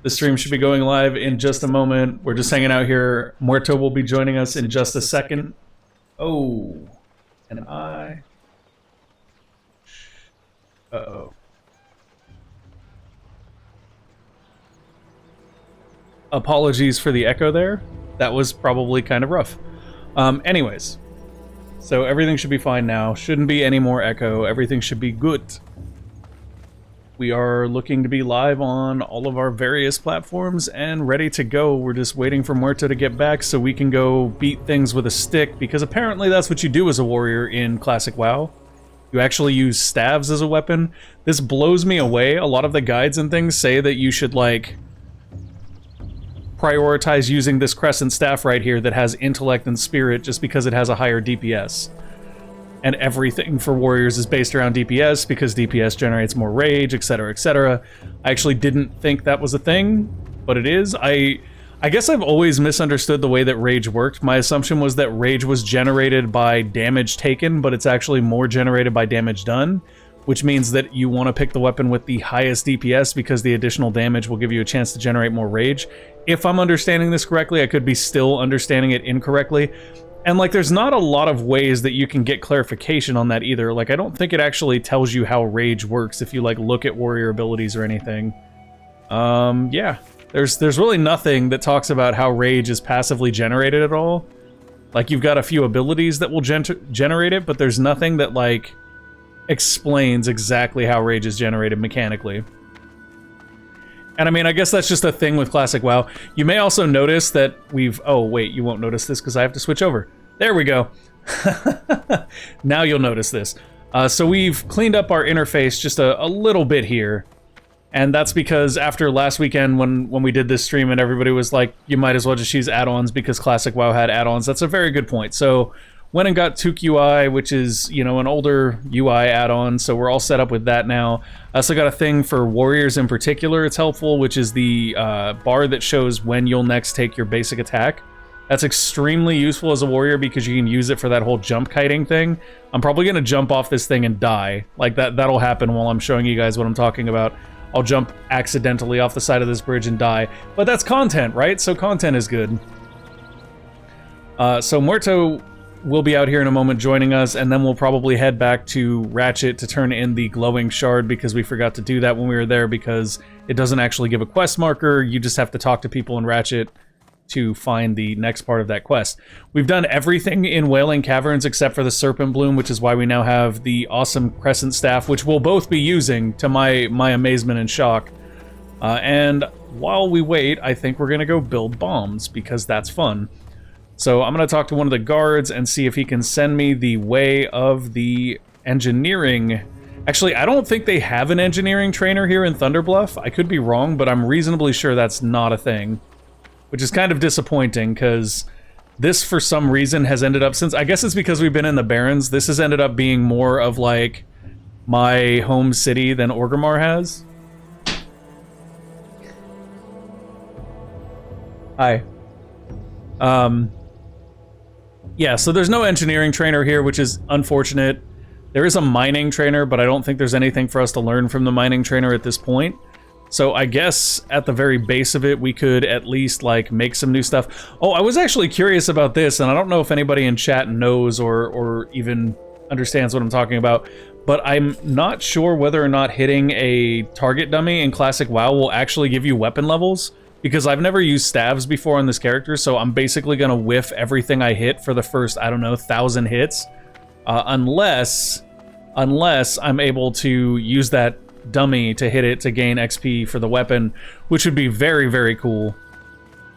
The stream should be going live in just a moment. We're just hanging out here. Muerto will be joining us in just a second. Oh, and I... Uh-oh. Apologies for the echo there. That was probably kind of rough. Anyways, so everything should be fine now. Shouldn't be any more echo. Everything should be good. We are looking to be live on all of our various platforms and ready to go. We're just waiting for Muerto to get back so we can go beat things with a stick, because apparently that's what you do as a warrior in Classic WoW. You actually use staves as a weapon. This blows me away. A lot of the guides and things say that you should, like, prioritize using this crescent staff right here that has intellect and spirit just because it has a higher DPS. And everything for warriors is based around DPS because DPS generates more rage, etc., etc. I actually didn't think that was a thing, but it is. I guess I've always misunderstood the way that rage worked. My assumption was that rage was generated by damage taken, but it's actually more generated by damage done, which means that you want to pick the weapon with the highest DPS because the additional damage will give you a chance to generate more rage. If I'm understanding this correctly, I could be still understanding it incorrectly. And, like, there's not a lot of ways that you can get clarification on that either. Like, I don't think it actually tells you how rage works if you, like, look at warrior abilities or anything. Yeah. There's really nothing that talks about how rage is passively generated at all. Like, you've got a few abilities that will generate it, but there's nothing that, like, explains exactly how rage is generated mechanically. And I mean, I guess that's just a thing with Classic WoW. You may also notice that we've... Oh, wait, you won't notice this because I have to switch over. There we go. Now you'll notice this. So we've cleaned up our interface just a little bit here. And that's because after last weekend when we did this stream and everybody was like, you might as well just use add-ons because Classic WoW had add-ons. That's a very good point. So went and got Took UI, which is, you know, an older UI add-on, so we're all set up with that now. I also got a thing for warriors in particular, it's helpful, which is the bar that shows when you'll next take your basic attack. That's extremely useful as a warrior because you can use it for that whole jump kiting thing. I'm probably going to jump off this thing and die. Like, that'll happen while I'm showing you guys what I'm talking about. I'll jump accidentally off the side of this bridge and die. But that's content, right? So content is good. So Muerto will be out here in a moment joining us, and then we'll probably head back to Ratchet to turn in the glowing shard because we forgot to do that when we were there because it doesn't actually give a quest marker. You just have to talk to people in Ratchet to find the next part of that quest. We've done everything in Wailing Caverns except for the Serpent Bloom, which is why we now have the awesome Crescent Staff, which we'll both be using to my amazement and shock. And while we wait, I think we're going to go build bombs because that's fun. So I'm going to talk to one of the guards and see if he can send me the way of the engineering. Actually, I don't think they have an engineering trainer here in Thunderbluff. I could be wrong, but I'm reasonably sure that's not a thing. Which is kind of disappointing, because this, for some reason, has ended up, since I guess it's because we've been in the Barrens, this has ended up being more of, like, my home city than Orgrimmar has. Hi. Yeah, so there's no engineering trainer here, which is unfortunate. There is a mining trainer, but I don't think there's anything for us to learn from the mining trainer at this point. So I guess at the very base of it, we could at least, like, make some new stuff. Oh, I was actually curious about this, and I don't know if anybody in chat knows or even understands what I'm talking about, but I'm not sure whether or not hitting a target dummy in Classic WoW will actually give you weapon levels. Because I've never used staves before on this character, so I'm basically going to whiff everything I hit for the first, I don't know, 1,000 hits. Unless I'm able to use that dummy to hit it to gain XP for the weapon, which would be very, very cool.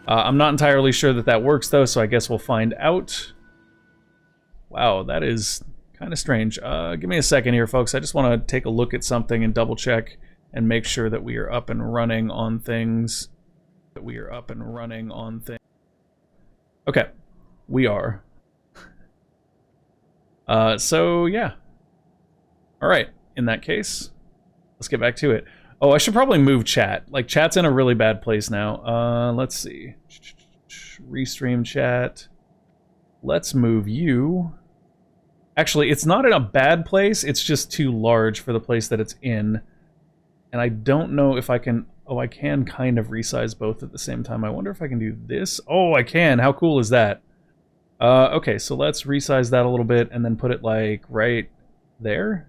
I'm not entirely sure that that works, though, so I guess we'll find out. Wow, that is kind of strange. Give me a second here, folks. I just want to take a look at something and double-check and make sure that we are up and running on things. Okay, we are. So yeah. All right, in that case, let's get back to it. Oh, I should probably move chat. Like, chat's in a really bad place now. Let's see. Restream chat. Let's move you. Actually, it's not in a bad place, it's just too large for the place that it's in. And I don't know if I can Oh, I can kind of resize both at the same time. I wonder if I can do this. Oh, I can. How cool is that? Okay, so let's resize that a little bit and then put it like right there.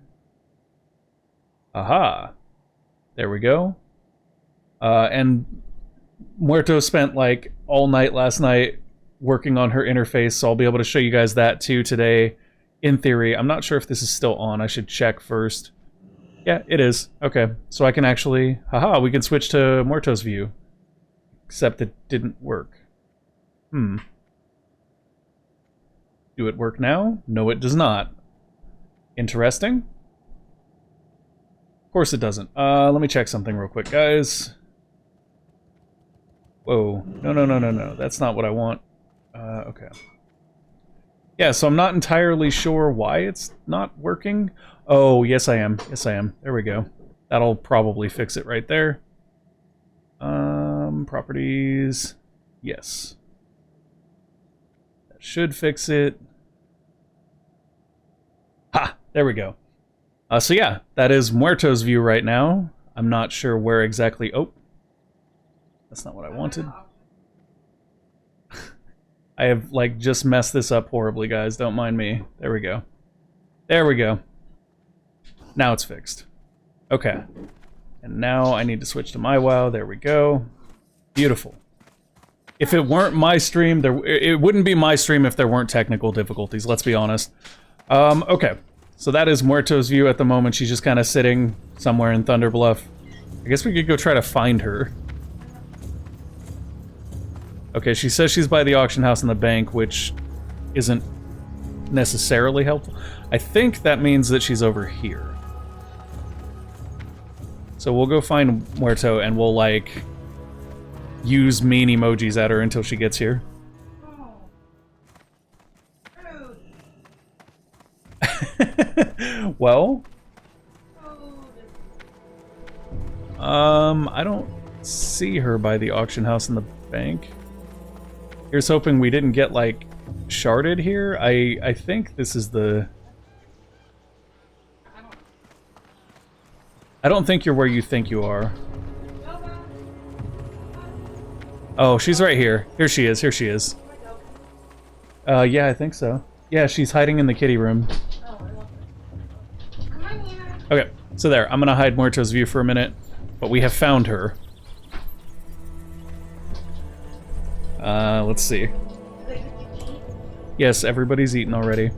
Aha. There we go. And Muerto spent like all night last night working on her interface, so I'll be able to show you guys that too today, in theory. I'm not sure if this is still on. I should check first. Yeah, it is. Okay, so I can actually... Haha, we can switch to Muerto's view. Except it didn't work. Do it work now? No, it does not. Interesting. Of course it doesn't. Let me check something real quick, guys. Whoa. No. That's not what I want. Okay. Yeah, so I'm not entirely sure why it's not working. Oh, yes I am. Yes I am. There we go. That'll probably fix it right there. Properties. Yes. That should fix it. Ha! There we go. So yeah, that is Muerto's view right now. I'm not sure where exactly... Oh. That's not what I wanted. I have, like, just messed this up horribly, guys. Don't mind me. There we go. There we go. Now it's fixed. Okay. And now I need to switch to my WoW. There we go. Beautiful. If it weren't my stream, it wouldn't be my stream if there weren't technical difficulties, let's be honest. Okay. So that is Muerto's view at the moment. She's just kind of sitting somewhere in Thunderbluff. I guess we could go try to find her. Okay, she says she's by the auction house and the bank, which isn't necessarily helpful. I think that means that she's over here. So we'll go find Muerto and we'll, like, use mean emojis at her until she gets here. Well? I don't see her by the auction house and the bank. Here's hoping we didn't get, like, sharded here. I think this is the... I don't think you're where you think you are. Oh, she's right here. Here she is, here she is. Yeah, I think so. Yeah, she's hiding in the kitty room. Okay, so there. I'm gonna hide Muerto's view for a minute, but we have found her. Let's see. Yes, everybody's eaten already.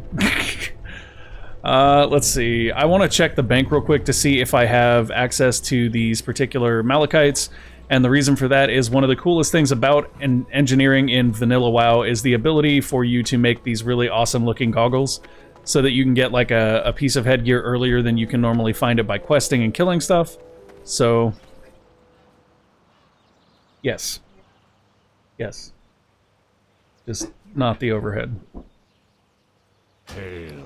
Let's see. I want to check the bank real quick to see if I have access to these particular Malachites. And the reason for that is one of the coolest things about engineering in vanilla WoW is the ability for you to make these really awesome looking goggles so that you can get like a piece of headgear earlier than you can normally find it by questing and killing stuff. So, yes. Yes. Just not the overhead. Hail.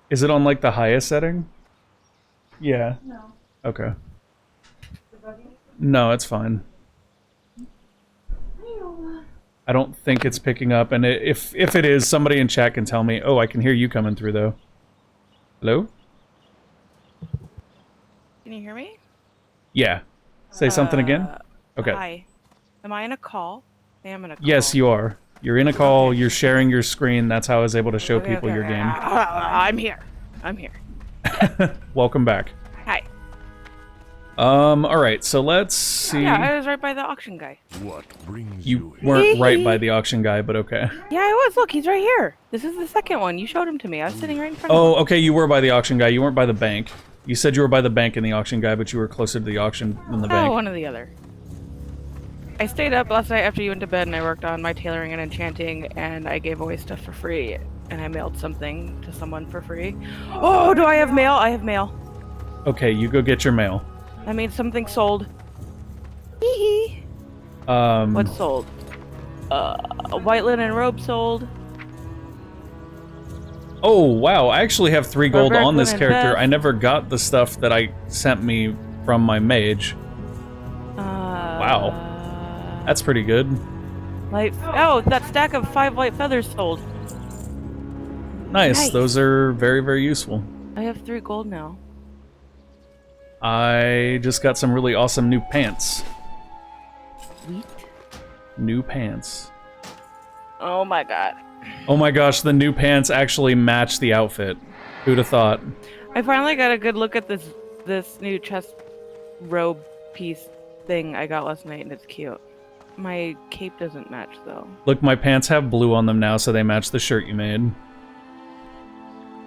Is it on, like, the highest setting? Yeah. No. Okay. No, it's fine. I don't think it's picking up, and if it is, somebody in chat can tell me. Oh, I can hear you coming through, though. Hello? Can you hear me? Yeah. Say something again? Okay. Hi. Am I in a call? I am in a call. Yes, you are. You're in a call, you're sharing your screen, that's how I was able to show people your game. I'm here. I'm here. Welcome back. Hi. Alright, so let's see. Yeah, I was right by the auction guy. What brings You here? weren't right by the auction guy, but okay. Yeah, I was. Look, he's right here. This is the second one. You showed him to me. I was sitting right in front of Oh, him. okay, you were by the auction guy, you weren't by the bank. You said you were by the bank and the auction guy, but you were closer to the auction than the bank. Oh, one or the other. I stayed up last night after you went to bed and I worked on my tailoring and enchanting and I gave away stuff for free and I mailed something to someone for free. Oh, do I have mail? I have mail. Okay, you go get your mail. That means something sold. Hee hee. What sold? A white linen robe sold. Oh, wow, I actually have 3 gold Barbaric on this linen character. vest. I never got the stuff that I sent me from my mage. Wow. That's pretty good. Oh, that stack of 5 white feathers sold. Nice. Those are very, very useful. I have 3 gold now. I just got some really awesome new pants. Sweet. New pants. Oh my god. Oh my gosh, the new pants actually match the outfit. Who'd have thought? I finally got a good look at this new chest robe piece thing I got last night, and it's cute. My cape doesn't match though. Look, my pants have blue on them now, so they match the shirt you made.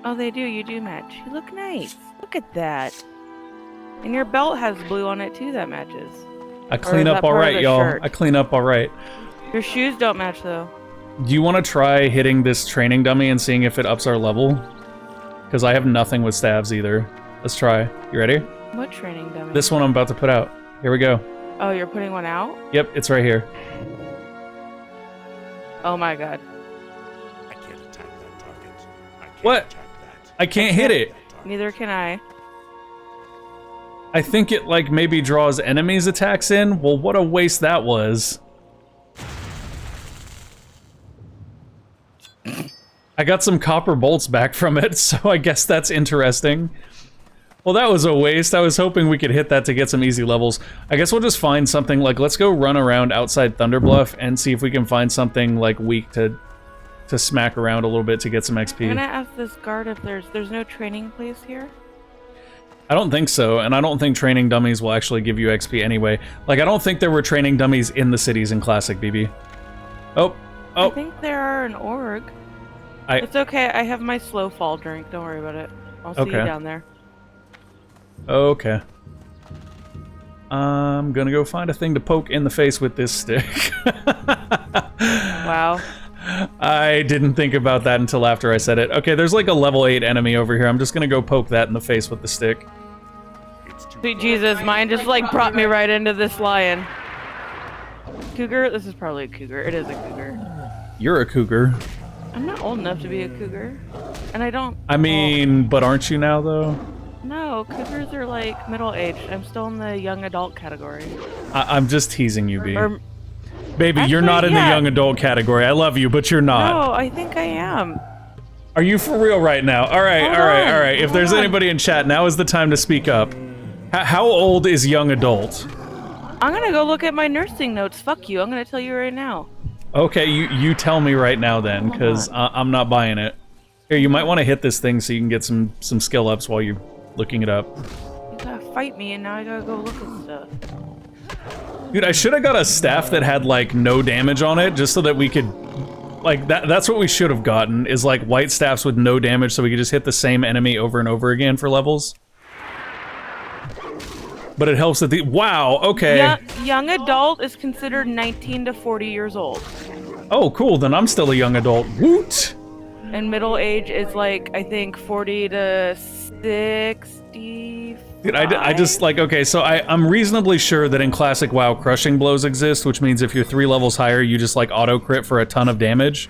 Oh, they do. You do match. You look nice. Look at that. And your belt has blue on it too. That matches. I clean up all right, y'all. I clean up all right. Your shoes don't match though. Do you want to try hitting this training dummy and seeing if it ups our level? Because I have nothing with staves either. Let's try. You ready? What training dummy? This one I'm about to put out. Here we go. Oh, you're putting one out? Yep, it's right here. Oh my god. I can't attack that target. What? I can't hit it. Neither can I. I think it, like, maybe draws enemies' attacks in. Well, what a waste that was. I got some copper bolts back from it, so I guess that's interesting. Well, that was a waste. I was hoping we could hit that to get some easy levels. I guess we'll just find something, like, let's go run around outside Thunderbluff and see if we can find something, like, weak to smack around a little bit to get some XP. I'm gonna ask this guard if there's no training place here. I don't think so, and I don't think training dummies will actually give you XP anyway. Like, I don't think there were training dummies in the cities in Classic, BB. Oh. I think there are an org. I- It's okay, I have my slow fall drink, don't worry about it. I'll see you down there. Okay. I'm gonna go find a thing to poke in the face with this stick. Wow. I didn't think about that until after I said it. Okay, there's like a level 8 enemy over here. I'm just gonna go poke that in the face with the stick. Sweet Jesus, mine just like brought me right into this lion. Cougar? This is probably a cougar. It is a cougar. You're a cougar. I'm not old enough to be a cougar. And I don't... I mean, but aren't you now, though? No, cougars are like middle-aged. I'm still in the young adult category. I'm just teasing you, B. Or, Baby, actually, you're not in the young adult category. I love you, but you're not. No, I think I am. Are you for real right now? All right, Hold all right, on, all right. If hold there's on. anybody in chat, now is the time to speak up. How old is young adult? I'm gonna go look at my nursing notes. Fuck you. I'm gonna tell you right now. Okay, you tell me right now then, because I'm not buying it. Here, you might want to hit this thing so you can get some skill ups while you're looking it up. You gotta fight me, and now I gotta go look at stuff. Dude, I should have got a staff that had, like, no damage on it, just so that we could... Like, that's what we should have gotten, is, like, white staffs with no damage, so we could just hit the same enemy over and over again for levels. But it helps that the... Wow, okay. Young adult is considered 19 to 40 years old. Oh, cool, then I'm still a young adult. Woot! And middle age is, like, I think 40 to 60... Dude, I just, like, okay, so I'm reasonably sure that in Classic WoW, crushing blows exist, which means if you're 3 levels higher, you just, like, auto-crit for a ton of damage.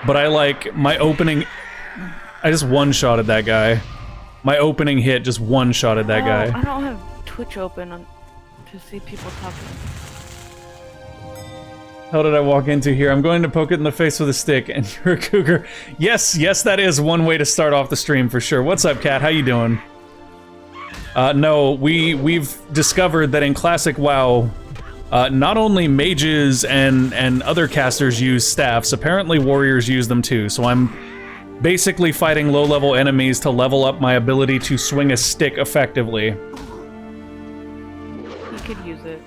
But I, like, my opening... I just one-shotted that guy. My opening hit just one-shotted that guy. I don't have Twitch open to see people talking. How did I walk into here? I'm going to poke it in the face with a stick, and you're a cougar. Yes, that is one way to start off the stream, for sure. What's up, Cat? How you doing? No, we've discovered that in Classic WoW, not only mages and other casters use staffs, apparently warriors use them too, so I'm basically fighting low-level enemies to level up my ability to swing a stick effectively. You could use it.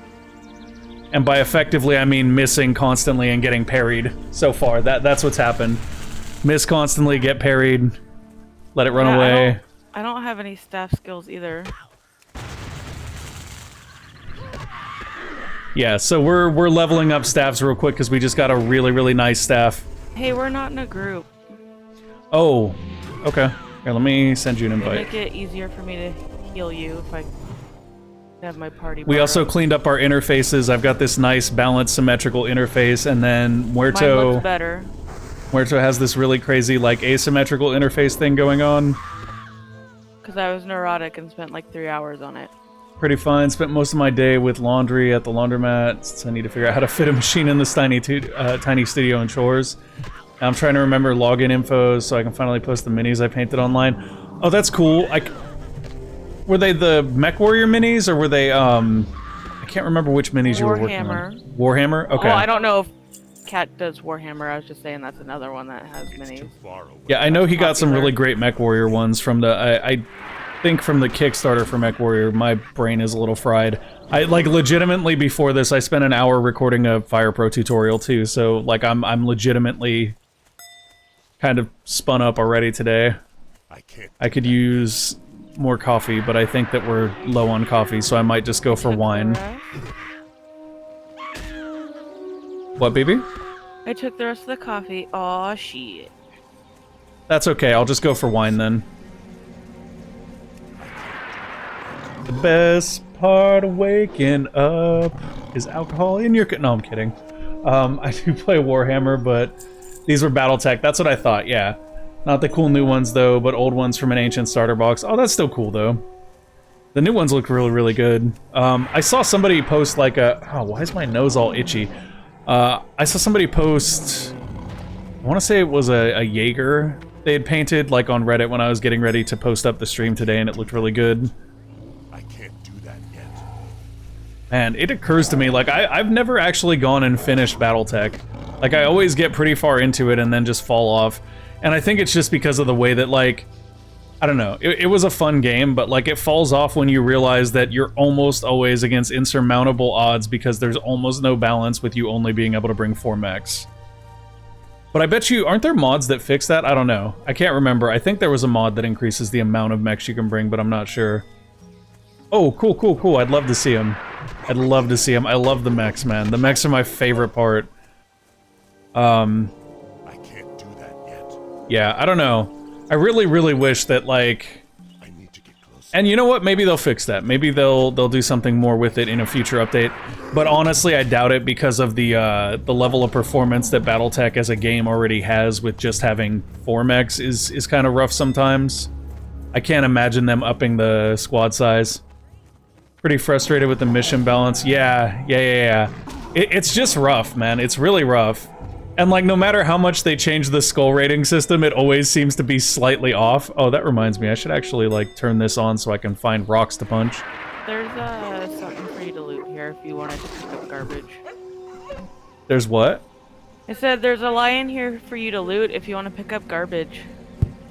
And by effectively, I mean missing constantly and getting parried so far. That's what's happened. Miss constantly, get parried, let it run away. I don't have any staff skills either. Yeah, so we're leveling up staffs real quick because we just got a really, really nice staff. Hey, we're not in a group. Oh, okay. Here, let me send you an It'll invite. make it easier for me to heal you if I have my party. We bar also up. cleaned up our interfaces. I've got this nice, balanced, symmetrical interface, and then Mine Muerto looks better. has this really crazy, like, asymmetrical interface thing going on. Because I was neurotic and spent like 3 hours on it. Pretty fun. Spent most of my day with laundry at the laundromat, since I need to figure out how to fit a machine in this tiny studio and chores. I'm trying to remember login info so I can finally post the minis I painted online. Oh, that's cool. Were they the Mech Warrior minis, or were they, I can't remember which minis you were working on. Warhammer? Okay. Oh, I don't know if Cat does Warhammer. I was just saying that's another one that has minis. Yeah, I know he got some really great Mech Warrior ones from the, I think from the Kickstarter for Mech Warrior. My brain is a little fried. I, like, legitimately before this, I spent an hour recording a Fire Pro tutorial too, so, like, I'm legitimately kind of spun up already today. I could use more coffee, but I think that we're low on coffee, so I might just go for wine. What, baby? I took the rest of the coffee. Aw, shit. That's okay, I'll just go for wine then. The best part of waking up is alcohol in your... No, I'm kidding. I do play Warhammer, but these were Battletech. That's what I thought, yeah. Not the cool new ones, though, but old ones from an ancient starter box. Oh, that's still cool, though. The new ones look really, really good. I saw somebody post, like, a... Oh, why is my nose all itchy? I saw somebody post... I want to say it was a Jaeger they had painted, like, on Reddit when I was getting ready to post up the stream today, and it looked really good. I can't do that yet. Man, it occurs to me, like, I've never actually gone and finished Battletech. Like, I always get pretty far into it and then just fall off. And I think it's just because of the way that, like, I don't know, it was a fun game, but, like, it falls off when you realize that you're almost always against insurmountable odds because there's almost no balance with you only being able to bring 4 mechs. But I bet you, aren't there mods that fix that? I don't know. I can't remember. I think there was a mod that increases the amount of mechs you can bring, but I'm not sure. Oh, cool, cool, cool. I'd love to see them. I'd love to see them. I love the mechs, man. The mechs are my favorite part. Yeah, I don't know. I really, really wish that, like... I need to get closer. And you know what? Maybe they'll fix that. Maybe they'll do something more with it in a future update. But honestly, I doubt it because of the level of performance that Battletech as a game already has with just having 4 mechs is kind of rough sometimes. I can't imagine them upping the squad size. Pretty frustrated with the mission balance. Yeah. It's just rough, man. It's really rough. And, like, no matter how much they change the skull rating system, it always seems to be slightly off. Oh, that reminds me. I should actually, like, turn this on so I can find rocks to punch. There's, something for you to loot here if you wanted to pick up garbage. There's what? I said there's a lion here for you to loot if you want to pick up garbage.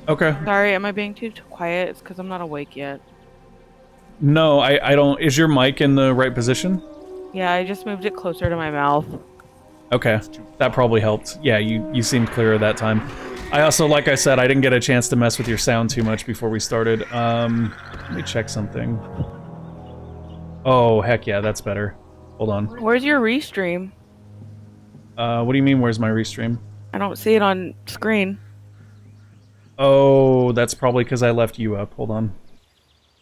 Okay. Sorry, am I being too quiet? It's because I'm not awake yet. No, I don't... Is your mic in the right position? Yeah, I just moved it closer to my mouth. Okay, that probably helped. Yeah, you seemed clearer that time. I also, like I said, I didn't get a chance to mess with your sound too much before we started. Let me check something. Oh, heck yeah, that's better. Hold on. Where's your restream? What do you mean, where's my restream? I don't see it on screen. Oh, that's probably because I left you up. Hold on.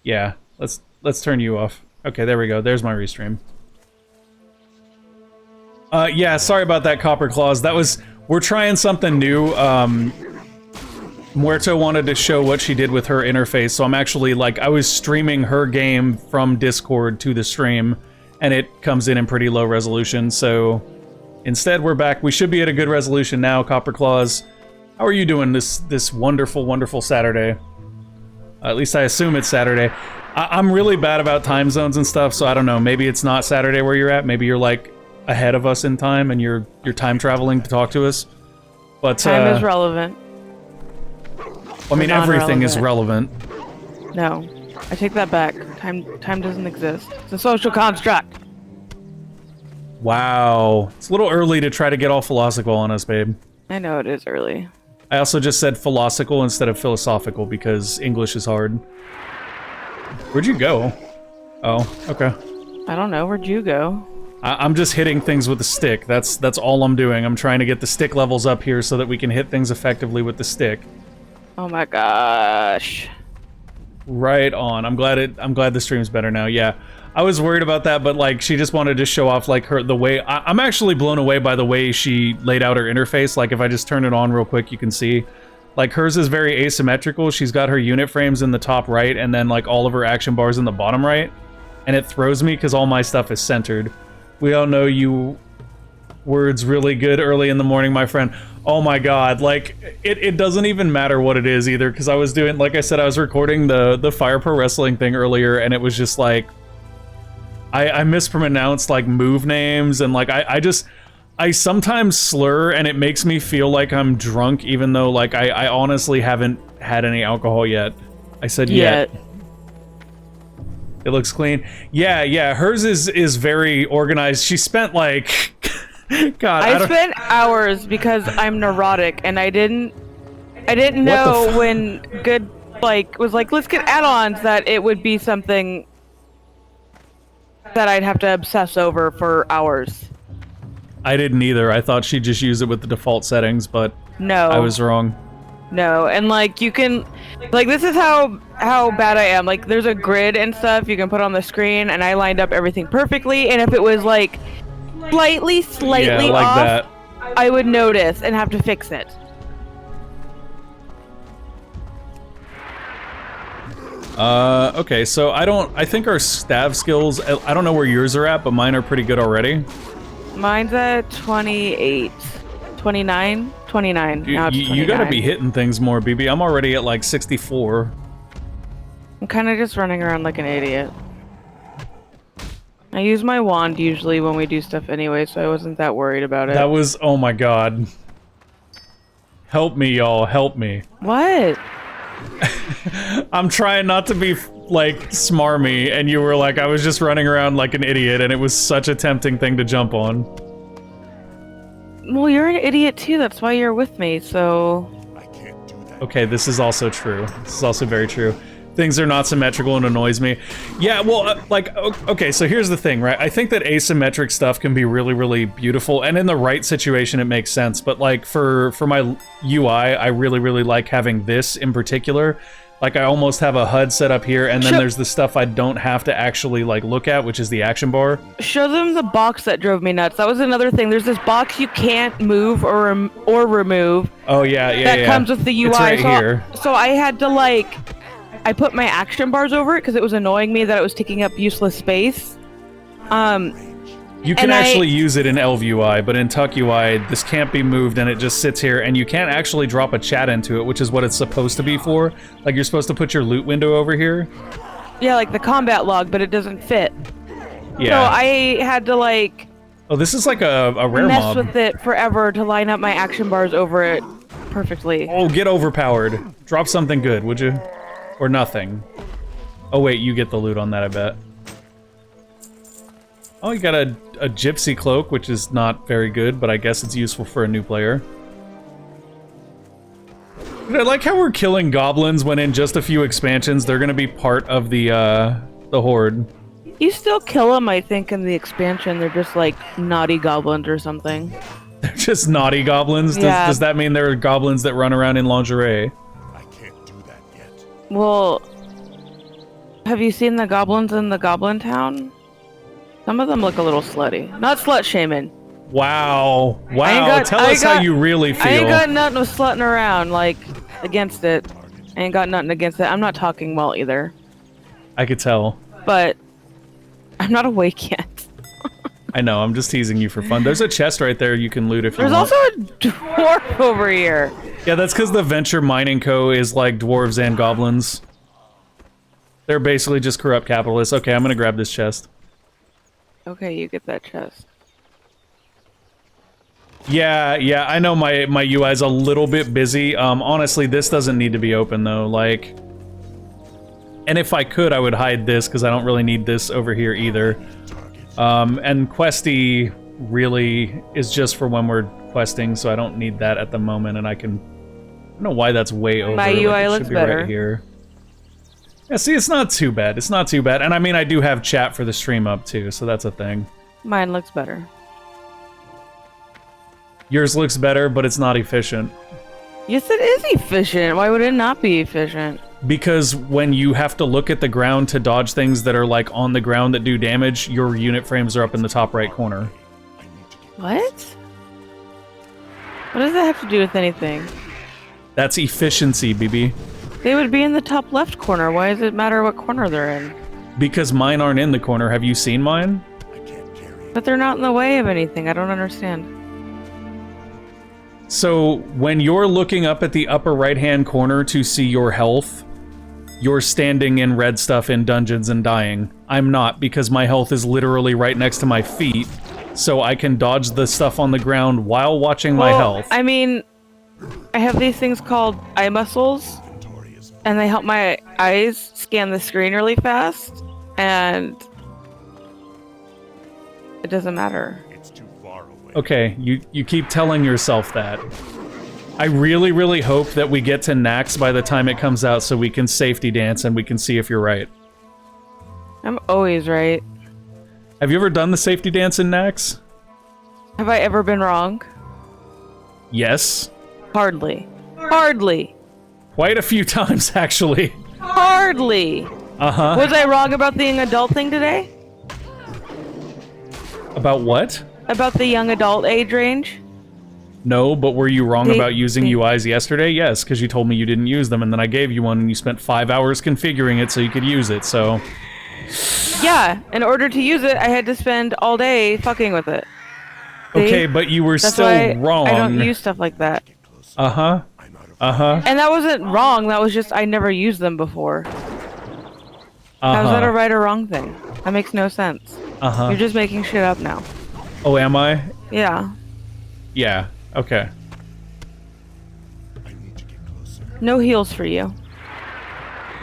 Yeah, let's turn you off. Okay, there we go. There's my restream. Yeah, sorry about that, Copper Claws. That was... We're trying something new. Muerto wanted to show what she did with her interface, so I'm actually, like, I was streaming her game from Discord to the stream, and it comes in pretty low resolution, so... Instead, we're back. We should be at a good resolution now, Copper Claws. How are you doing this wonderful, wonderful Saturday? At least I assume it's Saturday. I'm really bad about time zones and stuff, so I don't know. Maybe it's not Saturday where you're at. Maybe you're, like, ahead of us in time and you're time traveling to talk to us. But time is relevant. I mean, everything is relevant. No, I take that back. Time doesn't exist. It's a social construct. Wow, it's a little early to try to get all philosophical on us, babe. I know it is early. I also just said philosophical instead of philosophical because English is hard. Where'd you go? Oh, okay. I don't know. Where'd you go? I'm just hitting things with the stick. That's all I'm doing. I'm trying to get the stick levels up here so that we can hit things effectively with the stick. Oh my gosh. Right on. I'm glad the stream's better now. Yeah. I was worried about that, but like she just wanted to show off like the way I'm actually blown away by the way she laid out her interface. Like if I just turn it on real quick, you can see like hers is very asymmetrical. She's got her unit frames in the top right and then like all of her action bars in the bottom right. And it throws me because all my stuff is centered. We all know you words really good early in the morning, my friend. Oh my god, like, it doesn't even matter what it is either, because I was doing, like I said, I was recording the Fire Pro Wrestling thing earlier, and it was just like, I mispronounced, like, move names, and, like, I sometimes slur, and it makes me feel like I'm drunk, even though, like, I honestly haven't had any alcohol yet. I said yet. It looks clean. Yeah, hers is very organized. She spent, like... God, I spent hours because I'm neurotic, and I didn't know when GUD was like, let's get add-ons, that it would be something that I'd have to obsess over for hours. I didn't either. I thought she'd just use it with the default settings, but no, I was wrong. No, and like you can, like this is how bad I am. Like there's a grid and stuff you can put on the screen, and I lined up everything perfectly. And if it was like slightly like off, that, I would notice and have to fix it. Okay, so I think our staff skills, I don't know where yours are at, but mine are pretty good already. Mine's at 28, 29, 29. Now it's 29. You gotta be hitting things more, BB. I'm already at like 64. I'm kind of just running around like an idiot. I use my wand usually when we do stuff anyway, so I wasn't that worried about it. That was, oh my god. Help me, y'all, help me. What? I'm trying not to be, like, smarmy, and you were like, I was just running around like an idiot, and it was such a tempting thing to jump on. Well, you're an idiot too, that's why you're with me, so... I can't do that. Okay, this is also true. This is also very true. Things are not symmetrical and annoys me. Yeah, well, like, okay, so here's the thing, right? I think that asymmetric stuff can be really, really beautiful, and in the right situation, it makes sense. But, like, for my UI, I really, really like having this in particular. Like, I almost have a HUD set up here, and then there's the stuff I don't have to actually, like, look at, which is the action bar. Show them the box that drove me nuts. That was another thing. There's this box you can't move or remove. Oh, yeah. That comes with the UI. It's right here. So I had to, like... I put my action bars over it because it was annoying me that it was taking up useless space. You can actually use it in ElvUI, but in TuckUI, this can't be moved and it just sits here, and you can't actually drop a chat into it, which is what it's supposed to be for. Like, you're supposed to put your loot window over here. Yeah, like the combat log, but it doesn't fit. Yeah. So I had to, like... Oh, this is like a rare mess mob. with it forever to line up my action bars over it perfectly. Oh, get overpowered. Drop something good, would you? Or nothing. Oh wait, you get the loot on that, I bet. Oh, you got a gypsy cloak, which is not very good, but I guess it's useful for a new player. I like how we're killing goblins when in just a few expansions they're gonna be part of the horde. You still kill them, I think, in the expansion. They're just like naughty goblins or something. They're just naughty goblins? Yeah. Does that mean there are goblins that run around in lingerie? Well, have you seen the goblins in the Goblin Town? Some of them look a little slutty. Not slut-shaming. Wow. Wow, tell us how you really feel. I ain't got nothing with slutting around, like, against it. I ain't got nothing against it. I'm not talking well either. I could tell. But I'm not awake yet. I know, I'm just teasing you for fun. There's a chest right there you can loot if you want. There's also a dwarf over here. Yeah, that's because the Venture Mining Co. is like dwarves and goblins. They're basically just corrupt capitalists. Okay, I'm gonna grab this chest. Okay, you get that chest. Yeah, I know my UI's a little bit busy. Honestly, this doesn't need to be open though, like... And if I could, I would hide this, because I don't really need this over here either. And Questy really is just for when we're questing, so I don't need that at the moment, and I can... I don't know why that's way over. My UI looks better. Right here. Yeah, see, it's not too bad. It's not too bad. And I mean, I do have chat for the stream up, too, so that's a thing. Mine looks better. Yours looks better, but it's not efficient. Yes, it is efficient. Why would it not be efficient? Because when you have to look at the ground to dodge things that are, like, on the ground that do damage, your unit frames are up in the top right corner. What? What does that have to do with anything? That's efficiency, BB. They would be in the top left corner. Why does it matter what corner they're in? Because mine aren't in the corner. Have you seen mine? But they're not in the way of anything. I don't understand. So when you're looking up at the upper right-hand corner to see your health, you're standing in red stuff in dungeons and dying. I'm not, because my health is literally right next to my feet, so I can dodge the stuff on the ground while watching my health. I mean, I have these things called eye muscles, and they help my eyes scan the screen really fast, and it doesn't matter. It's too far away. Okay, you keep telling yourself that. I really, really hope that we get to Nax by the time it comes out so we can safety dance and we can see if you're right. I'm always right. Have you ever done the safety dance in Nax? Have I ever been wrong? Yes. Hardly. Hardly. Quite a few times, actually. Hardly. Uh-huh. Was I wrong about the young adult thing today? About what? About the young adult age range? No, but were you wrong about using UIs yesterday? Yes, because you told me you didn't use them, and then I gave you one, and you spent 5 hours configuring it so you could use it, so... Yeah, in order to use it, I had to spend all day fucking with it. See? Okay, but you were That's still why wrong. I don't use stuff like that. Uh-huh. Uh-huh. And that wasn't wrong, that was just I never used them before. How's that a right or wrong thing? That makes no sense. Uh-huh. You're just making shit up now. Oh, am I? Yeah. Yeah. Okay. I need to get closer. No heals for you.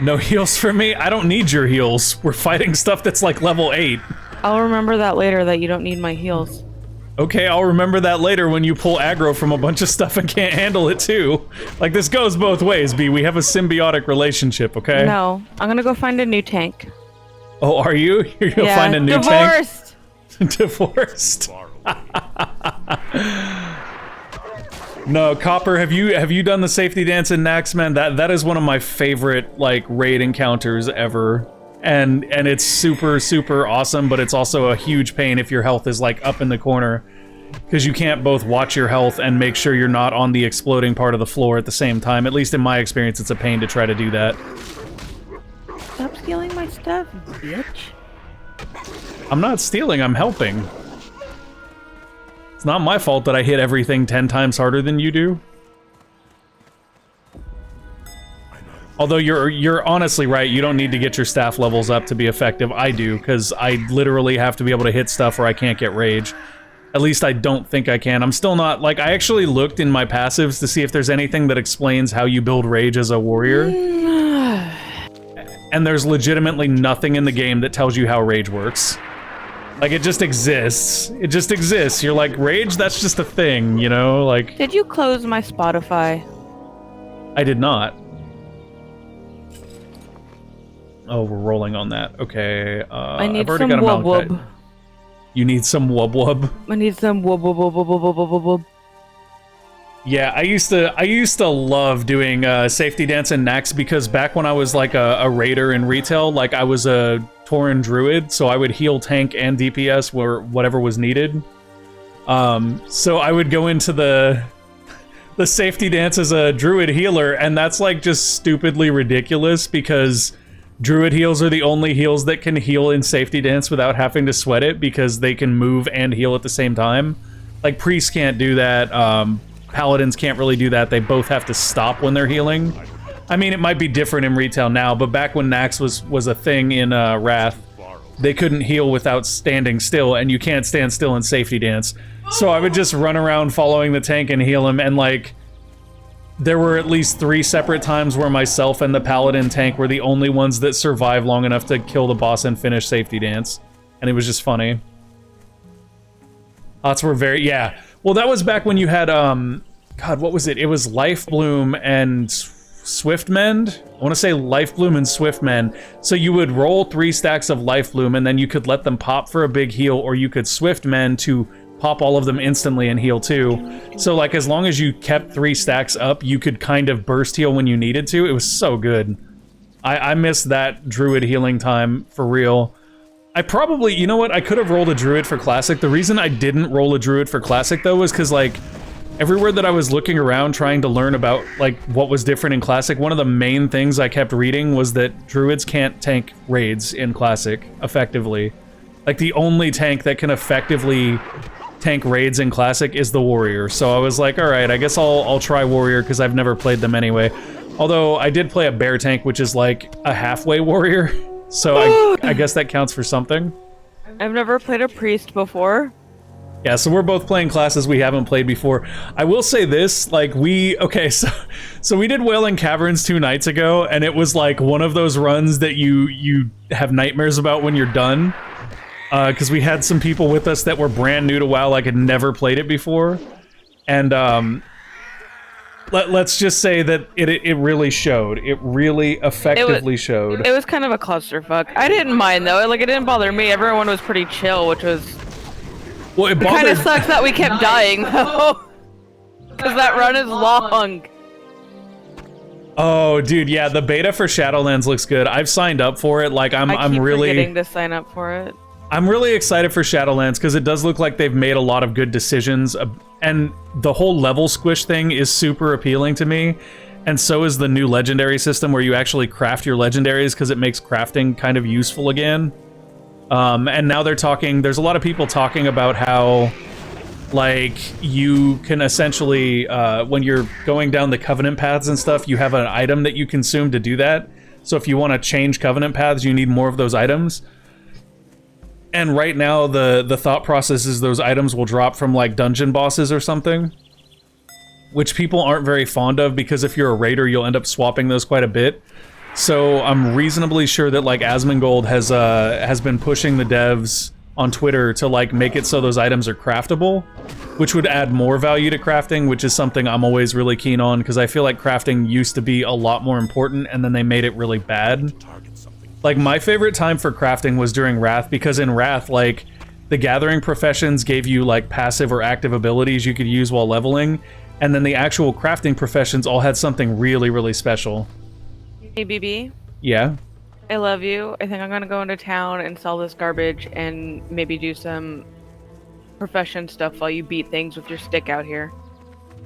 No heals for me? I don't need your heals. We're fighting stuff that's like level 8. I'll remember that later that you don't need my heals. Okay, I'll remember that later when you pull aggro from a bunch of stuff and can't handle it too. Like, this goes both ways, B. We have a symbiotic relationship, okay? No. I'm gonna go find a new tank. Oh, are you? You're gonna find a new divorced! tank? Divorced. Far away. No, Copper, have you done the safety dance in Nax, man? That is one of my favorite, like, raid encounters ever. And it's super, super awesome, but it's also a huge pain if your health is, like, up in the corner. Because you can't both watch your health and make sure you're not on the exploding part of the floor at the same time. At least in my experience, it's a pain to try to do that. Stop stealing my stuff, bitch. I'm not stealing, I'm helping. It's not my fault that I hit everything 10 times harder than you do. Although you're honestly right, you don't need to get your staff levels up to be effective. I do, because I literally have to be able to hit stuff or I can't get rage. At least I don't think I can. I'm still not, like, I actually looked in my passives to see if there's anything that explains how you build rage as a warrior. And there's legitimately nothing in the game that tells you how rage works. Like, it just exists. It just exists. You're like, rage? That's just a thing, you know? Like... Did you close my Spotify? I did not. Oh, we're rolling on that. Okay, I need I've already some got a wub mount wub. You need some wub wub? I need some wub wub wub wub wub wub wub wub. Yeah, I used to love doing safety dance in Nax because back when I was like a raider in retail, like I was a Tauren druid, so I would heal tank and DPS where whatever was needed. So I would go into the safety dance as a druid healer, and that's like just stupidly ridiculous because druid heals are the only heals that can heal in safety dance without having to sweat it because they can move and heal at the same time. Like priests can't do that. Paladins can't really do that. They both have to stop when they're healing. I mean, it might be different in retail now, but back when Nax was a thing in Wrath, they couldn't heal without standing still, and you can't stand still in safety dance. So I would just run around following the tank and heal him, and like, there were at least 3 separate times where myself and the Paladin tank were the only ones that survived long enough to kill the boss and finish safety dance. And it was just funny. Lots were very, yeah. Well, that was back when you had, God, what was it? It was Life Bloom and Swift Mend? I want to say Life Bloom and Swift Mend. So you would roll 3 stacks of Life Bloom, and then you could let them pop for a big heal, or you could Swift Mend to pop all of them instantly and heal too. So, like, as long as you kept 3 stacks up, you could kind of burst heal when you needed to. It was so good. I missed that druid healing time for real. I probably, you know what, I could have rolled a druid for Classic. The reason I didn't roll a druid for Classic, though, was because, like, everywhere that I was looking around trying to learn about, like, what was different in Classic, one of the main things I kept reading was that druids can't tank raids in Classic effectively. Like, the only tank that can effectively tank raids in Classic is the Warrior. So I was like, all right, I guess I'll try Warrior because I've never played them anyway. Although I did play a bear tank, which is like a halfway Warrior. So I guess that counts for something. I've never played a priest before. Yeah, so we're both playing classes we haven't played before. I will say this, like so we did Wailing Caverns 2 nights ago, and it was like one of those runs that you have nightmares about when you're done. Because we had some people with us that were brand new to WoW, like had never played it before. And let's just say that it really showed. It really effectively showed. It was kind of a clusterfuck. I didn't mind though. Like, it didn't bother me. Everyone was pretty chill, which was... Well, it kind of sucks that we kept dying though. Because that run is long. Oh, dude, yeah, the beta for Shadowlands looks good. I've signed up for it. Like, I'm really forgetting to sign up for it. I'm really excited for Shadowlands because it does look like they've made a lot of good decisions, and the whole level squish thing is super appealing to me. And so is the new legendary system where you actually craft your legendaries because it makes crafting kind of useful again. And now there's a lot of people talking about how, like, you can essentially, when you're going down the Covenant paths and stuff, you have an item that you consume to do that. So if you want to change Covenant paths, you need more of those items. And right now, the thought process is those items will drop from, like, dungeon bosses or something. Which people aren't very fond of, because if you're a raider, you'll end up swapping those quite a bit. So I'm reasonably sure that, like, Asmongold has been pushing the devs on Twitter to, like, make it so those items are craftable, which would add more value to crafting, which is something I'm always really keen on, because I feel like crafting used to be a lot more important, and then they made it really bad. Like, my favorite time for crafting was during Wrath, because in Wrath, like, the Gathering Professions gave you, like, passive or active abilities you could use while leveling, and then the actual crafting professions all had something really, really special. Hey, BB. Yeah? I love you. I think I'm gonna go into town and sell this garbage and maybe do some profession stuff while you beat things with your stick out here.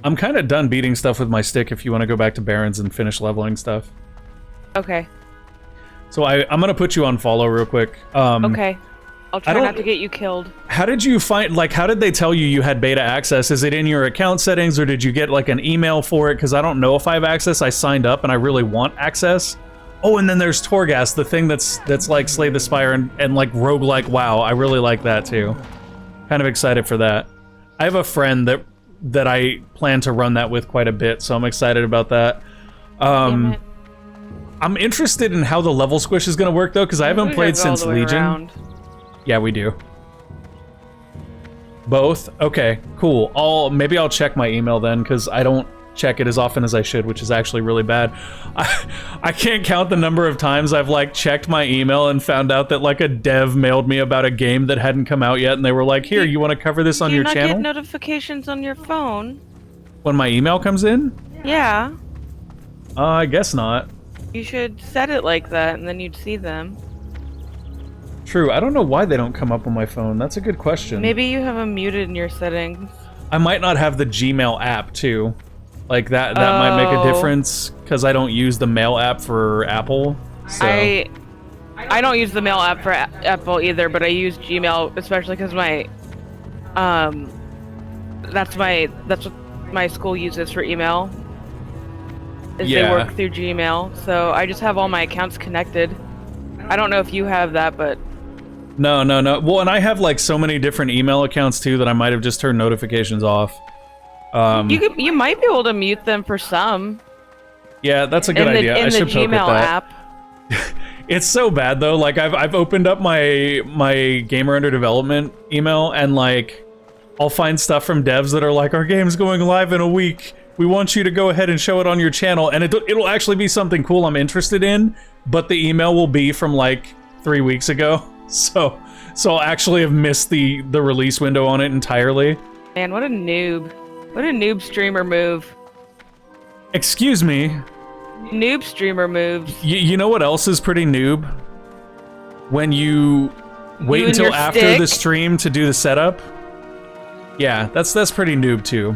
I'm kind of done beating stuff with my stick if you want to go back to Barrens and finish leveling stuff. Okay. So I'm gonna put you on follow real quick. Okay. I'll try not to get you killed. How did you find, like, how did they tell you had beta access? Is it in your account settings, or did you get, like, an email for it? Because I don't know if I have access. I signed up, and I really want access. Oh, and then there's Torghast, the thing that's like Slay the Spire and like roguelike WoW. I really like that, too. Kind of excited for that. I have a friend that I plan to run that with quite a bit, so I'm excited about that. Damn it. I'm interested in how the level squish is going to work, though, because I haven't played since Legion. Around. Yeah, we do. Both? Okay, cool. Maybe I'll check my email then, because I don't check it as often as I should, which is actually really bad. I can't count the number of times I've, like, checked my email and found out that, like, a dev mailed me about a game that hadn't come out yet, and they were like, here, you want to cover this on your channel? Do you not get notifications on your phone? When my email comes in? Yeah. I guess not. You should set it like that, and then you'd see them. True. I don't know why they don't come up on my phone. That's a good question. Maybe you have them muted in your settings. I might not have the Gmail app, too. Like, that might make a difference, because I don't use the Mail app for Apple, so... I don't use the Mail app for Apple either, but I use Gmail, especially because my... That's what my school uses for email. Is they work through Gmail, so I just have all my accounts connected. I don't know if you have that, but... No. Well, and I have, like, so many different email accounts, too, that I might have just turned notifications off. You might be able to mute them for some. Yeah, that's a good idea. I should poke at that. In the Gmail app. It's so bad, though. Like, I've opened up my Gamer Under Development email, and, like, I'll find stuff from devs that are like, our game's going live in a week. We want you to go ahead and show it on your channel. And it'll actually be something cool I'm interested in, but the email will be from, like, 3 weeks ago. So I'll actually have missed the release window on it entirely. Man, what a noob. What a noob streamer move. Excuse me? Noob streamer moves. You know what else is pretty noob? When you wait until after the stream to do the setup. Yeah, that's pretty noob too.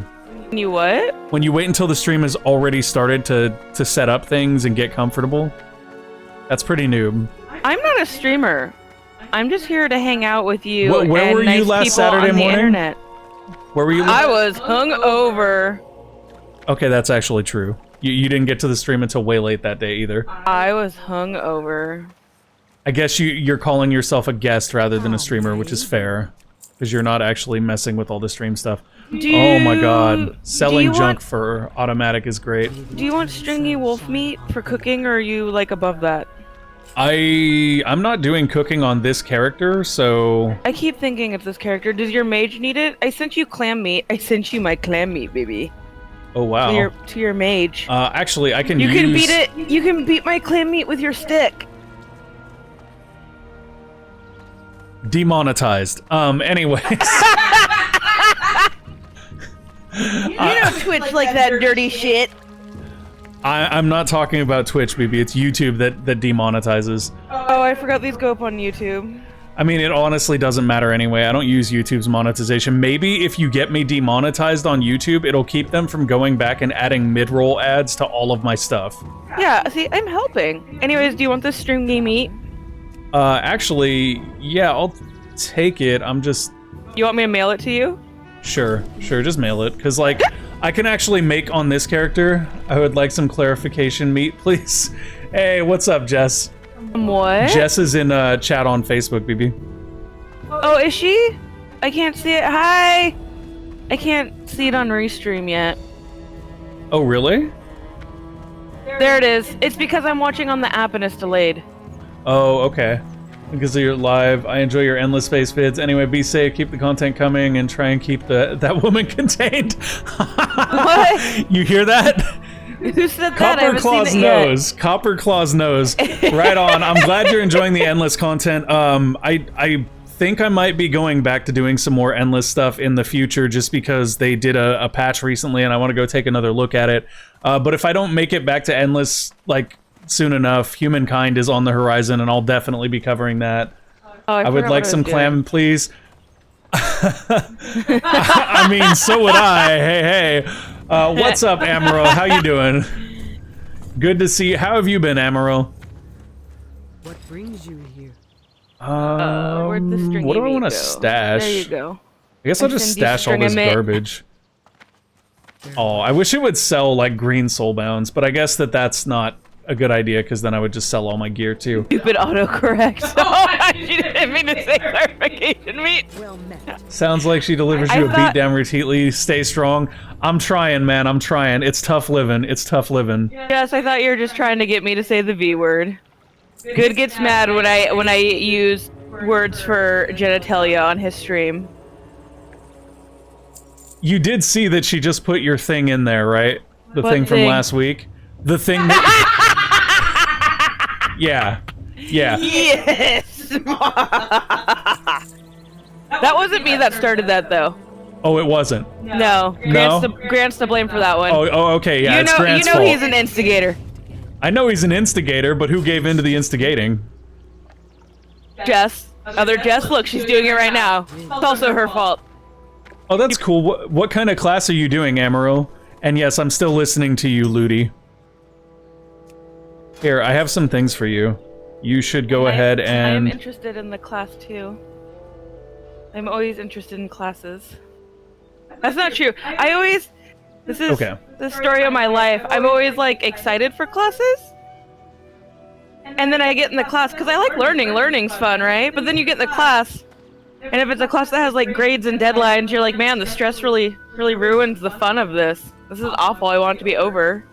You what? When you wait until the stream has already started to set up things and get comfortable. That's pretty noob. I'm not a streamer. I'm just here to hang out with you Where and were nice you last people Saturday on the morning? internet. Where were you? I was hungover. Okay, that's actually true. You didn't get to the stream until way late that day either. I was hungover. I guess you're calling yourself a guest rather than a streamer, which is fair. Because you're not actually messing with all the stream stuff. Oh my god. Selling junk for automatic is great. Do you want stringy wolf meat for cooking, or are you, like, above that? I'm not doing cooking on this character, so... I keep thinking of this character. Does your mage need it? I sent you clam meat. I sent you my clam meat, baby. Oh, wow. To your mage. Actually, I can You use... can beat it. You can beat my clam meat with your stick. Demonetized. Anyways. You know Twitch like that dirty shit. I'm not talking about Twitch, BB. It's YouTube that demonetizes. Oh, I forgot these go up on YouTube. I mean, it honestly doesn't matter anyway. I don't use YouTube's monetization. Maybe if you get me demonetized on YouTube, it'll keep them from going back and adding mid-roll ads to all of my stuff. Yeah, see, I'm helping. Anyways, do you want this stringy meat? Actually, yeah, I'll take it. I'm just... You want me to mail it to you? Sure, just mail it. Because, like, I can actually make on this character. I would like some clarification meat, please. Hey, what's up, Jess? What? Jess is in chat on Facebook, BB. Oh, is she? I can't see it. Hi! I can't see it on Restream yet. Oh, really? There it is. It's because I'm watching on the app and it's delayed. Oh, okay. Because of your live, I enjoy your endless space vids. Anyway, be safe, keep the content coming, and try and keep that woman contained. What? You hear that? Who said that? Copper Claw's nose. Copper Claw's nose. Right on. I'm glad you're enjoying the endless content. I think I might be going back to doing some more endless stuff in the future, just because they did a patch recently, and I want to go take another look at it. But if I don't make it back to endless, like, soon enough, Humankind is on the horizon, and I'll definitely be covering that. Oh, I would like some clam, please. I mean, so would I. Hey. What's up, Amaro? How you doing? Good to see you. How have you been, Amaro? What brings you here? Where'd the stringy what do I meat want to go? stash? There you go. I guess I'll just stash all this garbage. Oh, I wish it would sell, like, green soulbounds, but I guess that's not a good idea, because then I would just sell all my gear, too. Stupid autocorrect. Oh, she didn't mean to say clarification meat. Well met. Sounds like she delivers you a beatdown routinely. Stay strong. I'm trying, man. I'm trying. It's tough living. It's tough living. Yes, I thought you were just trying to get me to say the V word. Good gets mad when I use words for genitalia on his stream. You did see that she just put your thing in there, right? The What thing from thing? last week? The thing that... Yeah. Yes! That wasn't me that started that, though. Oh, it wasn't? No. Grant's to blame for that one. Oh, okay, yeah, it's Grant's You know fault. he's an instigator. I know he's an instigator, but who gave in to the instigating? Jess. Other Jess, look, she's doing it right now. It's also her fault. Oh, that's cool. What kind of class are you doing, Amaryl? And yes, I'm still listening to you, Ludi. Here, I have some things for you. You should go ahead and... I'm interested in the class, too. I'm always interested in classes. That's not true. This is the story of my life. I'm always, like, excited for classes. And then I get in the class, because I like learning. Learning's fun, right? But then you get in the class, and if it's a class that has, like, grades and deadlines, you're like, man, the stress really ruins the fun of this. This is awful. I want it to be over.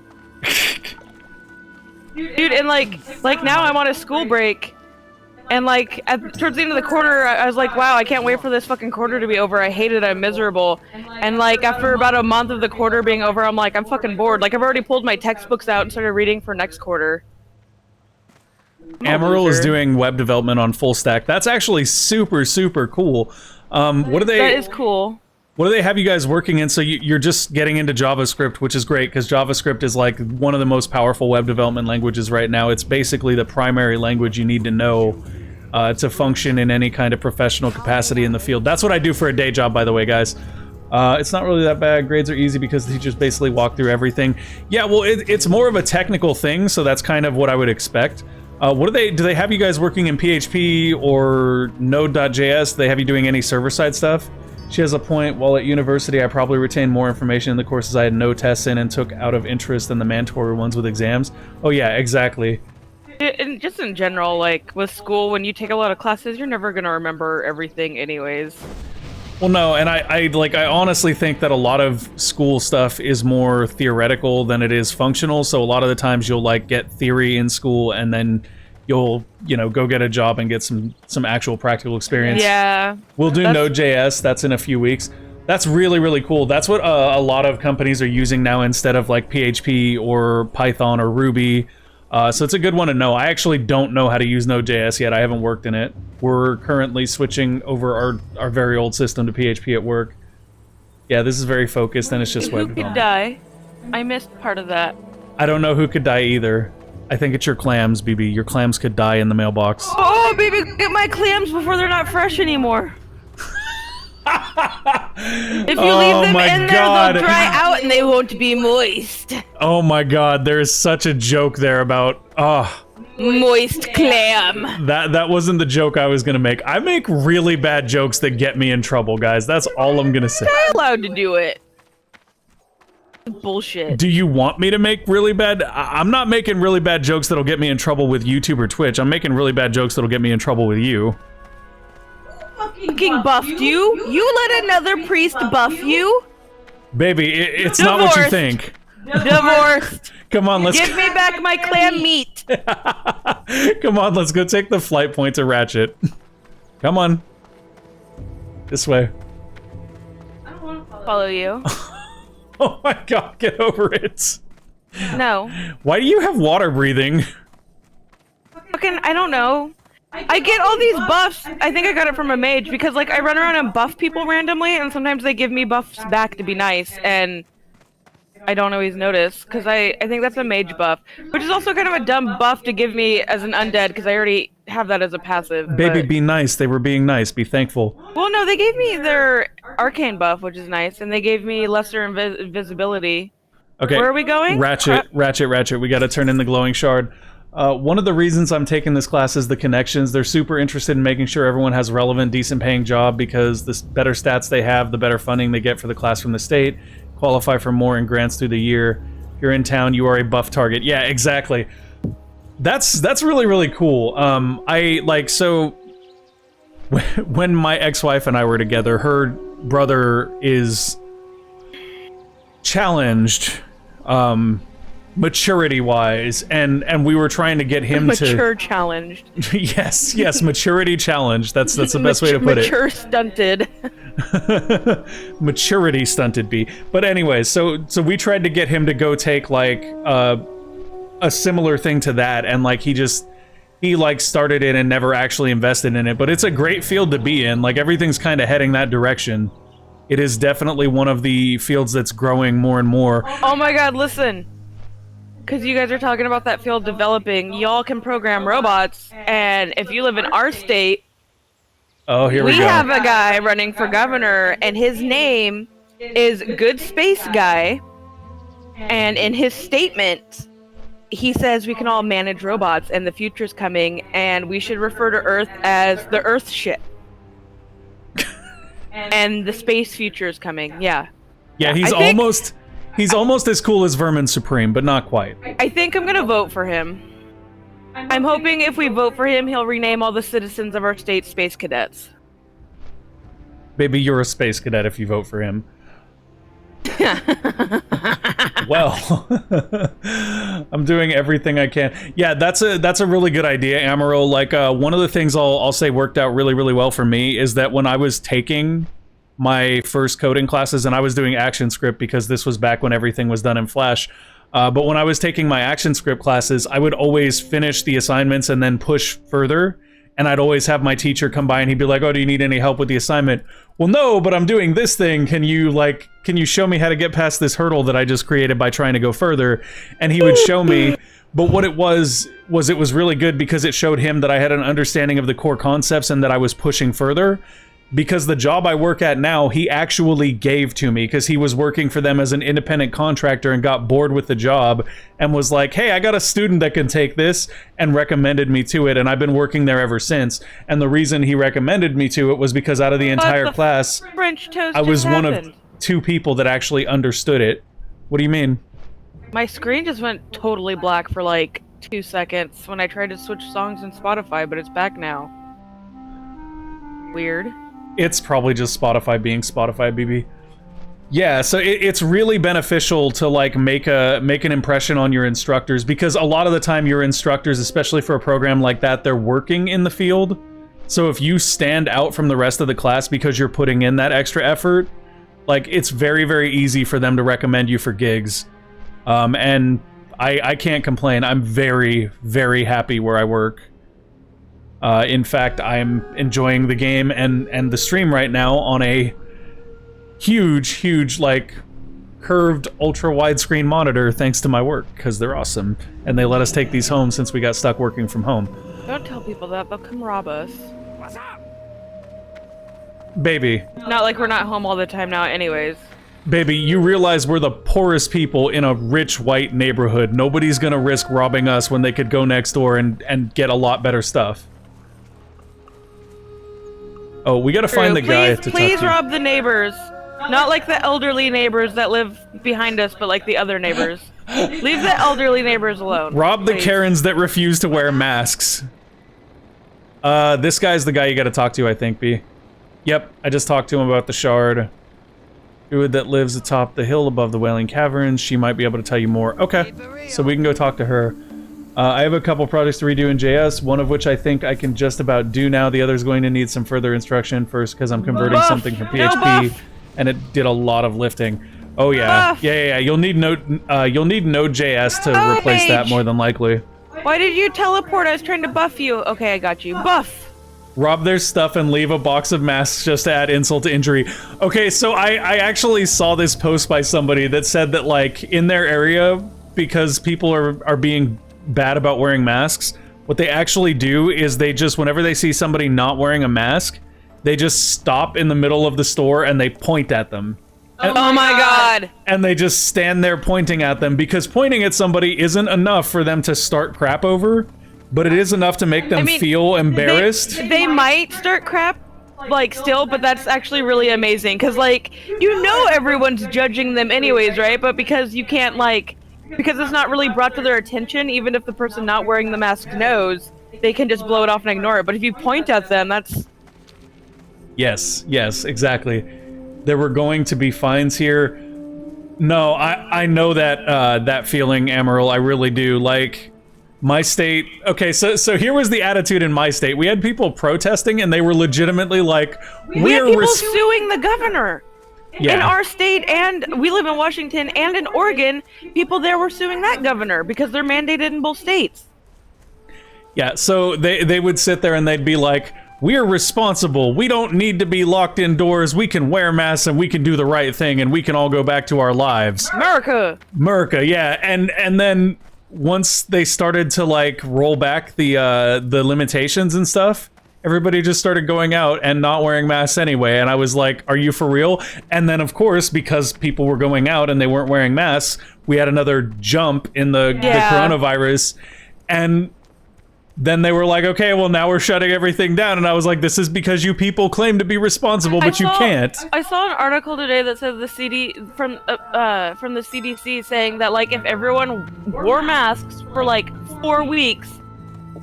Dude, and like now I'm on a school break, and like towards the end of the quarter, I was like, wow, I can't wait for this fucking quarter to be over. I hate it. I'm miserable. And like after about a month of the quarter being over, I'm like, I'm fucking bored. Like I've already pulled my textbooks out and started reading for next quarter. Amaryl is doing web development on full stack. That's actually super cool. What do they? That is cool. What do they have you guys working in? So you're just getting into JavaScript, which is great, because JavaScript is like one of the most powerful web development languages right now. It's basically the primary language you need to know to function in any kind of professional capacity in the field. That's what I do for a day job, by the way, guys. It's not really that bad. Grades are easy because the teachers basically walk through everything. Yeah, well, it's more of a technical thing, so that's kind of what I would expect. Do they have you guys working in PHP or Node.js? Do they have you doing any server-side stuff? She has a point. While at university, I probably retained more information in the courses I had no tests in and took out of interest than the mandatory ones with exams. Oh yeah, exactly. And just in general, like with school, when you take a lot of classes, you're never gonna remember everything anyways. Well, no, and I honestly think that a lot of school stuff is more theoretical than it is functional. So a lot of the times you'll like get theory in school and then you'll, go get a job and get some actual practical experience. Yeah. We'll do Node.js. That's in a few weeks. That's really, really cool. That's what a lot of companies are using now instead of like PHP or Python or Ruby. So it's a good one to know. I actually don't know how to use Node.js yet. I haven't worked in it. We're currently switching over our very old system to PHP at work. Yeah, this is very focused and it's just web Who could development. die? I missed part of that. I don't know who could die either. I think it's your clams, BB. Your clams could die in the mailbox. Oh, baby, get my clams before they're not fresh anymore. If you leave them in there, they'll dry out and they won't be moist. Oh my god, there is such a joke there about... Moist clam. That wasn't the joke I was gonna make. I make really bad jokes that get me in trouble, guys. That's all I'm gonna say. I'm allowed to do it. Bullshit. Do you want me to make really bad... I'm not making really bad jokes that'll get me in trouble with YouTube or Twitch. I'm making really bad jokes that'll get me in trouble with you. Fucking buffed you? You let another priest buff you? Baby, it's not what you think. Divorced. Come on, let's... Give me back my clam meat. Come on, let's go take the flight point to Ratchet. Come on. This way. Follow you. Oh my god, get over it. No. Why do you have water breathing? Fucking, I don't know. I get all these buffs. I think I got it from a mage because, like, I run around and buff people randomly, and sometimes they give me buffs back to be nice, and I don't always notice because I think that's a mage buff, which is also kind of a dumb buff to give me as an undead because I already have that as a passive. Baby, but... be nice. They were being nice. Be thankful. Well, no, they gave me their arcane buff, which is nice, and they gave me lesser invisibility. Okay. Where are we going? Ratchet. We gotta turn in the glowing shard. One of the reasons I'm taking this class is the connections. They're super interested in making sure everyone has a relevant, decent paying job because the better stats they have, the better funding they get for the class from the state. Qualify for more in grants through the year. If you're in town, you are a buff target. Yeah, exactly. That's really, really cool. So when my ex-wife and I were together, her brother is challenged, maturity-wise, and we were trying to get him Mature challenged. yes, maturity challenged. That's the best way to put it. Mature stunted. Maturity stunted B. But anyway, so we tried to get him to go take like a similar thing to that, and like he started it and never actually invested in it. But it's a great field to be in. Like everything's kind of heading that direction. It is definitely one of the fields that's growing more and more. Oh my god, listen. Because you guys are talking about that field developing, y'all can program robots, and if you live in our state, oh, here we go. We have a guy running for governor, and his name is Good Space Guy, and in his statement, he says we can all manage robots, and the future's coming, and we should refer to Earth as the Earth ship. And the space future is coming, yeah. Yeah, he's almost as cool as Vermin Supreme, but not quite. I think I'm gonna vote for him. I'm hoping if we vote for him, he'll rename all the citizens of our state Space Cadets. Baby, you're a space cadet if you vote for him. Well, I'm doing everything I can. Yeah, that's a really good idea, Amaryl. Like, one of the things I'll say worked out really, really well for me is that when I was taking my first coding classes, and I was doing ActionScript because this was back when everything was done in Flash, but when I was taking my ActionScript classes, I would always finish the assignments and then push further, and I'd always have my teacher come by and he'd be like, oh, do you need any help with the assignment? Well, no, but I'm doing this thing. Can you show me how to get past this hurdle that I just created by trying to go further? And he would show me, but what it was it was really good because it showed him that I had an understanding of the core concepts and that I was pushing further. because the job I work at now, he actually gave to me because he was working for them as an independent contractor and got bored with the job and was like, hey, I got a student that can take this, and recommended me to it, and I've been working there ever since. And the reason he recommended me to it was because out of the entire class, French toast I was just one happened. of 2 people that actually understood it. What do you mean? My screen just went totally black for like 2 seconds when I tried to switch songs in Spotify, but it's back now. Weird. It's probably just Spotify being Spotify, BB. Yeah, so it's really beneficial to like make an impression on your instructors, because a lot of the time your instructors, especially for a program like that, they're working in the field. So if you stand out from the rest of the class because you're putting in that extra effort, like it's very, very easy for them to recommend you for gigs. And I can't complain. I'm very, very happy where I work. In fact, I'm enjoying the game and the stream right now on a huge, like, curved ultra widescreen monitor thanks to my work, because they're awesome. And they let us take these home since we got stuck working from home. Don't tell people that, they'll come rob us. What's up? Baby. Not like we're not home all the time now anyways. Baby, you realize we're the poorest people in a rich white neighborhood. Nobody's gonna risk robbing us when they could go next door and get a lot better stuff. Oh, we gotta find the guy to talk to. Please rob the neighbors. Not like the elderly neighbors that live behind us, but like the other neighbors. Leave the elderly neighbors alone. Rob the please. Karens that refuse to wear masks. This guy's the guy you gotta talk to, I think, B. Yep, I just talked to him about the shard. Druid that lives atop the hill above the Wailing Caverns. She might be able to tell you more. Okay, so we can go talk to her. I have a couple projects to redo in JS, one of which I think I can just about do now. The other's going to need some further instruction first because I'm converting something from PHP, and it did a lot of lifting. Oh yeah, yeah. You'll need Node.js to replace that more than likely. Why did you teleport? I was trying to buff you. Okay, I got you. Buff. Rob their stuff and leave a box of masks just to add insult to injury. Okay, so I actually saw this post by somebody that said that, like, in their area, because people are being bad about wearing masks, what they actually do is they just, whenever they see somebody not wearing a mask, they just stop in the middle of the store and they point at them. Oh my god! And they just stand there pointing at them, because pointing at somebody isn't enough for them to start crap over. But it is enough to make them feel embarrassed. They might start crap, like, still, but that's actually really amazing. Because, like, you know everyone's judging them anyways, right? But because you can't, like, because it's not really brought to their attention, even if the person not wearing the mask knows, they can just blow it off and ignore it. But if you point at them, that's... Yes, exactly. There were going to be fines here. No, I know that, that feeling, Amaryl, I really do. Like... My state, okay, so here was the attitude in my state. We had people protesting, and they were legitimately like, we had people suing the governor. Yeah. In our state, and we live in Washington, and in Oregon, people there were suing that governor because they're mandated in both states. Yeah, so they would sit there and they'd be like, we're responsible. We don't need to be locked indoors. We can wear masks and we can do the right thing and we can all go back to our lives. America, yeah. And then once they started to like roll back the limitations and stuff, everybody just started going out and not wearing masks anyway. And I was like, are you for real? And then of course, because people were going out and they weren't wearing masks, we had another jump in the coronavirus. And then they were like, okay, well now we're shutting everything down. And I was like, this is because you people claim to be responsible, but you can't. I saw an article today that said the from the CDC saying that like if everyone wore masks for like 4 weeks,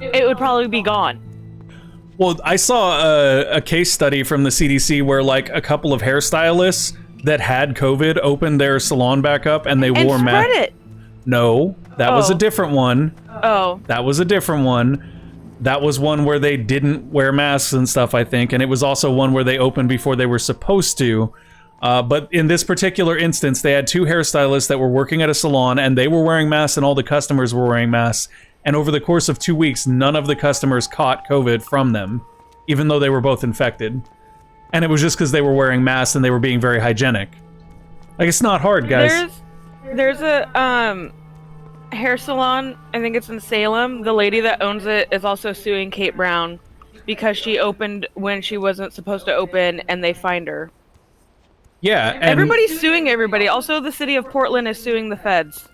it would probably be gone. Well, I saw a case study from the CDC where like a couple of hairstylists that had COVID opened their salon back up and they wore masks. Spread it. No, that was a different one. Oh. That was a different one. That was one where they didn't wear masks and stuff, I think. And it was also one where they opened before they were supposed to. But in this particular instance, they had 2 hairstylists that were working at a salon and they were wearing masks and all the customers were wearing masks. And over the course of 2 weeks, none of the customers caught COVID from them, even though they were both infected. And it was just because they were wearing masks and they were being very hygienic. Like, it's not hard, guys. There's a hair salon, I think it's in Salem. The lady that owns it is also suing Kate Brown because she opened when she wasn't supposed to open, and they fined her. Yeah, and Everybody's suing everybody. Also, the city of Portland is suing the feds.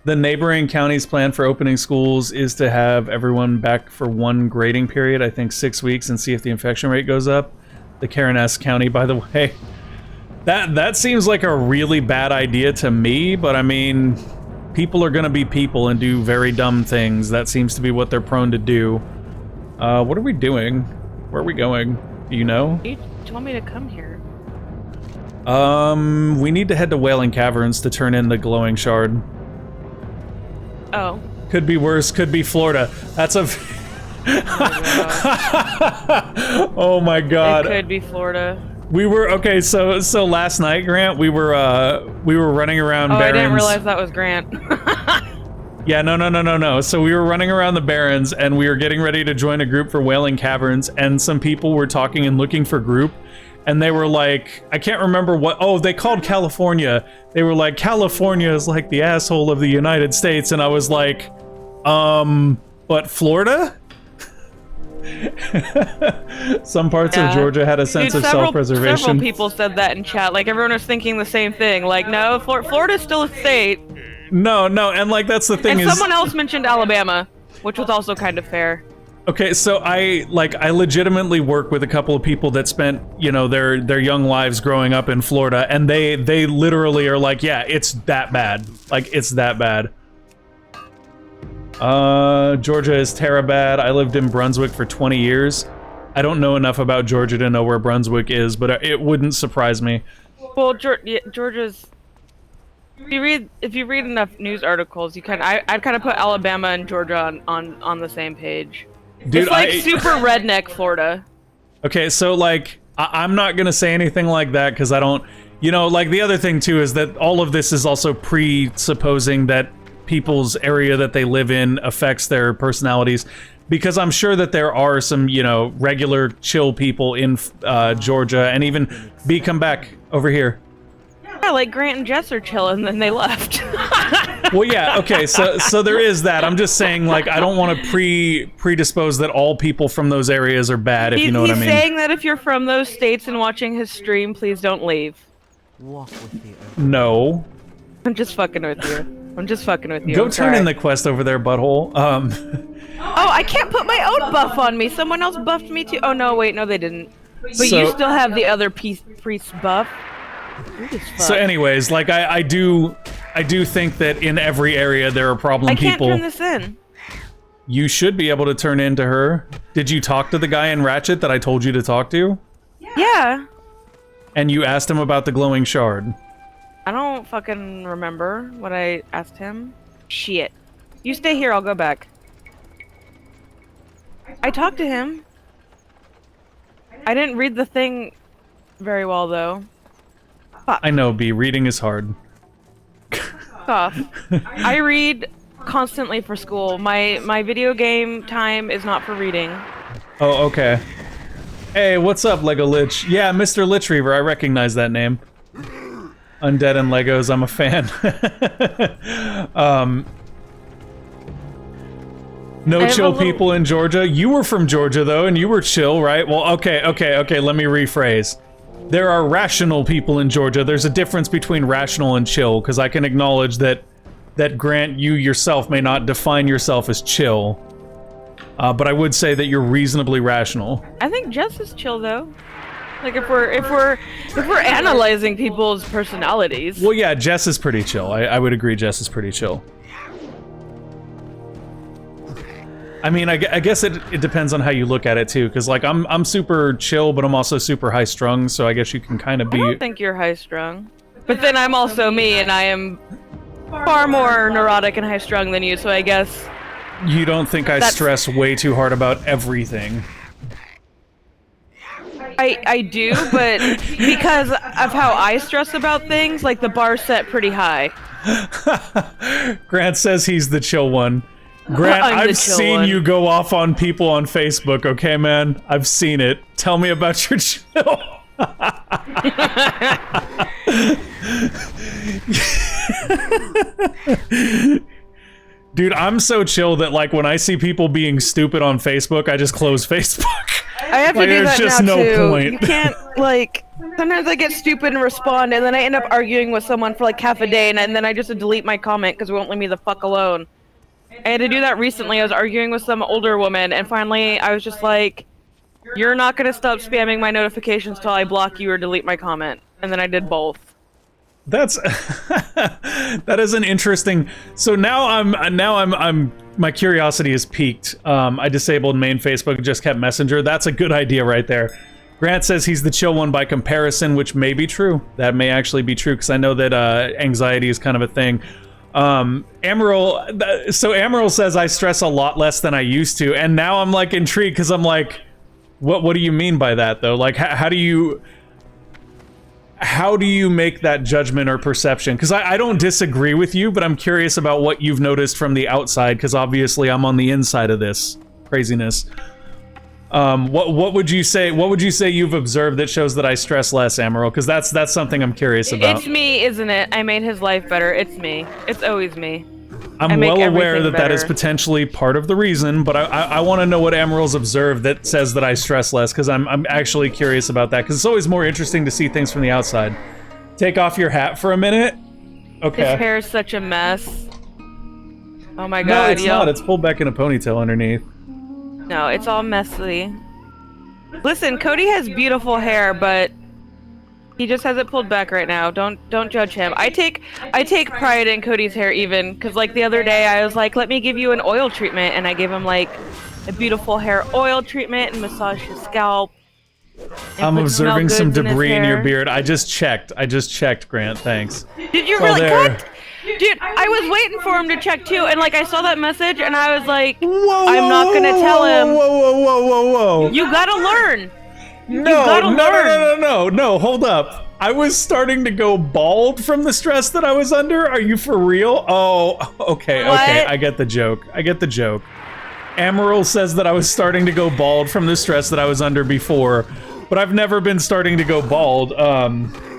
the neighboring county's plan for opening schools is to have everyone back for one grading period, I think 6 weeks, and see if the infection rate goes up. The Karen S. County, by the way. That seems like a really bad idea to me, but I mean, people are gonna be people and do very dumb things. That seems to be what they're prone to do. What are we doing? Where are we going? Do you know? You told me to come here. We need to head to Wailing Caverns to turn in the glowing shard. Oh. Could be worse, could be Florida. That's a... Oh my god. It could be Florida. We were, okay, so last night, Grant, we were running around Barrens. I didn't realize that was Grant. Yeah, no. So we were running around the Barrens, and we were getting ready to join a group for Wailing Caverns, and some people were talking and looking for group, and they were like, I can't remember what, oh, they called California. They were like, California is like the asshole of the United States, and I was like, but Florida? Some parts of Georgia had a sense of self-preservation. Several people said that in chat. Like, everyone was thinking the same thing. Like, no, Florida's still a state. No, and like, that's the thing and is... someone else mentioned Alabama, which was also kind of fair. Okay, so I legitimately work with a couple of people that spent, you know, their young lives growing up in Florida, and they literally are like, yeah, it's that bad. Like, it's that bad. Georgia is terra bad. I lived in Brunswick for 20 years. I don't know enough about Georgia to know where Brunswick is, but it wouldn't surprise me. Well, Georgia's... If you read enough news articles, you can. I'd kind of put Alabama and Georgia on the same page. Dude, it's like super redneck Florida. Okay, so like I'm not gonna say anything like that because I don't. You know, like the other thing too is that all of this is also presupposing that people's area that they live in affects their personalities. Because I'm sure that there are some, you know, regular chill people in Georgia, and even B, come back over here. Yeah, like Grant and Jess are chill, and then they left. Well, yeah, okay, so there is that. I'm just saying, like, I don't want to predispose that all people from those areas are bad, if you know what I mean. He's saying that if you're from those states and watching his stream, please don't leave. Walk with the earth. No. I'm just fucking with you. I'm just fucking with you. Go turn in the quest over there, butthole. Oh, I can't put my own buff on me. Someone else buffed me too. Oh, no, wait, no, they didn't. But you still have the other priest buff. So anyways, like I do think that in every area there are problem people. I can't turn this in. You should be able to turn into her. Did you talk to the guy in Ratchet that I told you to talk to? Yeah. And you asked him about the glowing shard. I don't fucking remember what I asked him. Shit. You stay here, I'll go back. I talked to him. I didn't read the thing very well, though. Fuck. I know, B. Reading is hard. Fuck off. I read constantly for school. My video game time is not for reading. Oh, okay. Hey, what's up, Lego Lich? Yeah, Mr. Lich Reaver, I recognize that name. Undead and Legos, I'm a fan. No chill people in Georgia. You were from Georgia, though, and you were chill, right? Well, okay, let me rephrase. There are rational people in Georgia. There's a difference between rational and chill, because I can acknowledge that Grant, you yourself may not define yourself as chill. But I would say that you're reasonably rational. I think Jess is chill, though. Like, if we're analyzing people's personalities. Well, yeah, Jess is pretty chill. I would agree Jess is pretty chill. I mean, I guess it depends on how you look at it, too, because, like, I'm super chill, but I'm also super high-strung, so I guess you can kind of be... I don't think you're high-strung. But then I'm also me, and I am far more neurotic and high-strung than you, so I guess... You don't think I stress way too hard about everything? I do, but because of how I stress about things, like, the bar's set pretty high. Grant says he's the chill one. Grant, I've seen you go off on people on Facebook, okay, man? I've seen it. Tell me about your chill. Dude, I'm so chill that like when I see people being stupid on Facebook, I just close Facebook. I have to Like, do there's that just now no too. point. You can't like. Sometimes I get stupid and respond, and then I end up arguing with someone for like half a day, and then I just delete my comment because it won't leave me the fuck alone. I had to do that recently. I was arguing with some older woman, and finally I was just like, "You're not gonna stop spamming my notifications till I block you or delete my comment." And then I did both. That's that is an interesting. So now I'm my curiosity is piqued. I disabled main Facebook and just kept Messenger. That's a good idea right there. Grant says he's the chill one by comparison, which may be true. That may actually be true because I know that anxiety is kind of a thing. Amaryl, so Amaryl says I stress a lot less than I used to, and now I'm like intrigued because I'm like, what do you mean by that though? Like how do you make that judgment or perception? Because I don't disagree with you, but I'm curious about what you've noticed from the outside, because obviously I'm on the inside of this craziness. What would you say? What would you say you've observed that shows that I stress less, Amaryl? Because that's something I'm curious about. It's me, isn't it? I made his life better. It's me. It's always me. I'm well aware that that is potentially part of the reason, but I want to know what Amaryl's observed that says that I stress less, because I'm actually curious about that, because it's always more interesting to see things from the outside. Take off your hat for a minute. Okay. His hair is such a mess. Oh my god. No, it's not. It's pulled back in a ponytail underneath. No, it's all messy. Listen, Cody has beautiful hair, but he just has it pulled back right now. Don't judge him. I take pride in Cody's hair even, because like the other day I was like, let me give you an oil treatment, and I gave him like a beautiful hair oil treatment and massage his scalp. I'm observing some debris in your beard. I just checked, Grant. Thanks. Did you really? What? Dude, I was waiting for him to check too, and like I saw that message, and I was like, I'm not gonna tell him. Whoa. You gotta learn. No, hold up. I was starting to go bald from the stress that I was under. Are you for real? Oh, okay. I get the joke. Amaryl says that I was starting to go bald from the stress that I was under before, but I've never been starting to go bald.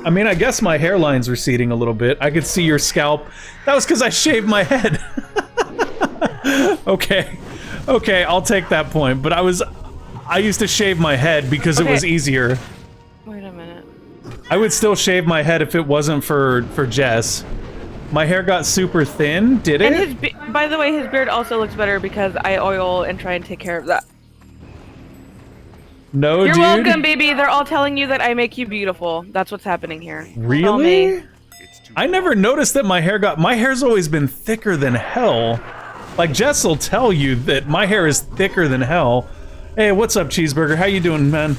I mean, I guess my hairline's receding a little bit. I could see your scalp. That was because I shaved my head. Okay, I'll take that point. But I used to shave my head because it was easier. Wait a minute. I would still shave my head if it wasn't for Jess. My hair got super thin, did it? And by the way, his beard also looks better because I oil and try and take care of that. No, You're dude. welcome, baby. They're all telling you that I make you beautiful. That's what's happening here. Really? I never noticed that my hair's always been thicker than hell. Like, Jess will tell you that my hair is thicker than hell. Hey, what's up, Cheeseburger? How you doing, man?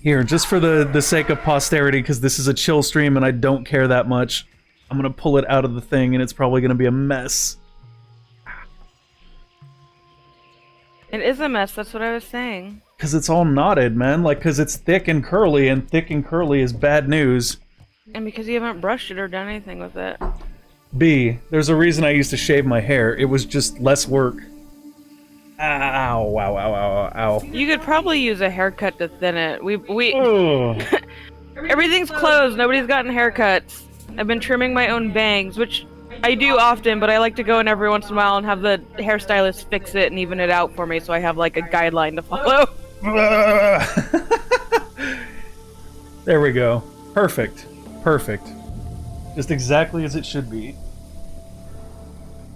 Here, just for the sake of posterity, because this is a chill stream and I don't care that much, I'm gonna pull it out of the thing and it's probably gonna be a mess. It is a mess, that's what I was saying. Because it's all knotted, man. Like, because it's thick and curly is bad news. And because you haven't brushed it or done anything with it. B, there's a reason I used to shave my hair. It was just less work. Ow, ow, ow, ow, ow. You could probably use a haircut to thin it. Everything's closed, nobody's gotten haircuts. I've been trimming my own bangs, which I do often, but I like to go in every once in a while and have the hairstylist fix it and even it out for me so I have like a guideline to follow. There we go. Perfect. Just exactly as it should be.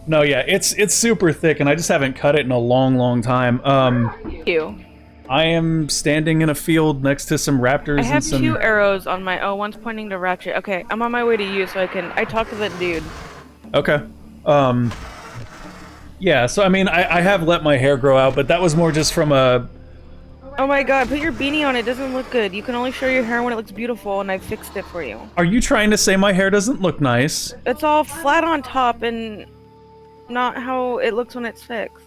No, yeah, it's super thick and I just haven't cut it in a long time. I am standing in a field next to some raptors. I have two arrows on my... Oh, one's pointing to Ratchet. Okay, I'm on my way to you so I talked to that dude. Okay. Yeah, so I mean, I have let my hair grow out, but that was more just from a... Oh my god, put your beanie on, it doesn't look good. You can only show your hair when it looks beautiful, and I fixed it for you. Are you trying to say my hair doesn't look nice? It's all flat on top and not how it looks when it's fixed.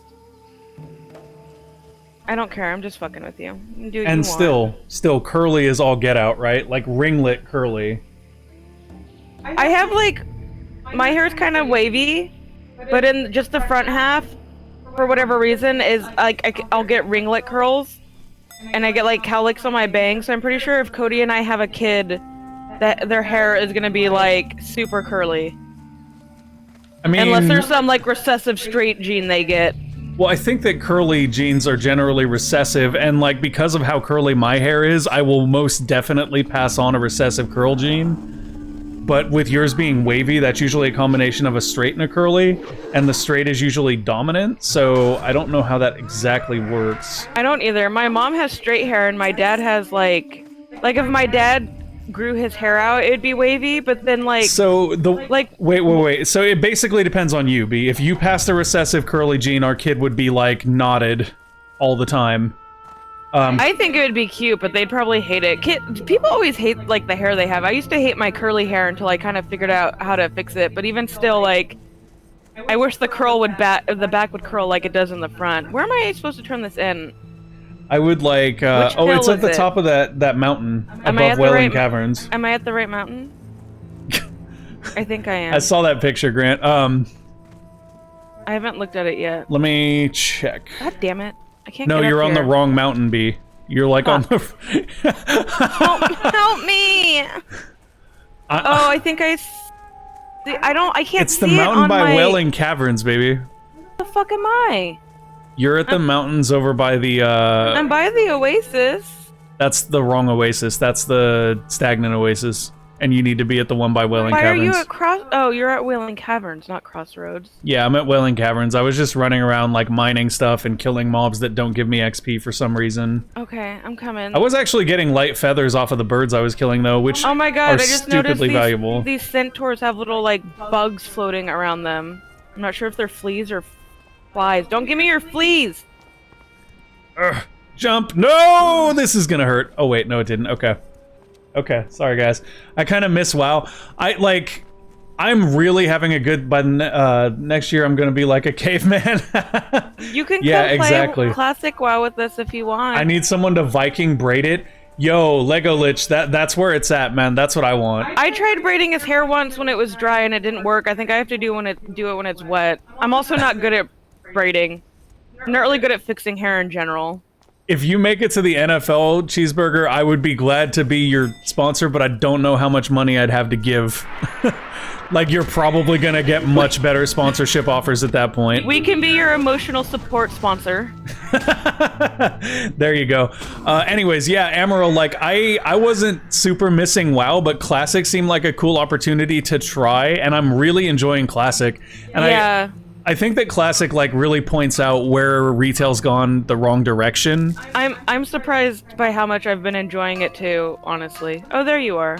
I don't care, I'm just fucking with you. Do what you want. And still curly is all get out, right? Like ringlet curly. I have like... My hair is kind of wavy, but in just the front half, for whatever reason, is like I'll get ringlet curls, and I get like cowlicks on my bangs. So I'm pretty sure if Cody and I have a kid, that their hair is gonna be like super curly. I mean, Unless there's some like recessive straight gene they get. well, I think that curly genes are generally recessive, and like because of how curly my hair is, I will most definitely pass on a recessive curl gene. But with yours being wavy, that's usually a combination of a straight and a curly, and the straight is usually dominant, so I don't know how that exactly works. I don't either. My mom has straight hair and my dad has like if my dad grew his hair out, it'd be wavy, but then like So the like wait. So it basically depends on you, B. If you passed a recessive curly gene, our kid would be like knotted all the time. I think it would be cute, but they'd probably hate it. People always hate like the hair they have. I used to hate my curly hair until I kind of figured out how to fix it. But even still, like, I wish the back would curl like it does in the front. Where am I supposed to turn this in? I would like. Which Oh, it's hill at the is top of that mountain Am I at above the Wailing right- Caverns. Am I at the right mountain? I think I am. I saw that picture, Grant. I haven't looked at it yet. Let me check. God damn it! I can't. No, get up you're on the here. wrong mountain, B. You're like on the. Help me! Oh, I think I. I can't It's see the it mountain on by my... Wailing Caverns, baby. Where the fuck am I? You're at the mountains over by the. I'm by the oasis. That's the wrong oasis. That's the stagnant oasis, and you need to be at the one by Wailing Why Caverns. are you at Oh, you're at Wailing Caverns, not Crossroads. Yeah, I'm at Wailing Caverns. I was just running around like mining stuff and killing mobs that don't give me XP for some reason. Okay, I'm coming. I was actually getting light feathers off of the birds I was killing though, which Oh my god, are I just noticed stupidly valuable. these centaurs have little like bugs floating around them. I'm not sure if they're fleas or flies. Don't give me your fleas! Ugh, jump! No, this is gonna hurt. Oh wait, no, it didn't. Okay, sorry guys. I kind of miss WoW. I'm really having a good. By next year, I'm gonna be like a caveman. You can Yeah, come exactly. play Classic WoW with us if you want. I need someone to Viking braid it. Yo, Lego Lich, that's where it's at, man. That's what I want. I tried braiding his hair once when it was dry and it didn't work. I think I have to do it when it's wet. I'm also not good at braiding. I'm not really good at fixing hair in general. If you make it to the NFL, Cheeseburger, I would be glad to be your sponsor, but I don't know how much money I'd have to give. Like, you're probably gonna get much better sponsorship offers at that point. We can be your emotional support sponsor. There you go. Anyways, yeah, Amaryl, like, I wasn't super missing WoW, but Classic seemed like a cool opportunity to try, and I'm really enjoying Classic. And Yeah. I think that Classic, like, really points out where retail's gone the wrong direction. I'm surprised by how much I've been enjoying it too, honestly. Oh, there you are.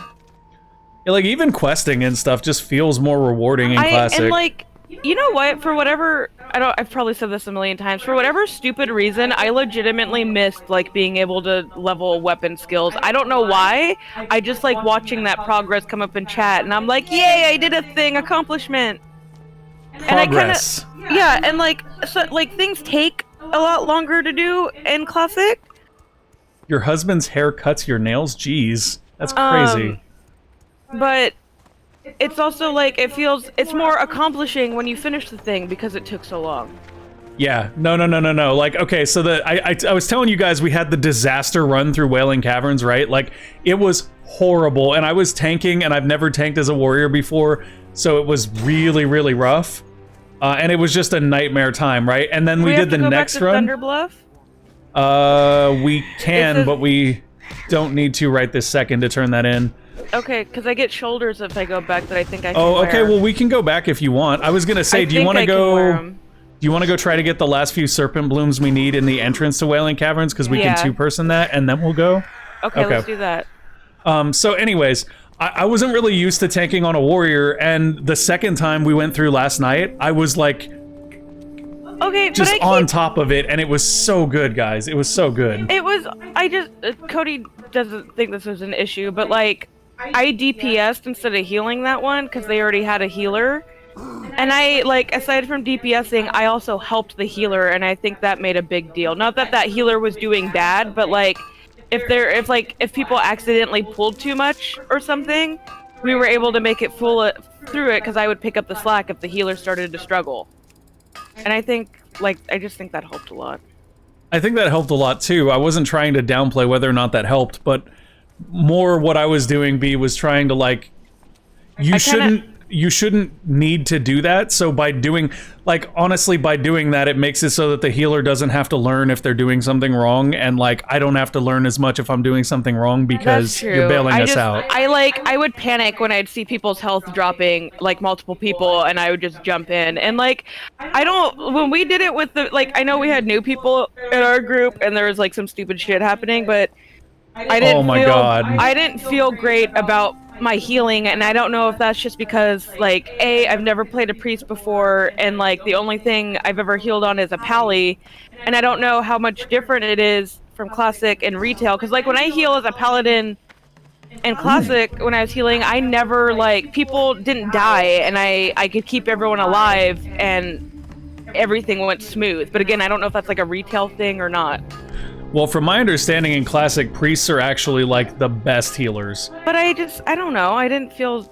Yeah, like, even questing and stuff just feels more rewarding in Classic. And like, you know what? For whatever, I've probably said this a million times. For whatever stupid reason, I legitimately missed like being able to level weapon skills. I don't know why. I just like watching that progress come up in chat, and I'm like, yay! I did a thing, accomplishment. Progress. And I kind of, yeah, and like, so like things take a lot longer to do in Classic. Your husband's hair cuts your nails? Jeez. That's crazy. But it's also like it's more accomplishing when you finish the thing because it took so long. Yeah. No. Like, okay, so I was telling you guys we had the disaster run through Wailing Caverns, right? Like, it was horrible, and I was tanking, and I've never tanked as a warrior before, so it was really, really rough. And it was just a nightmare time, right? And then we did the next back to run. Thunder Bluff? We can, but we don't need to right this second to turn that in. Okay, because I get shoulders if I go back that I think I can Oh, okay. wear. Well, we can go back if you want. I was gonna say, do you want to go? Do you want to go try to get the last few serpent blooms we need in the entrance to Wailing Caverns? Because we Yeah. can two-person that, and then we'll go. Okay, let's do that. So anyways, I wasn't really used to tanking on a warrior, and the second time we went through last night, I was like Okay, just but on top of it, and it was so good, guys. It was so good. It was. I just. Cody doesn't think this was an issue, but like, I DPS'd instead of healing that one because they already had a healer. And I, like, aside from DPSing, I also helped the healer, and I think that made a big deal. Not that that healer was doing bad, but like, if people accidentally pulled too much or something, we were able to make it through it because I would pick up the slack if the healer started to struggle. And I think, like, I just think that helped a lot. I think that helped a lot too. I wasn't trying to downplay whether or not that helped, but more what I was doing, B, was trying to, like, you shouldn't you shouldn't need to do that. So by doing, like, honestly, by doing that, it makes it so that the healer doesn't have to learn if they're doing something wrong, and like I don't have to learn as much if I'm doing something wrong because you're bailing us out. I would panic when I'd see people's health dropping, like multiple people, and I would just jump in. And like, when we did it with the, like, I know we had new people in our group and there was like some stupid shit happening, but I didn't feel great about my healing, and I don't know if that's just because, like, I've never played a priest before, and like the only thing I've ever healed on is a pally, and I don't know how much different it is from classic and retail, because like when I heal as a paladin in classic, when I was healing, I never, like, people didn't die, and I could keep everyone alive, and everything went smooth. But again, I don't know if that's like a retail thing or not. Well, from my understanding in Classic, priests are actually, like, the best healers. But I don't know. I didn't feel...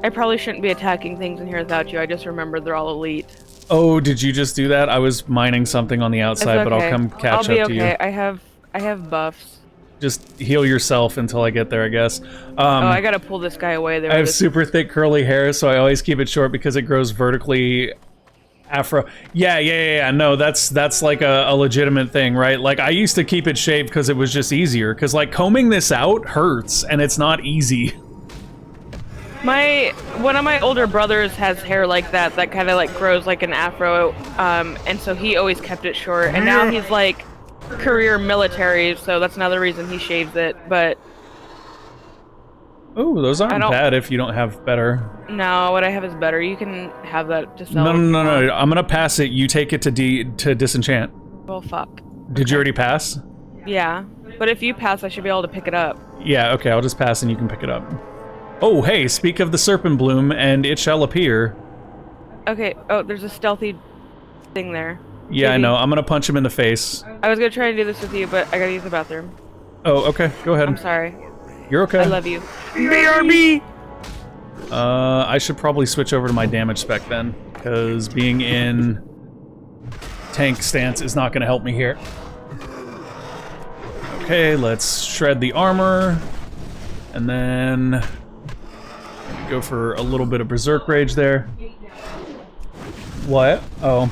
I probably shouldn't be attacking things in here without you. I just remember they're all elite. Oh, did you just do that? I was mining something on the outside, but I'll come catch up to you. I have buffs. Just heal yourself until I get there, I guess. I gotta pull this guy away there. I have super thick curly hair, so I always keep it short because it grows vertically... Afro. Yeah. No, that's like a legitimate thing, right? Like, I used to keep it shaved because it was just easier. Because, like, combing this out hurts, and it's not easy. One of my older brothers has hair like that kind of, like, grows like an afro, and so he always kept it short. And now he's, like, career military, so that's another reason he shaves it, but... Oh, those aren't bad if you don't have better. No, what I have is better. You can have that to sell. No. I'm gonna pass it. You take it to disenchant. Well, fuck. Did you already pass? Yeah, but if you pass, I should be able to pick it up. Yeah, okay, I'll just pass and you can pick it up. Oh, hey, speak of the serpent bloom, and it shall appear. Okay, oh, there's a stealthy thing there. Yeah, maybe. I know. I'm gonna punch him in the face. I was gonna try and do this with you, but I gotta use the bathroom. Oh, okay, go ahead. I'm sorry. You're okay. I love you. BRB! I should probably switch over to my damage spec then, because being in tank stance is not going to help me here. Okay, let's shred the armor, and then go for a little bit of Berserk Rage there. What? Oh.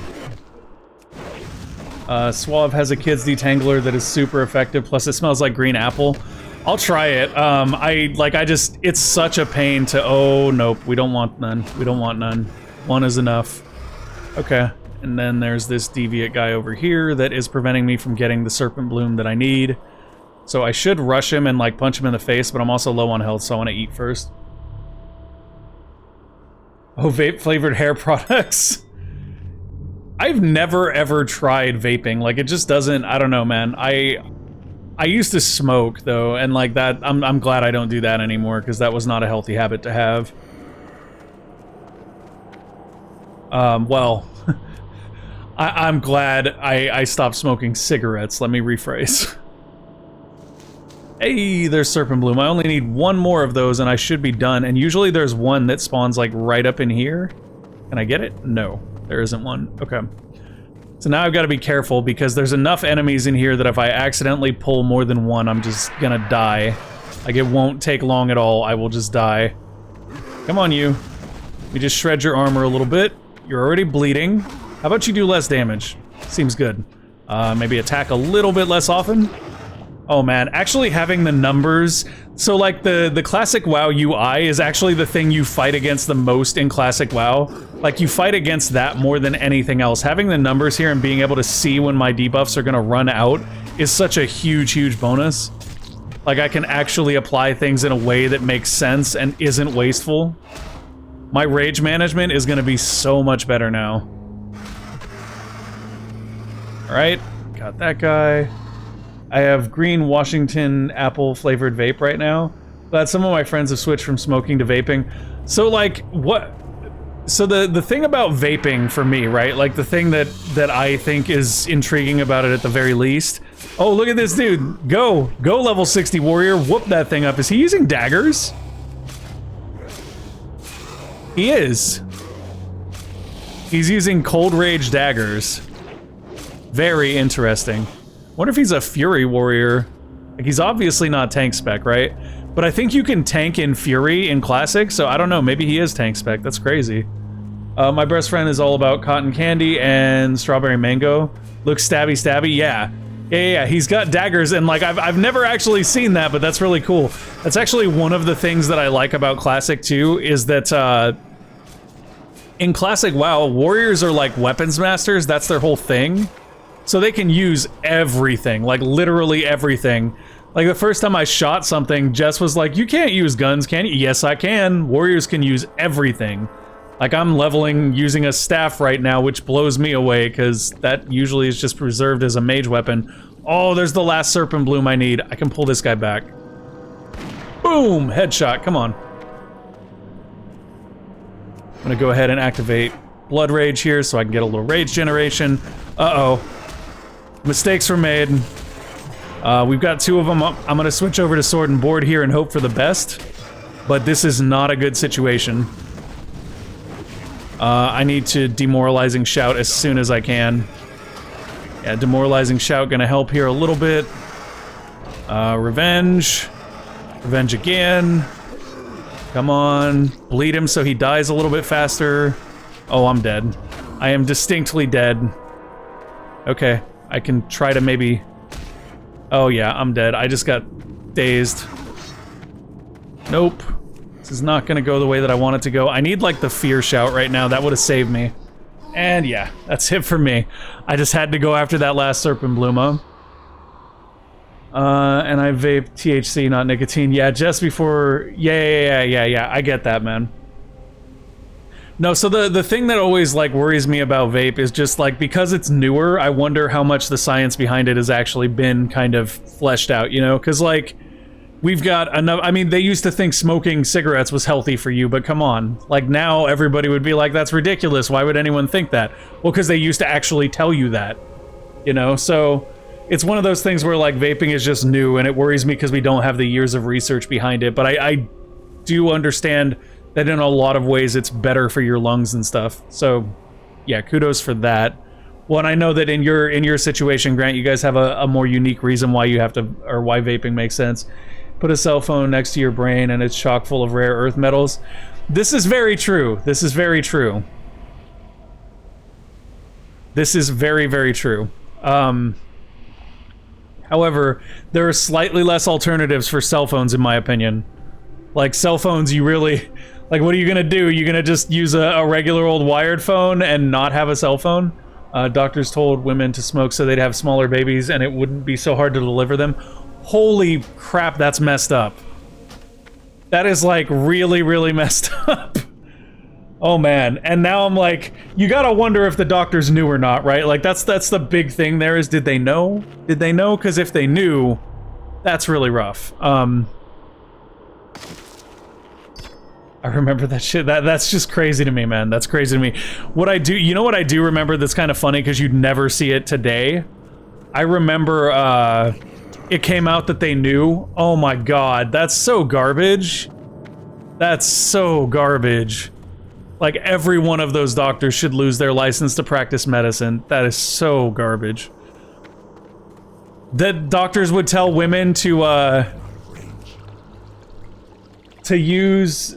Suave has a kid's detangler that is super effective, plus it smells like green apple. I'll try it. It's such a pain to... Oh, nope. We don't want none. We don't want none. One is enough. Okay. And then there's this deviant guy over here that is preventing me from getting the Serpent Bloom that I need. So I should rush him and, like, punch him in the face, but I'm also low on health, so I want to eat first. Oh, vape-flavored hair products. I've never, ever tried vaping. Like, it just doesn't... I don't know, man. I used to smoke, though, and like that, I'm glad I don't do that anymore, because that was not a healthy habit to have. Well, I'm glad I stopped smoking cigarettes. Let me rephrase. Hey, there's Serpent Bloom. I only need one more of those, and I should be done. And usually there's one that spawns, like, right up in here. Can I get it? No, there isn't one. Okay. So now I've got to be careful because there's enough enemies in here that if I accidentally pull more than one, I'm just gonna die. Like, it won't take long at all. I will just die. Come on, you. We just shred your armor a little bit. You're already bleeding. How about you do less damage? Seems good. Maybe attack a little bit less often? Oh man, actually having the numbers... So like the classic WoW UI is actually the thing you fight against the most in classic WoW. Like, you fight against that more than anything else. Having the numbers here and being able to see when my debuffs are gonna run out is such a huge, huge bonus. Like, I can actually apply things in a way that makes sense and isn't wasteful. My rage management is gonna be so much better now. Alright, got that guy. I have green Washington apple flavored vape right now. But some of my friends have switched from smoking to vaping. So like, what? So the thing about vaping for me, right? Like the thing that I think is intriguing about it at the very least. Oh, look at this dude. Go level 60 warrior. Whoop that thing up. Is he using daggers? He is. He's using cold rage daggers. Very interesting. Wonder if he's a Fury warrior. Like, he's obviously not tank spec, right? But I think you can tank in Fury in Classic, so I don't know, maybe he is tank spec. That's crazy. My best friend is all about cotton candy and strawberry mango. Looks stabby stabby, yeah. Yeah, he's got daggers, and like I've never actually seen that, but that's really cool. That's actually one of the things that I like about Classic too, is that in Classic WoW, warriors are like weapons masters. That's their whole thing. So they can use everything, like literally everything. Like the first time I shot something, Jess was like, "You can't use guns, can you?" Yes, I can. Warriors can use everything. Like I'm leveling using a staff right now, which blows me away because that usually is just preserved as a mage weapon. Oh, there's the last serpent bloom I need. I can pull this guy back. Boom! Headshot, come on. I'm gonna go ahead and activate Blood Rage here so I can get a little rage generation. Uh-oh. Mistakes were made. We've got 2 of them. I'm gonna switch over to Sword and Board here and hope for the best. But this is not a good situation. I need to Demoralizing Shout as soon as I can. Yeah, Demoralizing Shout gonna help here a little bit. Revenge. Revenge again. Come on. Bleed him so he dies a little bit faster. Oh, I'm dead. I am distinctly dead. Okay, I can try to maybe... Oh yeah, I'm dead. I just got dazed. Nope. This is not gonna go the way that I want it to go. I need like the Fear Shout right now. That would have saved me. And yeah, that's it for me. I just had to go after that last Serpent Bluma. And I vape THC, not nicotine. Yeah, just before... Yeah, I get that, man. No, so the thing that always, like, worries me about vape is just, like, because it's newer, I wonder how much the science behind it has actually been kind of fleshed out, you know? Because, like, we've got enough... I mean, they used to think smoking cigarettes was healthy for you, but come on. Like, now everybody would be like, that's ridiculous. Why would anyone think that? Well, because they used to actually tell you that, you know? So... It's one of those things where, like, vaping is just new, and it worries me because we don't have the years of research behind it, but I do understand that in a lot of ways it's better for your lungs and stuff. So, yeah, kudos for that. Well, and I know that in your situation, Grant, you guys have a more unique reason why you have to, or why vaping makes sense. Put a cell phone next to your brain, and it's chock full of rare earth metals. This is very true. This is very true. This is very, very true. However, there are slightly less alternatives for cell phones, in my opinion. Like, cell phones, you really... Like, what are you gonna do? You gonna just use a regular old wired phone and not have a cell phone? Doctors told women to smoke so they'd have smaller babies and it wouldn't be so hard to deliver them. Holy crap, that's messed up. That is, like, really, really messed up. Oh man, and now I'm like, you gotta wonder if the doctors knew or not, right? Like, that's the big thing there is, did they know? Did they know? Because if they knew, that's really rough. I remember that shit. That's just crazy to me, man. That's crazy to me. What I do, you know what I do remember that's kind of funny because you'd never see it today? I remember, it came out that they knew. Oh my god, that's so garbage. That's so garbage. Like, every one of those doctors should lose their license to practice medicine. That is so garbage. That doctors would tell women to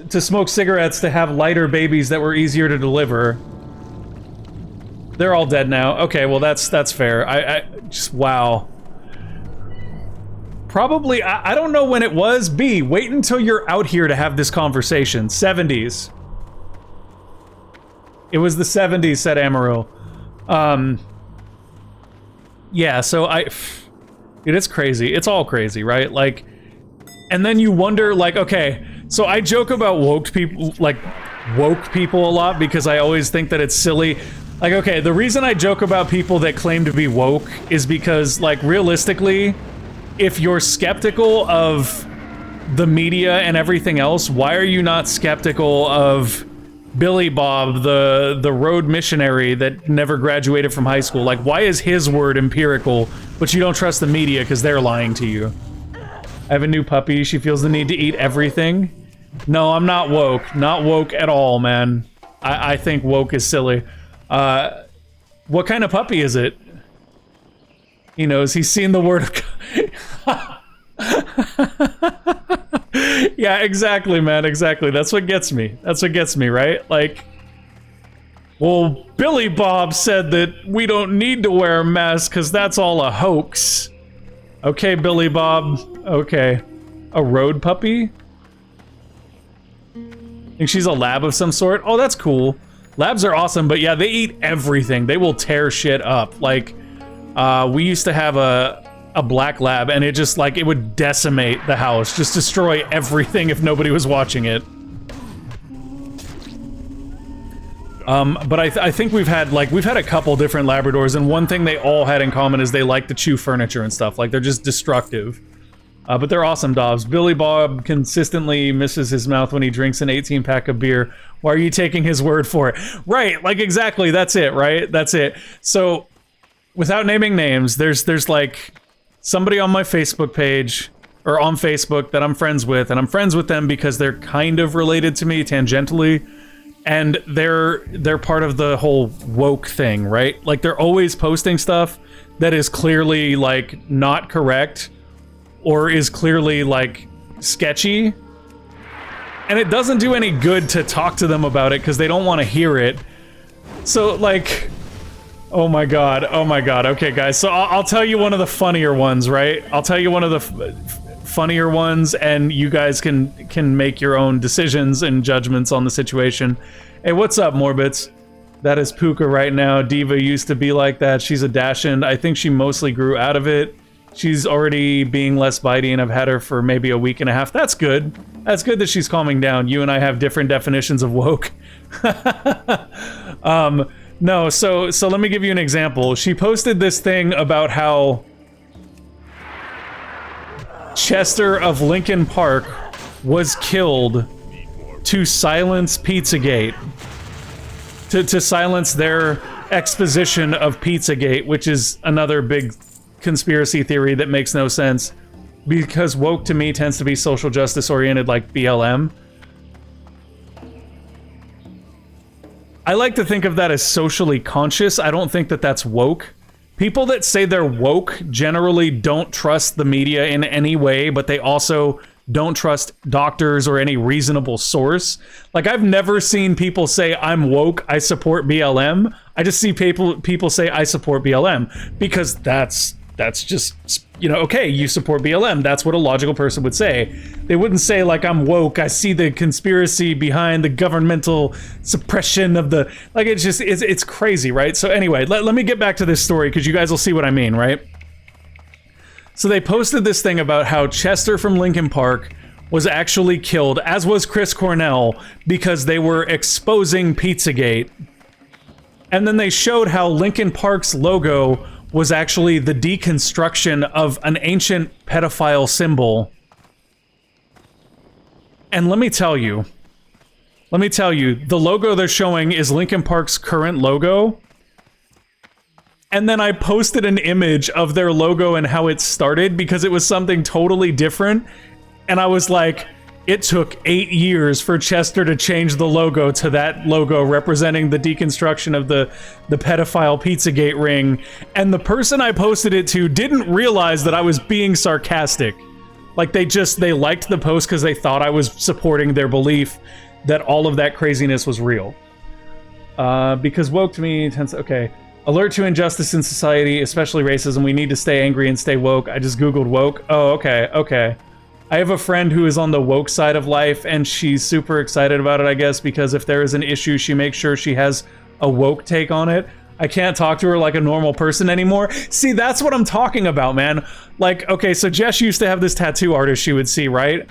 smoke cigarettes to have lighter babies that were easier to deliver. They're all dead now. Okay, well, that's fair. I just, wow. Probably, I don't know when it was. B, wait until you're out here to have this conversation. 70s. It was the 70s, said Amarillo. Yeah, so dude, it's crazy. It's all crazy, right? Like, and then you wonder, like, okay, so I joke about woke people a lot because I always think that it's silly. Like, okay, the reason I joke about people that claim to be woke is because, like, realistically, if you're skeptical of the media and everything else, why are you not skeptical of Billy Bob, the road missionary that never graduated from high school? Like, why is his word empirical, but you don't trust the media because they're lying to you? I have a new puppy. She feels the need to eat everything. No, I'm not woke. Not woke at all, man. I think woke is silly. What kind of puppy is it? He knows. He's seen the word of God. Yeah, exactly, man, exactly. That's what gets me. That's what gets me, right? Like, well, Billy Bob said that we don't need to wear a mask because that's all a hoax. Okay, Billy Bob. Okay. A road puppy? Think she's a lab of some sort? Oh, that's cool. Labs are awesome, but yeah, they eat everything. They will tear shit up. Like, we used to have a black lab, and it just, like, it would decimate the house. Just destroy everything if nobody was watching it. But I think we've had a couple different Labradors, and one thing they all had in common is they like to chew furniture and stuff. Like, they're just destructive. But they're awesome dogs. Billy Bob consistently misses his mouth when he drinks an 18-pack of beer. Why are you taking his word for it? Right, like, exactly, that's it, right? That's it. So, without naming names, there's like, somebody on my Facebook page, or on Facebook, that I'm friends with, and I'm friends with them because they're kind of related to me tangentially. And they're part of the whole woke thing, right? Like, they're always posting stuff that is clearly, like, not correct, or is clearly, like, sketchy. And it doesn't do any good to talk to them about it, because they don't want to hear it. So, like, oh my god, okay, guys, so I'll tell you one of the funnier ones, right? I'll tell you one of the funnier ones, and you guys can make your own decisions and judgments on the situation. Hey, what's up, Morbits? That is Puka right now. Diva used to be like that. She's a Dachshund. I think she mostly grew out of it. She's already being less bitey, and I've had her for maybe a week and a half. That's good. That's good that she's calming down. You and I have different definitions of woke. No, so let me give you an example. She posted this thing about how Chester of Lincoln Park was killed to silence Pizzagate. To silence their exposition of Pizzagate, which is another big conspiracy theory that makes no sense. Because woke to me tends to be social justice oriented, like BLM. I like to think of that as socially conscious. I don't think that that's woke. People that say they're woke generally don't trust the media in any way, but they also don't trust doctors or any reasonable source. Like, I've never seen people say, I'm woke, I support BLM. I just see people say, I support BLM, because that's just, you know, okay, you support BLM. That's what a logical person would say. They wouldn't say, like, I'm woke, I see the conspiracy behind the governmental suppression of the... Like, it's just, it's crazy, right? So anyway, let me get back to this story, because you guys will see what I mean, right? So they posted this thing about how Chester from Lincoln Park was actually killed, as was Chris Cornell, because they were exposing Pizzagate. And then they showed how Lincoln Park's logo was actually the deconstruction of an ancient pedophile symbol. And let me tell you, the logo they're showing is Lincoln Park's current logo. And then I posted an image of their logo and how it started, because it was something totally different. And I was like, it took 8 years for Chester to change the logo to that logo representing the deconstruction of the pedophile Pizzagate ring. And the person I posted it to didn't realize that I was being sarcastic. Like, they liked the post because they thought I was supporting their belief that all of that craziness was real. Because woke to me tends to... Okay. Alert to injustice in society, especially racism. We need to stay angry and stay woke. I just googled woke. Oh, okay. I have a friend who is on the woke side of life, and she's super excited about it, I guess, because if there is an issue, she makes sure she has a woke take on it. I can't talk to her like a normal person anymore. See, that's what I'm talking about, man. Like, okay, so Jess used to have this tattoo artist she would see, right?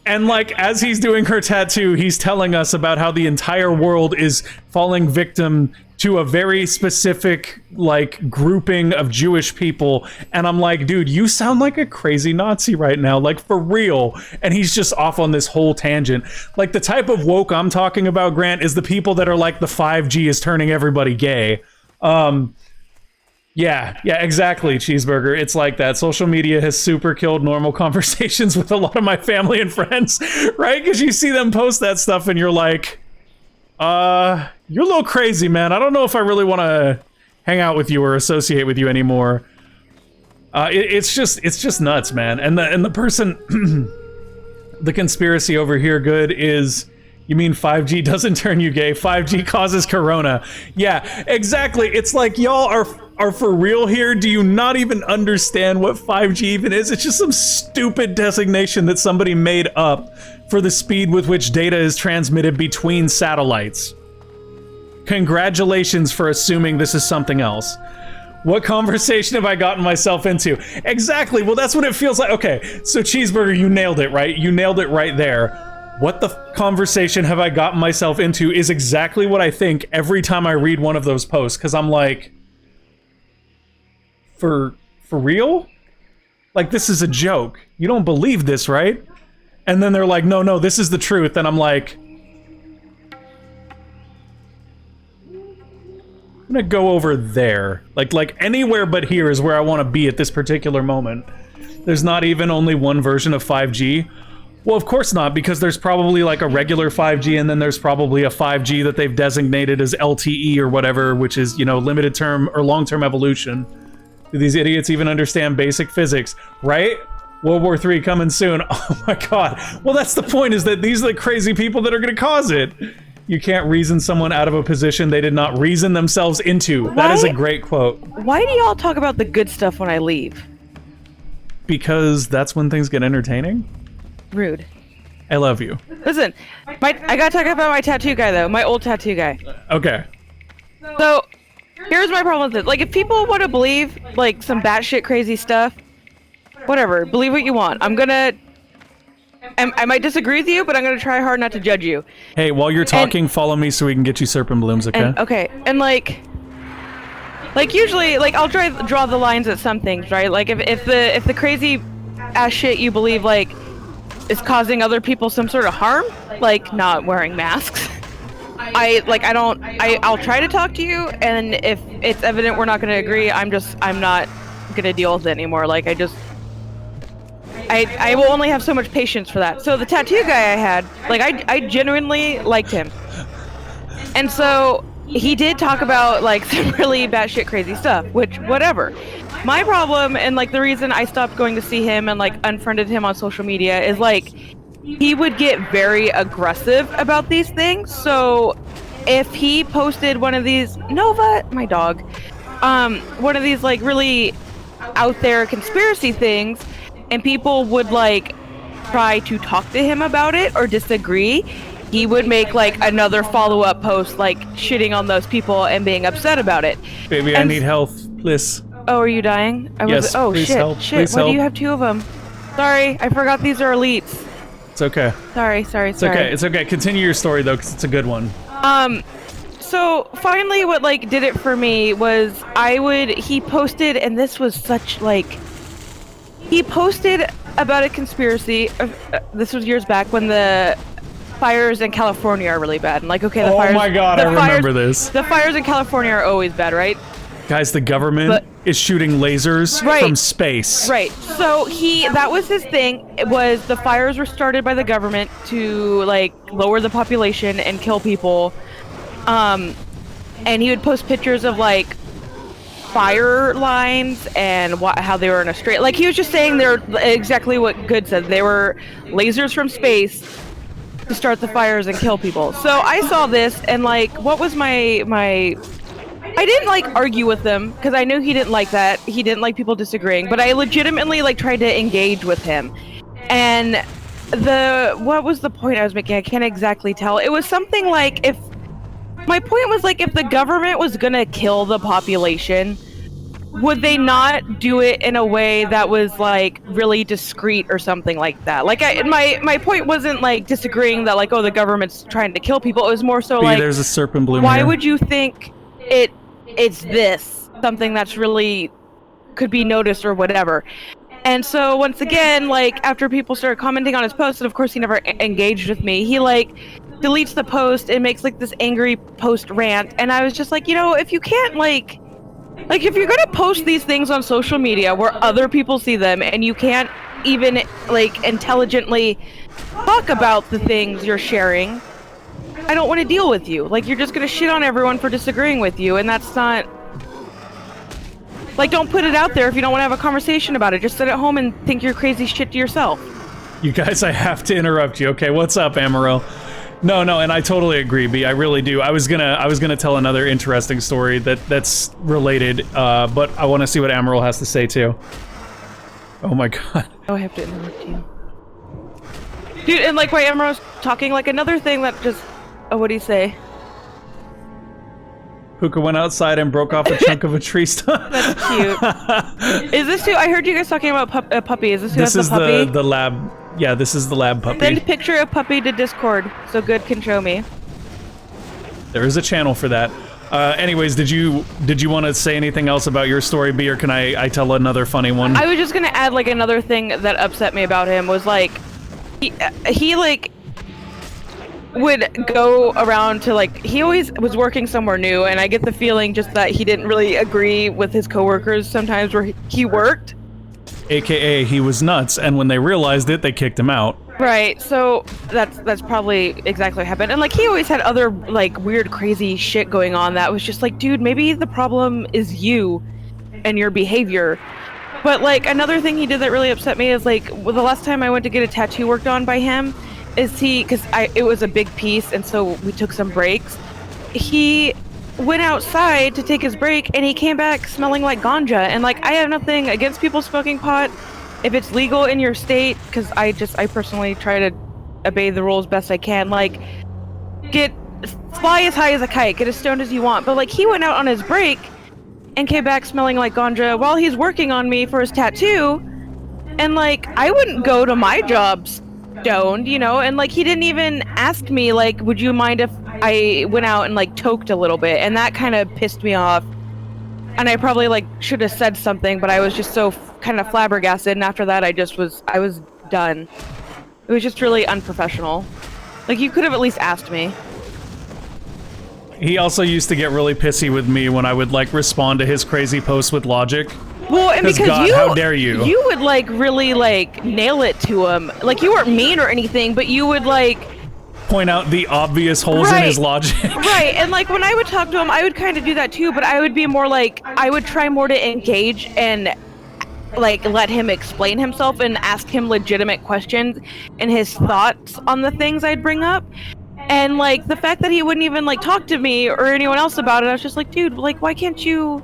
And, like, as he's doing her tattoo, he's telling us about how the entire world is falling victim to a very specific, like, grouping of Jewish people. And I'm like, dude, you sound like a crazy Nazi right now, like, for real. And he's just off on this whole tangent. Like, the type of woke I'm talking about, Grant, is the people that are like, the 5G is turning everybody gay. Yeah, exactly, Cheeseburger. It's like that. Social media has super killed normal conversations with a lot of my family and friends, right? Because you see them post that stuff and you're like, you're a little crazy, man. I don't know if I really want to hang out with you or associate with you anymore. It's just nuts, man. And the person The conspiracy over here, good, is you mean 5G doesn't turn you gay? 5G causes corona. Yeah, exactly. It's like y'all are for real here. Do you not even understand what 5G even is? It's just some stupid designation that somebody made up for the speed with which data is transmitted between satellites. Congratulations for assuming this is something else. What conversation have I gotten myself into? Exactly. Well, that's what it feels like. Okay, so Cheeseburger, you nailed it, right? You nailed it right there. What the conversation have I gotten myself into is exactly what I think every time I read one of those posts, because I'm like, for real? Like, this is a joke. You don't believe this, right? And then they're like, no, this is the truth. And I'm like, I'm gonna go over there. Like anywhere but here is where I want to be at this particular moment. There's not even only one version of 5G. Well, of course not, because there's probably like a regular 5G, and then there's probably a 5G that they've designated as LTE or whatever, which is, you know, limited term or long-term evolution. Do these idiots even understand basic physics, right? World War III coming soon. Oh my god. Well, that's the point, is that these are the crazy people that are gonna cause it. You can't reason someone out of a position they did not reason themselves into. That is a great quote. Why do y'all talk about the good stuff when I leave? Because that's when things get entertaining. Rude. I love you. Listen, I gotta talk about my tattoo guy though, my old tattoo guy. Okay. So, here's my problem with it. Like, if people want to believe, like, some batshit crazy stuff, whatever, believe what you want. I might disagree with you, but I'm gonna try hard not to judge you. Hey, while you're talking, follow me so we can get you serpent blooms, okay? And like usually, like, I'll draw the lines at some things, right? Like, if the crazy ass shit you believe, like, is causing other people some sort of harm, like not wearing masks, I'll try to talk to you, and if it's evident we're not gonna agree, I'm not gonna deal with it anymore. Like, I will only have so much patience for that. So the tattoo guy I had, like, I genuinely liked him. And so he did talk about, like, some really batshit crazy stuff, which, whatever. My problem, and, like, the reason I stopped going to see him and, like, unfriended him on social media is, like, he would get very aggressive about these things. So if he posted one of these, Nova, my dog, one of these, like, really out there conspiracy things, and people would, like, try to talk to him about it or disagree, he would make, like, another follow-up post, like, shitting on those people and being upset about it. Baby, I need health, please. Oh, are you dying? Yes, oh, please shit, help. shit. Please Why help. do you have two of them? Sorry, I forgot these are elites. It's okay. Sorry. It's okay. It's okay. Continue your story, though, because it's a good one. So finally what, like, did it for me was he posted, and this was such, like, he posted about a conspiracy. This was years back when the fires in California are really bad. And, like, okay, the fires. Oh my god, I remember this. The fires in California are always bad, right? Guys, the government is shooting lasers from space. Right. So that was his thing. It was the fires were started by the government to, like, lower the population and kill people. And he would post pictures of, like, fire lines and how they were in a straight, like, he was just saying they're exactly what Good said. They were lasers from space to start the fires and kill people. So I saw this, and, like, what was my I didn't, like, argue with him because I knew he didn't like that. He didn't like people disagreeing, but I legitimately, like, tried to engage with him. And what was the point I was making? I can't exactly tell. It was something like, my point was, like, if the government was gonna kill the population, would they not do it in a way that was, like, really discreet or something like that? Like, my point wasn't, like, disagreeing that, like, oh, the government's trying to kill people. It was more so, like, there's a serpent bloom why here. would you think it's this something that's really could be noticed or whatever? And so once again, like, after people started commenting on his post, and of course he never engaged with me, he, like, deletes the post and makes, like, this angry post rant. And I was just like, you know, if you can't, like if you're gonna post these things on social media where other people see them, and you can't even, like, intelligently talk about the things you're sharing, I don't want to deal with you. Like, you're just gonna shit on everyone for disagreeing with you, and that's not, like, don't put it out there if you don't want to have a conversation about it. Just sit at home and think your crazy shit to yourself. You guys, I have to interrupt you. Okay, what's up, Amaro? No, and I totally agree, B. I really do. I was gonna tell another interesting story that's related, but I want to see what Amaral has to say too. Oh my god. Oh, I have to interrupt you. Dude, and like while Amaro's talking, like another thing that just... Oh, what do you say? Puka went outside and broke off a chunk of a tree stump. That's cute. Is this who... I heard you guys talking about a puppy. Is this who has the puppy? This is the lab... Yeah, this is the lab puppy. Send a picture of puppy to Discord, so GUD can show me. There is a channel for that. Anyways, did you want to say anything else about your story, B, or can I tell another funny one? I was just gonna add like another thing that upset me about him was like he like would go around to like he always was working somewhere new, and I get the feeling just that he didn't really agree with his coworkers sometimes where he worked. AKA he was nuts, and when they realized it, they kicked him out. Right, so that's probably exactly what happened. And like he always had other like weird crazy shit going on that was just like, dude, maybe the problem is you and your behavior. But like another thing he did that really upset me is like the last time I went to get a tattoo worked on by him is it was a big piece, and so we took some breaks. He went outside to take his break, and he came back smelling like ganja. And like I have nothing against people smoking pot if it's legal in your state, because I personally try to obey the rules best I can. Like fly as high as a kite, get as stoned as you want. But like he went out on his break and came back smelling like ganja while he's working on me for his tattoo, and like I wouldn't go to my job stoned, you know. And like he didn't even ask me like, would you mind if I went out and like toked a little bit, and that kind of pissed me off. And I probably like should have said something, but I was just so kind of flabbergasted, and after that I was done. It was just really unprofessional. Like you could have at least asked me. He also used to get really pissy with me when I would like respond to his crazy posts with logic. Well, and because God, how dare you? You would like really like nail it to him. Like you weren't mean or anything, but you would like point out the obvious holes in his logic. Right, and like when I would talk to him, I would kind of do that too, but I would be more like, I would try more to engage and like let him explain himself and ask him legitimate questions and his thoughts on the things I'd bring up. And like the fact that he wouldn't even like talk to me or anyone else about it, I was just like, dude, like why can't you,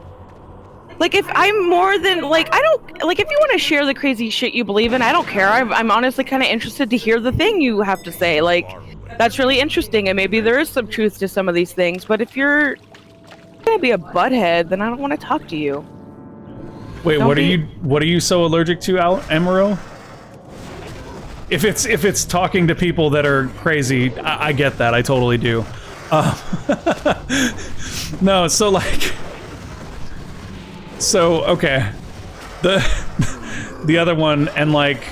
like if I'm more than like, I don't, like if you want to share the crazy shit you believe in, I don't care. I'm honestly kind of interested to hear the thing you have to say. Like that's really interesting, and maybe there is some truth to some of these things, but if you're gonna be a butthead, then I don't want to talk to you. Wait, what are you so allergic to, Emerald? If it's talking to people that are crazy, I get that. I totally do. No, so okay, the other one, and like,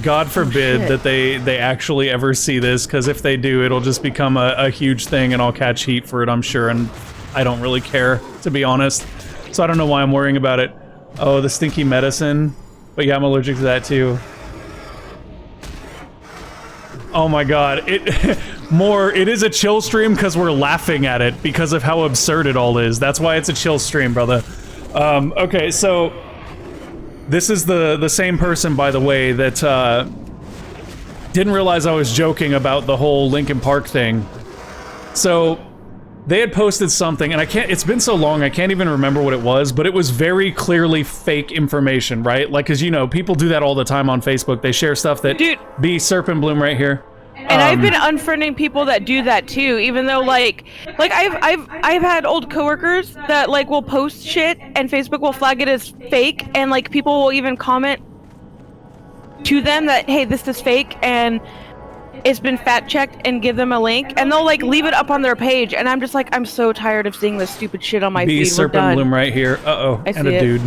God forbid that they actually ever see this, because if they do, it'll just become a huge thing, and I'll catch heat for it, I'm sure, and I don't really care, to be honest. So I don't know why I'm worrying about it. Oh, the stinky medicine. But yeah, I'm allergic to that too. Oh my god, it is a chill stream because we're laughing at it because of how absurd it all is. That's why it's a chill stream, brother. Okay, so this is the same person, by the way, that didn't realize I was joking about the whole Linkin Park thing. So they had posted something, and it's been so long I can't even remember what it was, but it was very clearly fake information, right? Like, cause you know, people do that all the time on Facebook. They share stuff that, dude, Serpent Bloom right here. And I've been unfriending people that do that too, even though like I've had old coworkers that like will post shit and Facebook will flag it as fake, and like people will even comment to them that, hey, this is fake and it's been fact checked, and give them a link, and they'll like leave it up on their page, and I'm just like, I'm so tired of seeing this stupid shit on my feed. Serpent Bloom right here. Uh-oh, and a dude.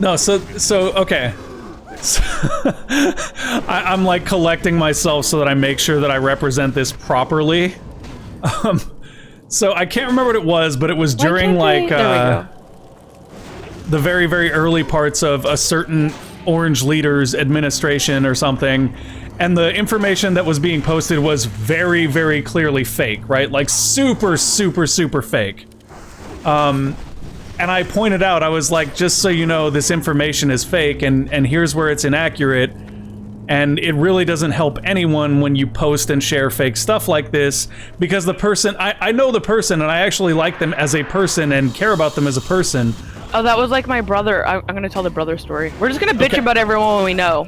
No, so okay. So I'm like collecting myself so that I make sure that I represent this properly. So I can't remember what it was, but it was during like the very, very early parts of a certain Orange Leader's administration or something, and the information that was being posted was very, very clearly fake, right? Like super, super, super fake. And I pointed out, I was like, just so you know, this information is fake, and here's where it's inaccurate. And it really doesn't help anyone when you post and share fake stuff like this, because the person, I know the person, and I actually like them as a person and care about them as a person. Oh, that was like my brother. I'm gonna tell the brother story. We're just gonna bitch about everyone we know.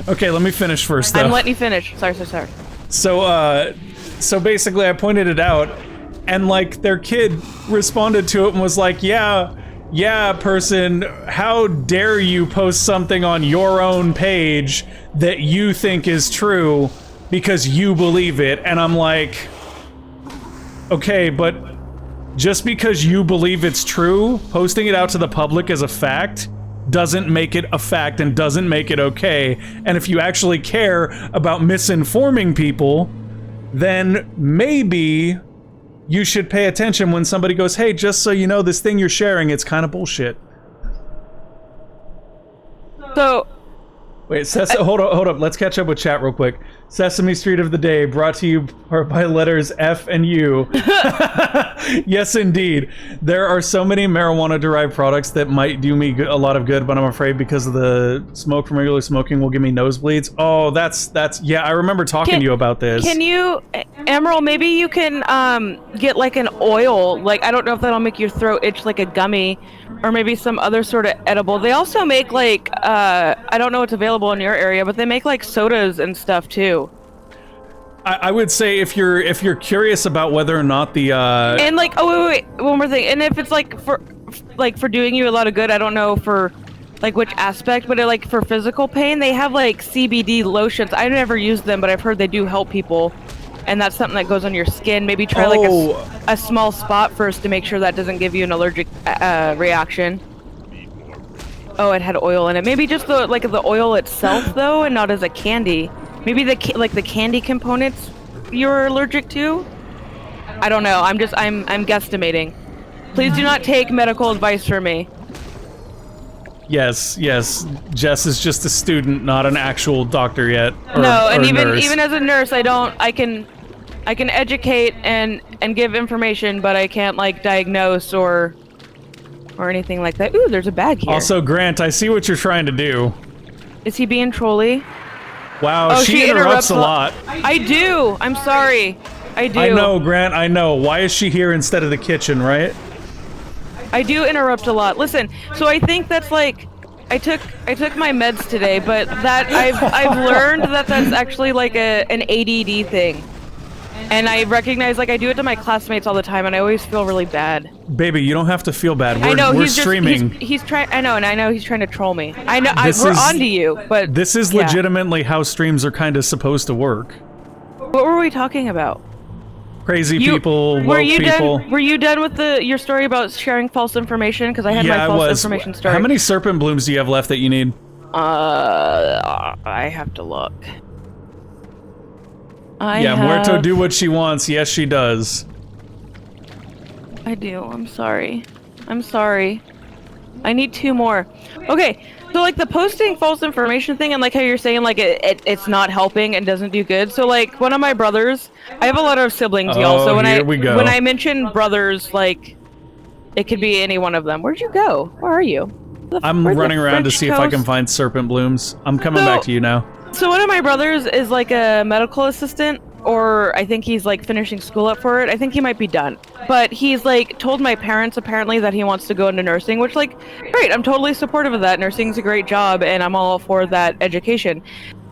Okay, let me finish first, though. I'm letting you finish. Sorry. So basically I pointed it out, and like their kid responded to it and was like, yeah, person, how dare you post something on your own page that you think is true because you believe it. And I'm like, okay, but just because you believe it's true, posting it out to the public as a fact doesn't make it a fact and doesn't make it okay. And if you actually care about misinforming people, then maybe you should pay attention when somebody goes, hey, just so you know, this thing you're sharing, it's kind of bullshit. So... Wait, hold up. Let's catch up with chat real quick. Sesame Street of the Day, brought to you by letters F and U. Yes, indeed. There are so many marijuana-derived products that might do me a lot of good, but I'm afraid because of the smoke from regular smoking will give me nosebleeds. Oh, that's yeah, I remember talking to you about this. Can you, Emerald, maybe you can get like an oil, like, I don't know if that'll make your throat itch like a gummy, or maybe some other sort of edible. They also make like, I don't know what's available in your area, but they make like sodas and stuff too. I would say if you're curious about whether or not the and like, oh wait, one more thing. And if it's like for doing you a lot of good, I don't know for like which aspect, but like for physical pain, they have like CBD lotions. I never use them, but I've heard they do help people. And that's something that goes on your skin. Maybe try like a small spot first to make sure that doesn't give you an allergic reaction. Oh, it had oil in it. Maybe just the oil itself though, and not as a candy. Maybe the candy components you're allergic to? I don't know. I'm guesstimating. Please do not take medical advice from me. Yes. Jess is just a student, not an actual doctor yet. No, and nurse. even as a nurse, I can educate and give information, but I can't like diagnose or anything like that. Ooh, there's a bag here. Also, Grant, I see what you're trying to do. Is he being trolly? Wow, she interrupts a lot. I do. I'm sorry. I do. I know, Grant, I know. Why is she here instead of the kitchen, right? I do interrupt a lot. Listen, so I think that's like, I took my meds today, but that I've learned that that's actually like an ADD thing. And I recognize, like, I do it to my classmates all the time, and I always feel really bad. Baby, you don't have to feel bad. I know, we're streaming. He's trying. I know, and I know he's trying to troll me. I know. We're on to you, but this is legitimately how streams are kind of supposed to work. What were we talking about? Crazy people, woke people. Were you done with your story about sharing false information? Because I had my false information story. How many serpent blooms do you have left that you need? I have to look. Muerto do what she wants. Yes, she does. I do. I'm sorry. I need 2 more. Okay, so like the posting false information thing, and like how you're saying like it's not helping and doesn't do good. So like one of my brothers, I have a lot of siblings, y'all. So when I mention brothers, like it could be any one of them. Where'd you go? Where are you? I'm running around to see if I can find serpent blooms. I'm coming back to you now. So one of my brothers is like a medical assistant, or I think he's like finishing school up for it. I think he might be done. But he's like told my parents apparently that he wants to go into nursing, which like, great, I'm totally supportive of that. Nursing's a great job and I'm all for that education.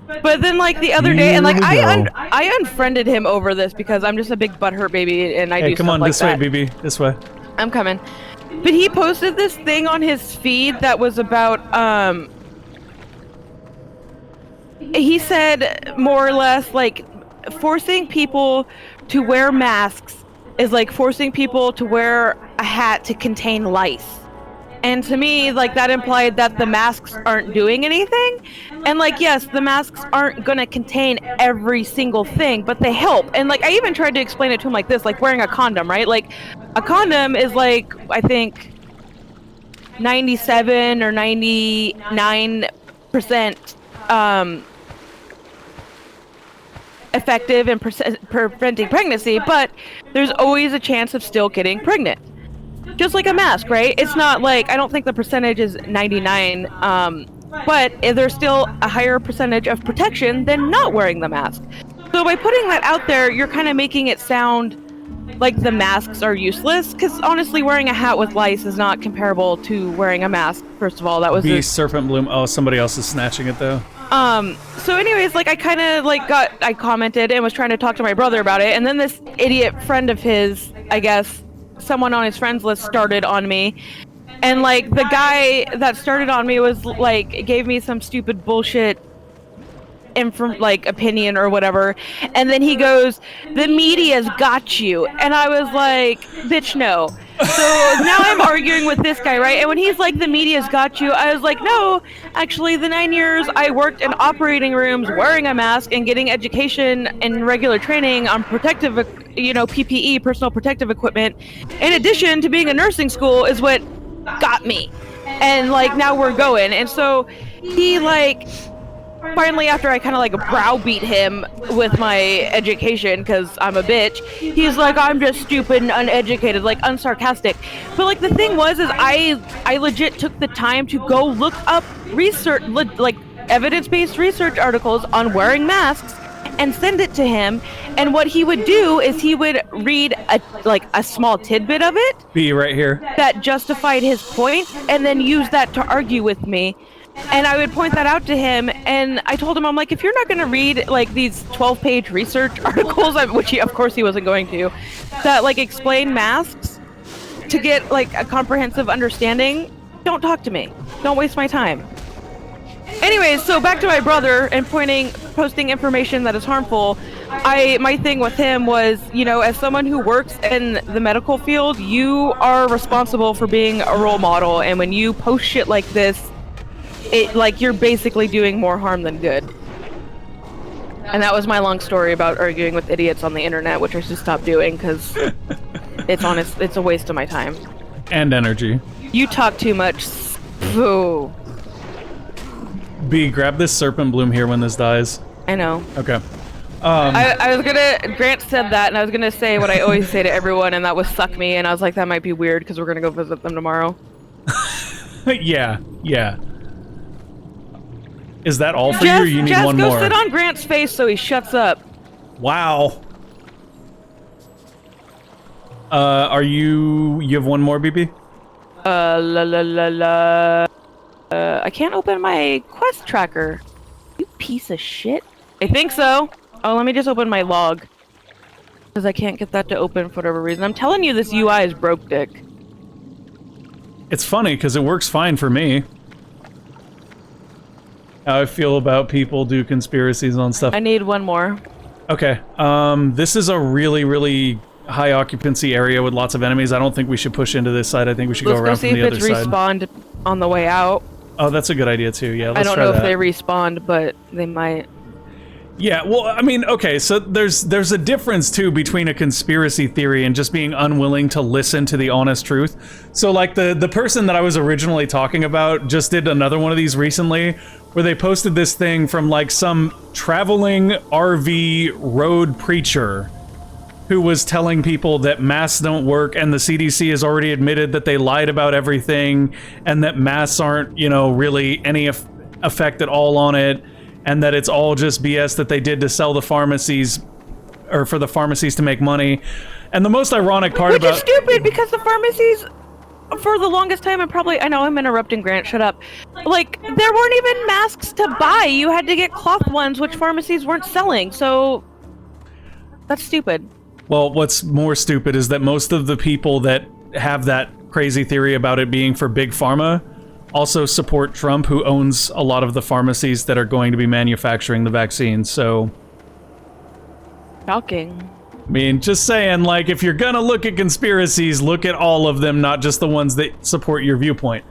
But then like the other day, and like I unfriended him over this because I'm just a big butthurt baby and I do stuff like that. Hey, come on, this way, BB, this way. I'm coming. But he posted this thing on his feed that was about, he said more or less like forcing people to wear masks is like forcing people to wear a hat to contain lice. And to me, like that implied that the masks aren't doing anything. And like, yes, the masks aren't gonna contain every single thing, but they help. And like, I even tried to explain it to him like this, like wearing a condom, right? Like a condom is like, I think 97 or 99% effective in preventing pregnancy, but there's always a chance of still getting pregnant. just like a mask, right? It's not like, I don't think the percentage is 99, but there's still a higher percentage of protection than not wearing the mask. So by putting that out there, you're kind of making it sound like the masks are useless, because honestly, wearing a hat with lice is not comparable to wearing a mask. First of all, that was Beast, Serpent Bloom. Oh, somebody else is snatching it though. So anyways, like I kind of like I commented and was trying to talk to my brother about it, and then this idiot friend of his, I guess, someone on his friends list started on me. And like the guy that started on me was like, gave me some stupid bullshit from like opinion or whatever, and then he goes, the media's got you, and I was like, bitch, no. So now I'm arguing with this guy, right? And when he's like, the media's got you, I was like, no, actually the 9 years I worked in operating rooms wearing a mask and getting education and regular training on protective, PPE, personal protective equipment, in addition to being a nursing school, is what got me. And like now we're going. And so he like finally, after I kind of like browbeat him with my education because I'm a bitch, he's like, I'm just stupid and uneducated, like unsarcastic. But like the thing was, is I legit took the time to go look up research, like evidence-based research articles on wearing masks, and send it to him. And what he would do is he would read a small tidbit of it. Be right here. That justified his point, and then use that to argue with me. And I would point that out to him, and I told him, I'm like, if you're not going to read like these 12-page research articles, which he, of course he wasn't going to, that like explain masks to get like a comprehensive understanding, don't talk to me. Don't waste my time. Anyways, so back to my brother and posting information that is harmful. My thing with him was, as someone who works in the medical field, you are responsible for being a role model, and when you post shit like this, you're basically doing more harm than good. And that was my long story about arguing with idiots on the internet, which I should stop doing because it's a waste of my time. And energy. You talk too much. Boo. B, grab this Serpent Bloom here when this dies. I know. Okay. I was gonna, Grant said that, and I was gonna say what I always say to everyone, and that was suck me, and I was like, that might be weird because we're gonna go visit them tomorrow. Yeah. Is that all for you, or you need one more? Just go sit on Grant's face so he shuts up. Wow. You have one more, BB? I can't open my quest tracker. You piece of shit. I think so. Oh, let me just open my log. Because I can't get that to open for whatever reason. I'm telling you, this UI is broke dick. It's funny, because it works fine for me. How I feel about people do conspiracies on stuff. I need one more. Okay. This is a really, really high occupancy area with lots of enemies. I don't think we should push into this side. I think we should go around from the other side. Let's go see if it's respawned on the way out. Oh, that's a good idea too. Yeah, let's try that. I don't know if they respawned, but they might. Yeah, well, I mean, okay, so there's a difference too between a conspiracy theory and just being unwilling to listen to the honest truth. So like the person that I was originally talking about just did another one of these recently where they posted this thing from like some traveling RV road preacher who was telling people that masks don't work, and the CDC has already admitted that they lied about everything and that masks aren't, really any effect at all on it. And that it's all just BS that they did to sell the pharmacies, or for the pharmacies to make money. And the most ironic part about— Which is stupid, because the pharmacies, for the longest time, I know I'm interrupting Grant, shut up. Like, there weren't even masks to buy. You had to get cloth ones, which pharmacies weren't selling, so that's stupid. Well, what's more stupid is that most of the people that have that crazy theory about it being for Big Pharma also support Trump, who owns a lot of the pharmacies that are going to be manufacturing the vaccines, so... Shocking. I mean, just saying, like, if you're gonna look at conspiracies, look at all of them, not just the ones that support your viewpoint.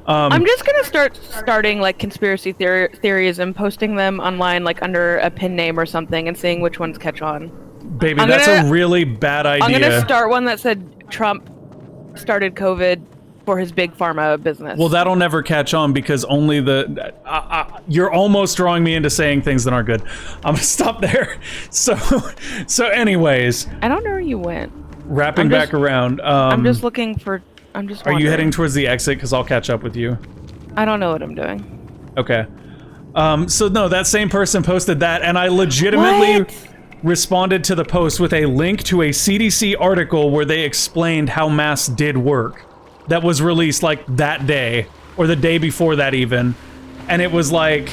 I'm just gonna starting, like, conspiracy theories and posting them online, like, under a pin name or something, and seeing which ones catch on. Baby, that's a really bad idea. I'm gonna start one that said Trump started COVID for his Big Pharma business. Well, that'll never catch on because only you're almost drawing me into saying things that aren't good. I'm gonna stop there. So anyways. I don't know where you went. Wrapping back around. I'm just looking for... I'm just Are you wandering. heading towards the exit? Because I'll catch up with you. I don't know what I'm doing. Okay. So no, that same person posted that, and I legitimately What? responded to the post with a link to a CDC article where they explained how masks did work. That was released like that day, or the day before that even. And it was like,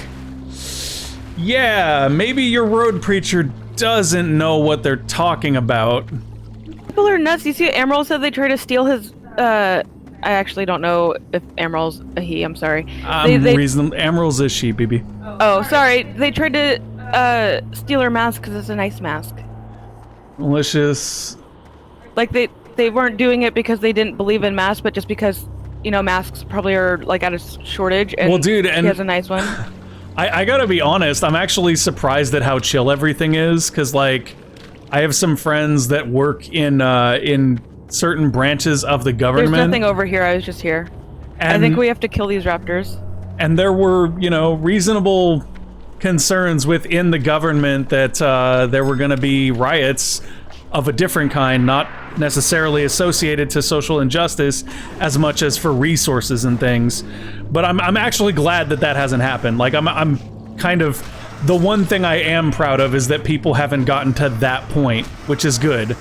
yeah, maybe your road preacher doesn't know what they're talking about. People are nuts. You see, Emerald said they tried to steal his. I actually don't know if Emerald's a he. I'm sorry. Emerald's a she, BB. Oh, sorry. They tried to steal her mask because it's a nice mask. Malicious. Like they weren't doing it because they didn't believe in masks, but just because masks probably are like at a shortage. And Well, dude, she and has a nice one. I gotta be honest, I'm actually surprised at how chill everything is, because, like, I have some friends that work in certain branches of the There's government. nothing over here. I was just here. I and, think we have to kill these raptors. And there were, reasonable concerns within the government that there were gonna be riots of a different kind, not necessarily associated to social injustice as much as for resources and things. But I'm actually glad that that hasn't happened. Like, I'm kind of, the one thing I am proud of is that people haven't gotten to that point, which is good.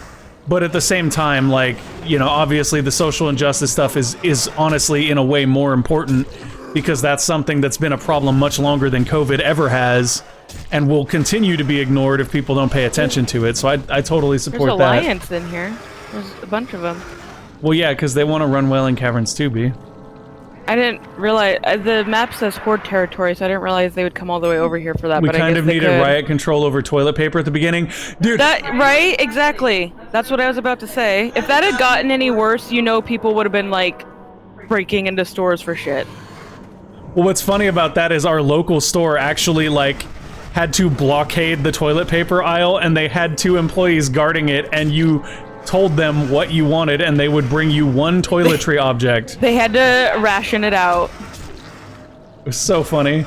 But at the same time, like, obviously the social injustice stuff is honestly in a way more important, because that's something that's been a problem much longer than COVID ever has, and will continue to be ignored if people don't pay attention to it. So I totally support There's that. Alliance in here. There's a bunch of them. Well, yeah, because they want to run Wailing Caverns too, B. I didn't realize the map says Horde territory, so I didn't realize they would come all the way over here for that. We but kind I guess of they needed could. riot control over toilet paper at the beginning. Dude, That right? Exactly. That's what I was about to say. If that had gotten any worse, people would have been like breaking into stores for shit. well, what's funny about that is our local store actually, like, had to blockade the toilet paper aisle, and they had 2 employees guarding it, and you told them what you wanted, and they would bring you one toiletry object. They had to ration it out. It was so funny.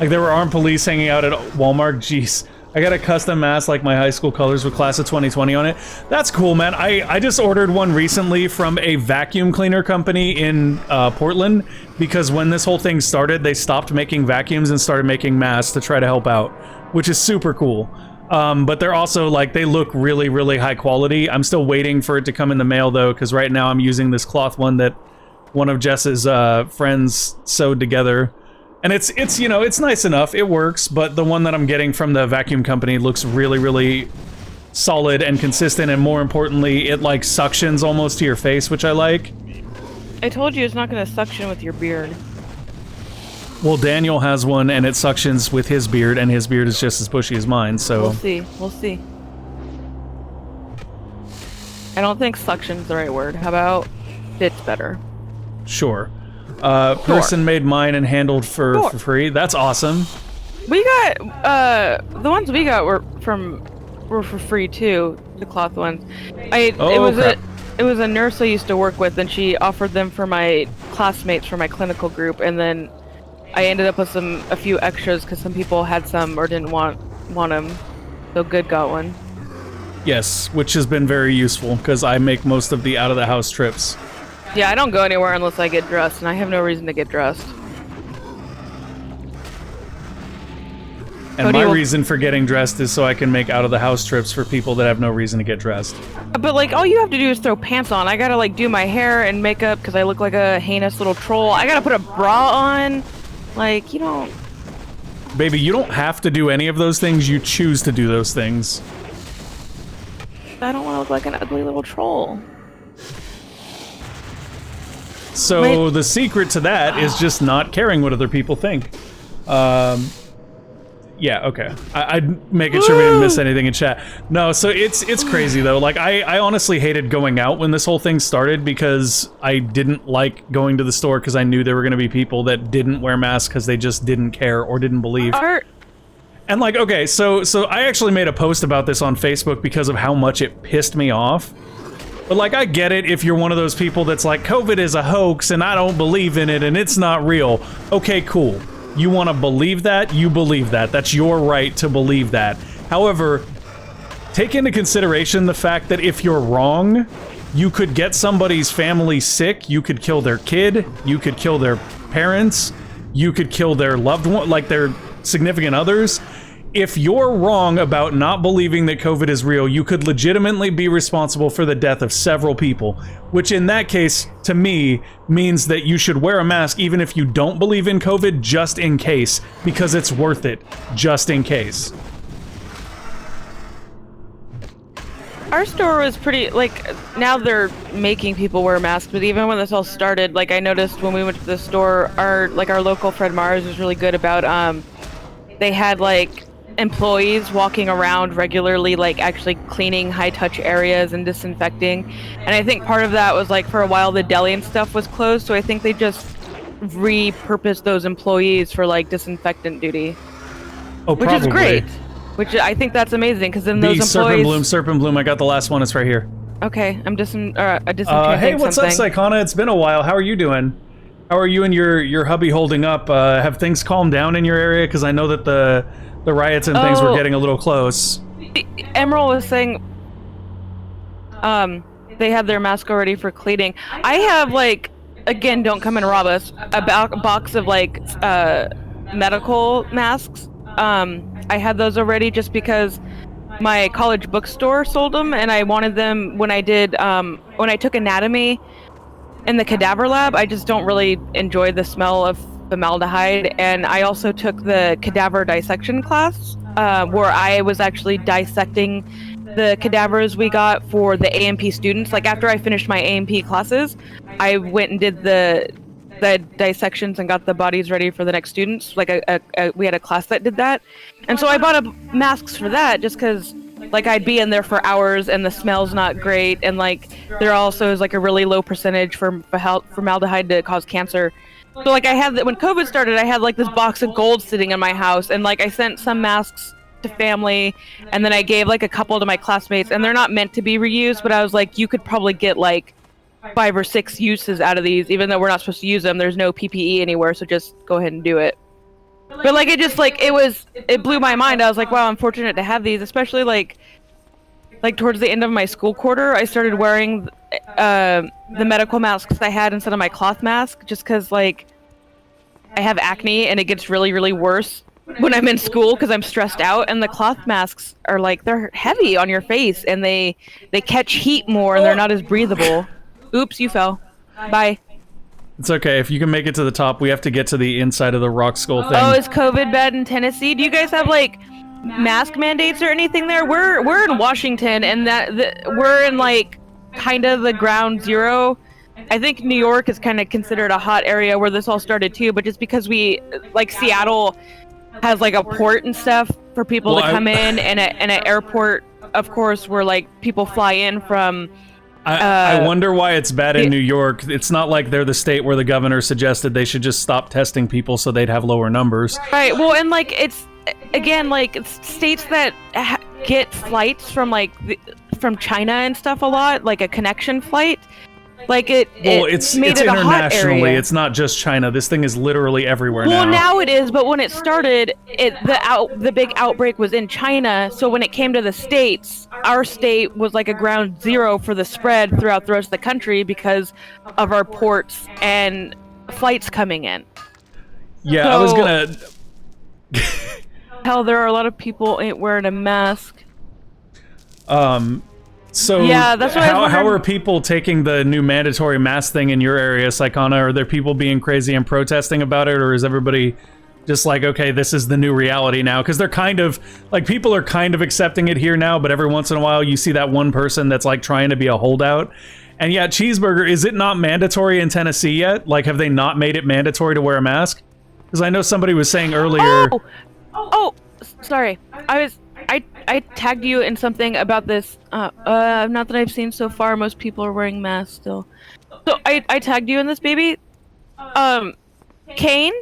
Like, there were armed police hanging out at Walmart. Jeez. I got a custom mask, like my high school colors with class of 2020 on it. That's cool, man. I just ordered one recently from a vacuum cleaner company in Portland, because when this whole thing started, they stopped making vacuums and started making masks to try to help out, which is super cool. But they're also, like, they look really, really high quality. I'm still waiting for it to come in the mail, though, because right now I'm using this cloth one that one of Jess's friends sewed together. And it's nice enough. It works, but the one that I'm getting from the vacuum company looks really, really solid and consistent, and more importantly, it, like, suctions almost to your face, which I like. I told you it's not going to suction with your beard. Well, Daniel has one, and it suctions with his beard, and his beard is just as bushy as mine, so... We'll see. We'll see. I don't think suction's the right word. How about it's better? Sure. Person made mine and handled for free. That's awesome. We got the ones we got were for free too. The cloth ones. It was a nurse I used to work with, and she offered them for my classmates for my clinical group, and then I ended up with a few extras because some people had some or didn't want them. So GUD got one. Yes, which has been very useful because I make most of the out of the house trips. Yeah, I don't go anywhere unless I get dressed, and I have no reason to get dressed. And my reason for getting dressed is so I can make out of the house trips for people that have no reason to get dressed. But, like, all you have to do is throw pants on. I gotta, like, do my hair and makeup because I look like a heinous little troll. I gotta put a bra on. Like, you don't... Baby, you don't have to do any of those things. You choose to do those things. I don't want to look like an ugly little troll. So the secret to that is just not caring what other people think. Yeah, okay. I'd making sure we didn't miss anything in chat. No, so it's crazy though. Like, I honestly hated going out when this whole thing started because I didn't like going to the store because I knew there were going to be people that didn't wear masks because they just didn't care or didn't believe. And, like, okay, so I actually made a post about this on Facebook because of how much it pissed me off. But, like, I get it if you're one of those people that's like, COVID is a hoax and I don't believe in it and it's not real. Okay, cool. You want to believe that? You believe that. That's your right to believe that. However, take into consideration the fact that if you're wrong, you could get somebody's family sick, you could kill their kid, you could kill their parents, you could kill their loved one, like their significant others. If you're wrong about not believing that COVID is real, you could legitimately be responsible for the death of several people, which in that case, to me, means that you should wear a mask even if you don't believe in COVID, just in case, because it's worth it, just in case. Our store was pretty, like, now they're making people wear masks, but even when this all started, like, I noticed when we went to the store, our local Fred Mars was really good about, they had, like, employees walking around regularly, like, actually cleaning high-touch areas and disinfecting. And I think part of that was, like, for a while the deli and stuff was closed, so I think they just repurposed those employees for, like, disinfectant duty. Oh, which probably. is great. Which I think that's amazing, because then those employees... Serpent Bloom, I got the last one, it's right here. Okay, I'm disenchanting hey, what's something. up, Psychona? It's been a while. How are you doing? How are you and your hubby holding up? Have things calmed down in your area? Because I know that the riots and things were getting a little close. Emerald was saying they had their mask already for cleaning. I have, like, again, don't come and rob us, a box of, like, medical masks. I had those already just because my college bookstore sold them, and I wanted them when I did, when I took anatomy in the cadaver lab. I just don't really enjoy the smell of formaldehyde, and I also took the cadaver dissection class, where I was actually dissecting the cadavers we got for the A&P students. Like, after I finished my A&P classes, I went and did the dissections and got the bodies ready for the next students. Like, we had a class that did that, and so I bought masks for that just because, like, I'd be in there for hours and the smell's not great, and, like, there also is, like, a really low percentage for formaldehyde to cause cancer. So, like, I had that when COVID started. I had, like, this box of gold sitting in my house, and, like, I sent some masks to family, and then I gave, like, a couple to my classmates, and they're not meant to be reused, but I was like, you could probably get, like, 5 or 6 uses out of these, even though we're not supposed to use them. There's no PPE anywhere, so just go ahead and do it. But, like, it just, like, it blew my mind. I was like, wow, I'm fortunate to have these, especially, like towards the end of my school quarter, I started wearing the medical masks I had instead of my cloth mask, just because, like, I have acne and it gets really, really worse when I'm in school because I'm stressed out, and the cloth masks are, like, they're heavy on your face, and they catch heat more, and they're not as breathable. Oops, you fell. Bye. It's okay. If you can make it to the top, we have to get to the inside of the rock skull thing. Oh, is COVID bad in Tennessee? Do you guys have, like, mask mandates or anything there? We're in Washington, and we're in, like, kind of the ground zero. I think New York is kind of considered a hot area where this all started too, but just because we, like, Seattle has, like, a port and stuff for people to come in, and an airport, of course, where, like, people fly in from. I wonder why it's bad in New York. It's not like they're the state where the governor suggested they should just stop testing people so they'd have lower numbers. Right. Well, and, like, it's, again, like, it's states that get flights from, like, from China and stuff a lot, like a connection flight. Like, it's internationally. It's not just China. This thing is literally everywhere now. Well, now it is, but when it started, the big outbreak was in China. So when it came to the States, our state was like a ground zero for the spread throughout the rest of the country because of our ports and flights coming in. Yeah, so, I was gonna. Hell, there are a lot of people ain't wearing a mask. So yeah, that's what how are people taking the new mandatory mask thing in your area, Psychona? Are there people being crazy and protesting about it, or is everybody just like, okay, this is the new reality now? Because they're kind of, like, people are kind of accepting it here now, but every once in a while you see that one person that's, like, trying to be a holdout. And yeah, Cheeseburger, is it not mandatory in Tennessee yet? Like, have they not made it mandatory to wear a mask? Because I know somebody was saying earlier... Oh, sorry. I tagged you in something about this. Not that I've seen so far. Most people are wearing masks still. So I tagged you in this, baby. Kane.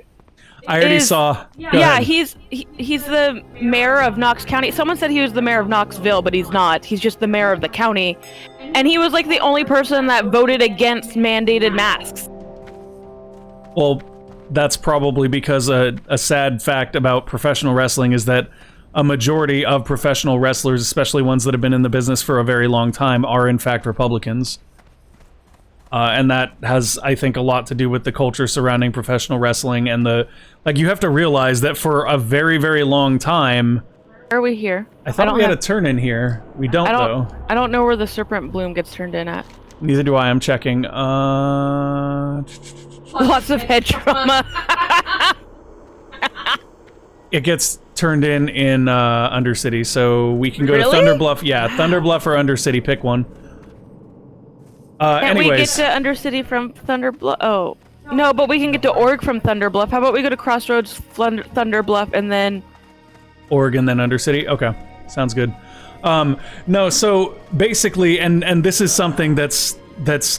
I already saw. Go ahead. He's the mayor of Knox County. Someone said he was the mayor of Knoxville, but he's not. He's just the mayor of the county. And he was, like, the only person that voted against mandated masks. Well, that's probably because a sad fact about professional wrestling is that a majority of professional wrestlers, especially ones that have been in the business for a very long time, are in fact Republicans. And that has, I think, a lot to do with the culture surrounding professional wrestling and you have to realize that for a very, very long time. Are we here? I thought we had a turn in here. We don't, though. I don't know where the serpent bloom gets turned in at. Neither do I. I'm checking. Lots of head trauma. It gets turned in Undercity, so we can go to Really? Thunder Bluff. Yeah, Thunder Bluff or Undercity, pick one. Can't anyways, we get to Undercity from Thunder Bluff? Oh. No, but we can get to Org from Thunder Bluff. How about we go to Crossroads, Thunder Bluff, and then... Oregon, then Undercity? Okay, sounds good. No, so basically, and this is something that's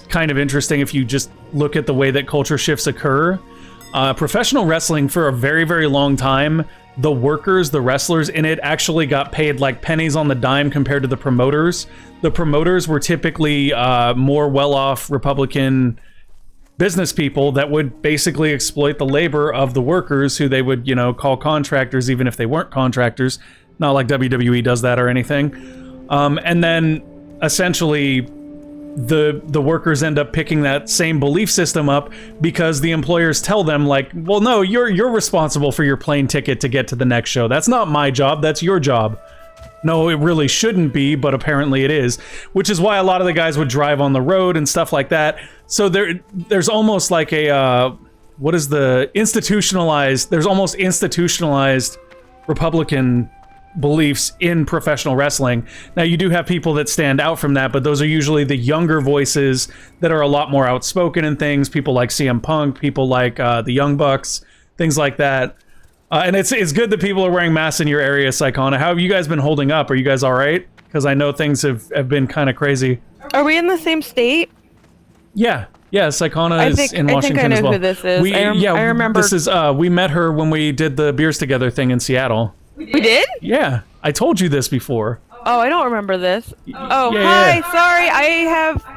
kind of interesting if you just look at the way that culture shifts occur. Professional wrestling, for a very, very long time, the workers, the wrestlers in it, actually got paid like pennies on the dime compared to the promoters. The promoters were typically more well-off Republican business people that would basically exploit the labor of the workers, who they would, call contractors, even if they weren't contractors. Not like WWE does that or anything. And then essentially the workers end up picking that same belief system up because the employers tell them, like, well, no, you're responsible for your plane ticket to get to the next show. That's not my job, that's your job. No, it really shouldn't be, but apparently it is, which is why a lot of the guys would drive on the road and stuff like that. So there's almost like there's almost institutionalized Republican beliefs in professional wrestling. Now, you do have people that stand out from that, but those are usually the younger voices that are a lot more outspoken in things. People like CM Punk, people like the Young Bucks, things like that. And it's good that people are wearing masks in your area, Psychona. How have you guys been holding up? Are you guys all right? Because I know things have been kind of crazy. Are we in the same state? Yeah, Psychona is in Washington as well. I think I know who this is. I remember. This is we met her when we did the Beers Together thing in Seattle. We did? Yeah, I told you this before. Oh, I don't remember this. Oh, Yeah, hi. yeah. Sorry,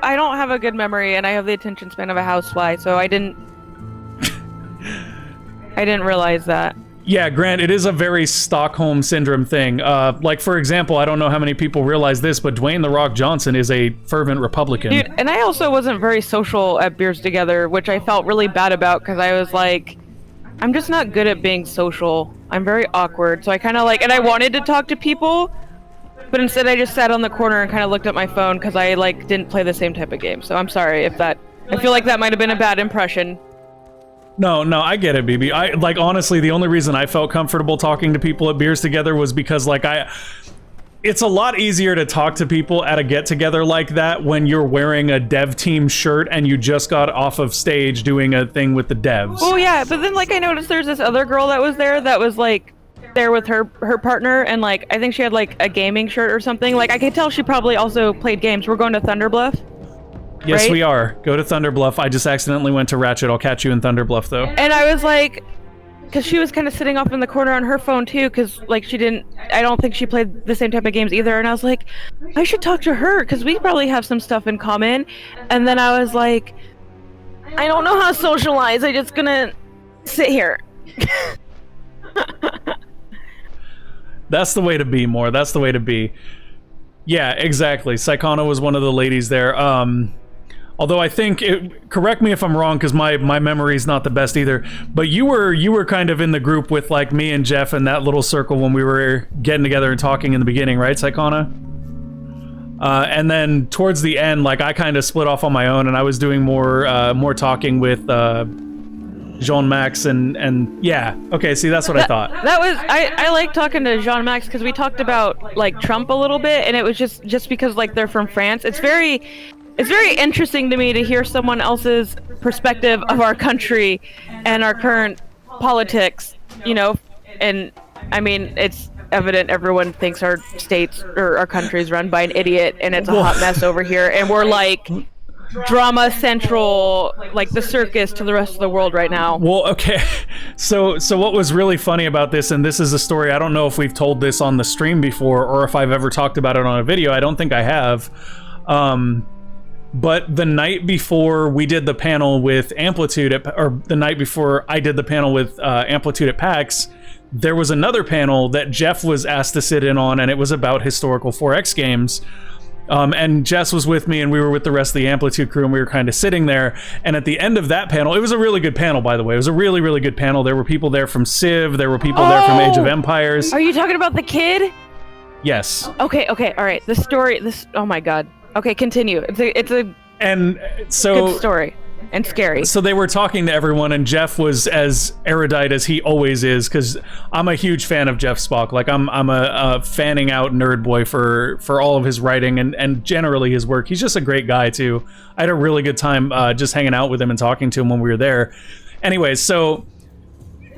I don't have a good memory, and I have the attention span of a housefly, so I didn't realize that. Yeah, Grant, it is a very Stockholm Syndrome thing. Like, for example, I don't know how many people realize this, but Dwayne "The Rock" Johnson is a fervent Republican. Dude, and I also wasn't very social at Beers Together, which I felt really bad about, because I was like, I'm just not good at being social. I'm very awkward, so I kind of and I wanted to talk to people, but instead I just sat on the corner and kind of looked at my phone, because I, didn't play the same type of game. So I'm sorry if that... I feel like that might have been a bad impression. No, I get it, BB. Honestly, the only reason I felt comfortable talking to people at Beers Together was because, it's a lot easier to talk to people at a get-together like that when you're wearing a dev team shirt and you just got off of stage doing a thing with the devs. Oh, yeah, but then, I noticed there's this other girl that was there there with her partner, and, I think she had, a gaming shirt or something. I could tell she probably also played games. We're going to Thunder Bluff. Yes, right? we are. Go to Thunder Bluff. I just accidentally went to Ratchet. I'll catch you in Thunder Bluff, though. And I was because she was kind of sitting off in the corner on her phone, too, because, I don't think she played the same type of games either. And I was like, I should talk to her, because we probably have some stuff in common. And then I was like, I don't know how to socialize. I'm just gonna sit here. That's the way to be, more. That's the way to be. Yeah, exactly. Psychona was one of the ladies there. Although I think, correct me if I'm wrong, because my memory's not the best either, but you were kind of in the group with me and Jeff and that little circle when we were getting together and talking in the beginning, right, Psychona? And then towards the end, I kind of split off on my own, and I was doing more talking with Jean-Max and yeah. Okay, see, that's what I thought. That was I like talking to Jean-Max, because we talked about Trump a little bit, and it was just because they're from France. It's very interesting to me to hear someone else's perspective of our country and our current politics, and I mean, it's evident everyone thinks our states or our country is run by an idiot, and it's a hot mess over here, and we're drama central, the circus to the rest of the world right now. Well, okay. So what was really funny about this, and this is a story, I don't know if we've told this on the stream before or if I've ever talked about it on a video. I don't think I have. But the night before we did the panel with Amplitude, or the night before I did the panel with Amplitude at PAX, there was another panel that Jeff was asked to sit in on, and it was about historical 4X games. And Jess was with me, and we were with the rest of the Amplitude crew, and we were kind of sitting there. And at the end of that panel, it was a really good panel, by the way. It was a really, really good panel. There were people there from Civ. There were people there from Age of Empires. Are you talking about the kid? Yes. Okay, all right. The story, oh my god. Okay, continue. It's a And so good story. And scary. So they were talking to everyone, and Jeff was as erudite as he always is, because I'm a huge fan of Jeff Spock. Like, I'm a fanning out nerd boy for all of his writing and generally his work. He's just a great guy, too. I had a really good time just hanging out with him and talking to him when we were there. Anyways, so...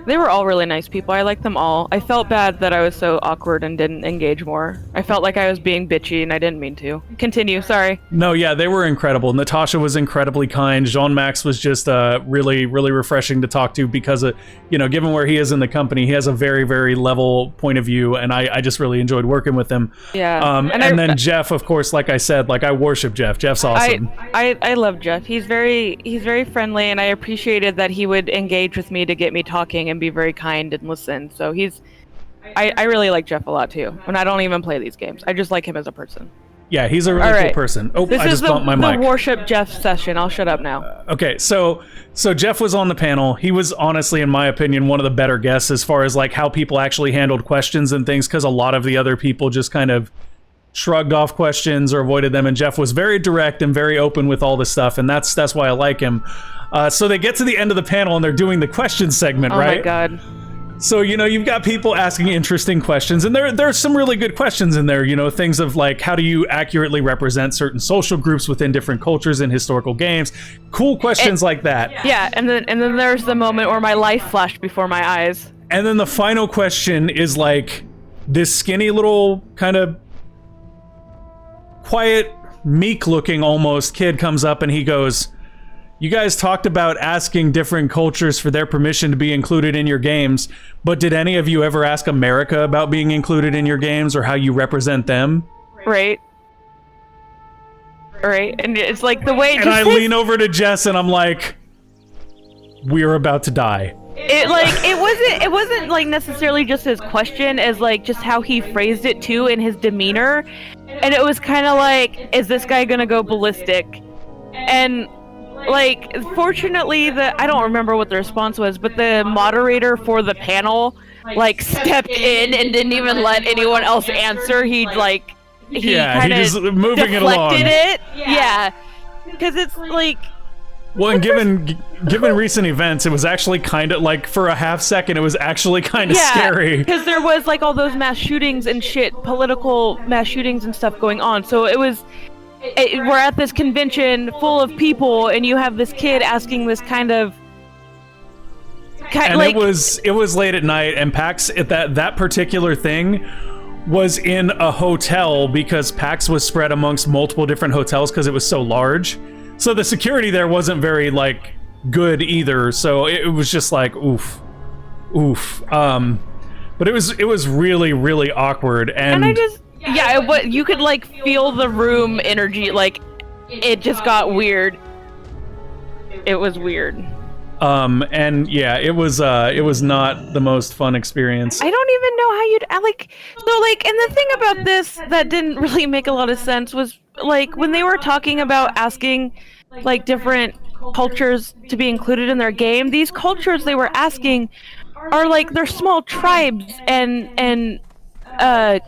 They were all really nice people. I liked them all. I felt bad that I was so awkward and didn't engage more. I felt like I was being bitchy and I didn't mean to. Continue, sorry. No, yeah, they were incredible. Natasha was incredibly kind. Jean-Max was just really, really refreshing to talk to because, given where he is in the company, he has a very, very level point of view, and I just really enjoyed working with him. Yeah. And then Jeff, of course, like I said, I worship Jeff. Jeff's awesome. I love Jeff. He's very friendly, and I appreciated that he would engage with me to get me talking and be very kind and listen. So I really like Jeff a lot too. And I don't even play these games. I just like him as a person. Yeah, he's a really cool person. Oh, this I just bumped my mic. The worship Jeff session. I'll shut up now. Okay, so Jeff was on the panel. He was honestly, in my opinion, one of the better guests as far as how people actually handled questions and things, because a lot of the other people just kind of shrugged off questions or avoided them, and Jeff was very direct and very open with all this stuff, and that's why I like him. So they get to the end of the panel and they're doing the question segment, right? Oh my god. So, you've got people asking interesting questions, and there's some really good questions in there, things of how do you accurately represent certain social groups within different cultures in historical games? Cool questions like that. Yeah, and then there's the moment where my life flashed before my eyes. And then the final question is this skinny little kind of quiet, meek-looking almost kid comes up and he goes, "You guys talked about asking different cultures for their permission to be included in your games, but did any of you ever ask America about being included in your games or how you represent them?" Right. And it's the way... And I lean over to Jess and I'm like, we're about to die. It wasn't necessarily just his question as just how he phrased it too in his demeanor. And it was kind of is this guy gonna go ballistic? And fortunately, I don't remember what the response was, but the moderator for the panel stepped in and didn't even let anyone else answer. He just moving it along. Deflected it. Yeah, because it's well, and given recent events, it was actually kind of for a half second, it was actually kind of scary. Because there was all those mass shootings and shit, political mass shootings and stuff going on. So it was. We're at this convention full of people, and you have this kid asking this kind of. And it was late at night, and PAX at that particular thing was in a hotel because PAX was spread amongst multiple different hotels because it was so large. So the security there wasn't very good either. So it was just oof. But it was really, really awkward, and I just. Yeah, you could feel the room energy, it just got weird. It was weird. And yeah, it was not the most fun experience. I don't even know how you'd and the thing about this that didn't really make a lot of sense was when they were talking about asking different cultures to be included in their game, these cultures they were asking are they're small tribes and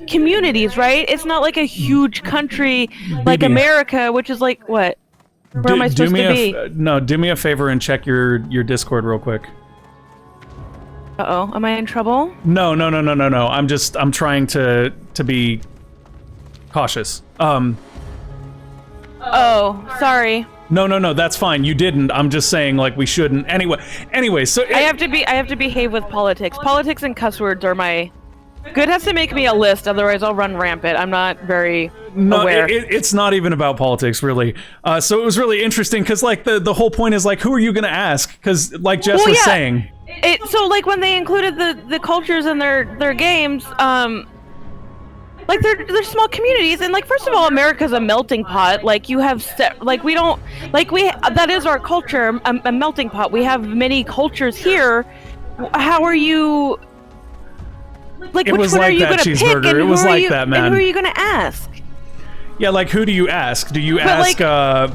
communities, right? It's not a huge country like America, which is what? Where am I supposed to be? No, do me a favor and check your Discord real quick. Uh-oh, am I in trouble? No. I'm trying to be cautious. Oh, sorry. No, that's fine. You didn't. I'm just saying we shouldn't. Anyway, so I have to behave with politics. Politics and cuss words are my GUD has to make me a list, otherwise I'll run rampant. I'm not very aware. It's not even about politics, really. So it was really interesting, because the whole point is who are you going to ask? Because Jess was saying. So when they included the cultures in their games, they're small communities, and first of all, America's a melting pot. You have that is our culture, a melting pot. We have many cultures here. How are you? It which was one are you that gonna cheeseburger. pick, and it was that, man. And who are you gonna ask? Yeah, like who do you ask? Do you But, ask like-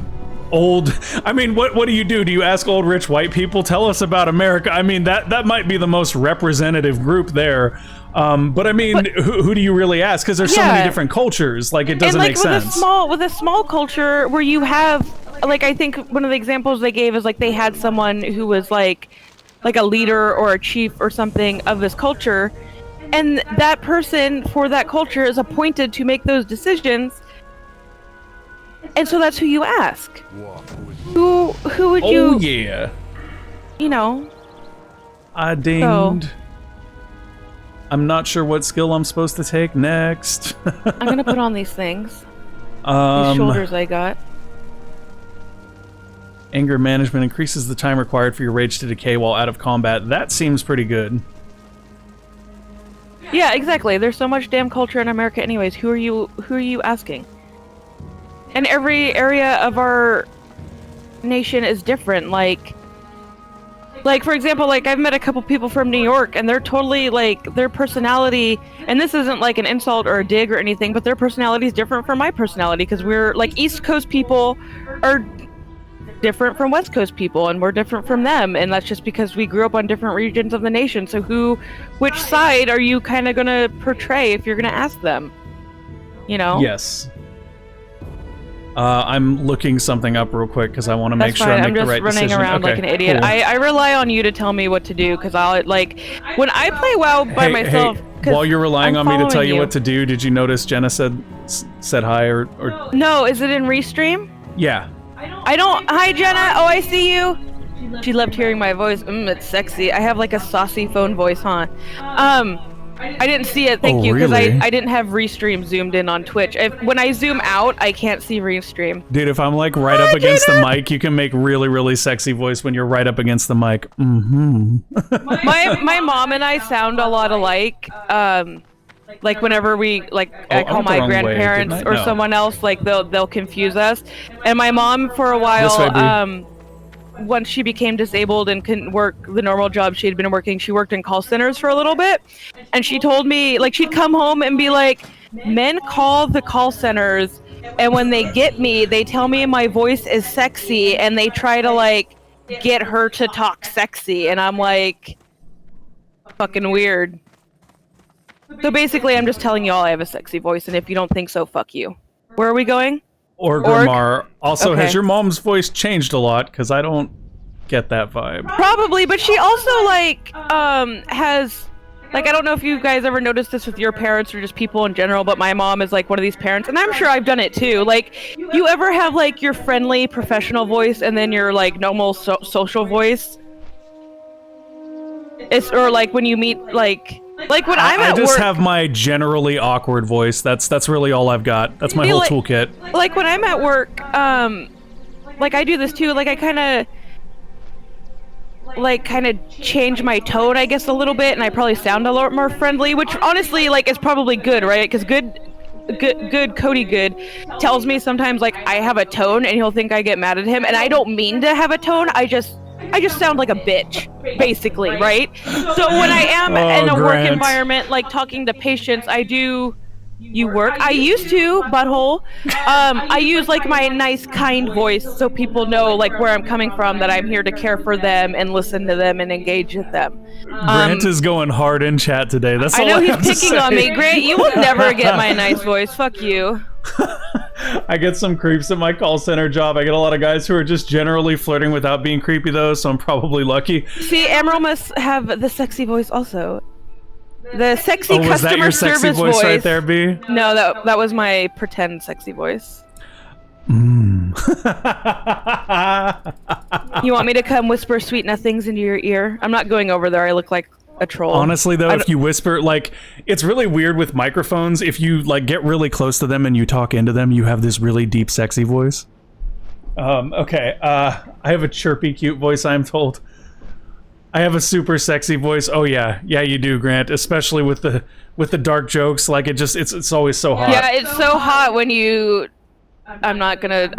old? I mean, what do you do? Do you ask old rich white people? Tell us about America. I mean, that might be the most representative group there. But I mean, who do you really ask? Because there's so many different cultures. Like it doesn't make sense. With a small culture where you have, like, I think one of the examples they gave is like they had someone who was like a leader or a chief or something of this culture, and that person for that culture is appointed to make those decisions. And so that's who you ask. Who would you? Oh yeah. You know. I dinged. I'm not sure what skill I'm supposed to take next. I'm gonna put on these things. These shoulders I got. Anger management increases the time required for your rage to decay while out of combat. That seems pretty good. Yeah, exactly. There's so much damn culture in America anyways. Who are you asking? And every area of our nation is different. Like for example, like I've met a couple people from New York and they're totally like their personality, and this isn't like an insult or a dig or anything, but their personality is different from my personality because we're like East Coast people are different from West Coast people and we're different from them, and that's just because we grew up on different regions of the nation. So which side are you kind of going to portray if you're going to ask them? You know? Yes. I'm looking something up real quick because I want to make sure I make the right decision. I'm just running around like an idiot. Cool. I rely on you to tell me what to do because I'll like when I play WoW by myself. Hey, while you're relying on me to tell you what to do, did you notice Jenna said hi or? No, is it in Restream? Yeah. I don't. Hi Jenna. Oh, I see you. She loved hearing my voice. It's sexy. I have like a saucy phone voice, huh? I didn't see it, thank you, because really? I didn't have Restream zoomed in on Twitch. When I zoom out, I can't see Restream. Dude, if I'm like right up against the mic, you can make really, really sexy voice when you're right up against the mic. Mm-hmm. My mom and I sound a lot alike. Like whenever we I call my grandparents or someone else, like they'll confuse us. And my mom for a while, once she became disabled and couldn't work the normal job she had been working, she worked in call centers for a little bit. And she told me, like, she'd come home and be like, men call the call centers, and when they get me, they tell me my voice is sexy, and they try to, like, get her to talk sexy. And I'm like, fucking weird. So basically, I'm just telling y'all I have a sexy voice, and if you don't think so, fuck you. Where are we going? Orgrimmar. Also, okay. Has your mom's voice changed a lot? Because I don't get that vibe. Probably, but she also, like, has... Like, I don't know if you guys ever noticed this with your parents or just people in general, but my mom is, like, one of these parents, and I'm sure I've done it, too. Like, you ever have, like, your friendly professional voice and then your, like, normal social voice? Or, like, when you meet, like when I'm at work... I just have my generally awkward voice. That's really all I've got. That's my whole toolkit. Like, when I'm at work, like, I do this, too. Like, I kind of change my tone, I guess, a little bit, and I probably sound a lot more friendly, which honestly, like, is probably good, right? Because Cody Good tells me sometimes, like, I have a tone, and he'll think I get mad at him, and I don't mean to have a tone. I just sound like a bitch, basically, right? So when I am in a work environment, like talking to patients, You work? I used to, butthole. I use like my nice, kind voice so people know like where I'm coming from, that I'm here to care for them and listen to them and engage with them. Grant is going hard in chat today. That's all I know I have he's picking to say. on me. Grant, you will never get my nice voice. Fuck you. I get some creeps at my call center job. I get a lot of guys who are just generally flirting without being creepy though, so I'm probably lucky. See, Emerald must have the sexy voice also. The sexy was that customer your sexy service voice right there, B? No, that was my pretend sexy voice. You want me to come whisper sweet nothings into your ear? I'm not going over there. I look like a troll. Honestly, though, if you whisper, like, it's really weird with microphones. If you, like, get really close to them and you talk into them, you have this really deep, sexy voice. Okay, I have a chirpy, cute voice, I'm told. I have a super sexy voice. Oh yeah, you do, Grant. Especially with the dark jokes. Like it's always so hot. Yeah, it's so hot when you. I'm not gonna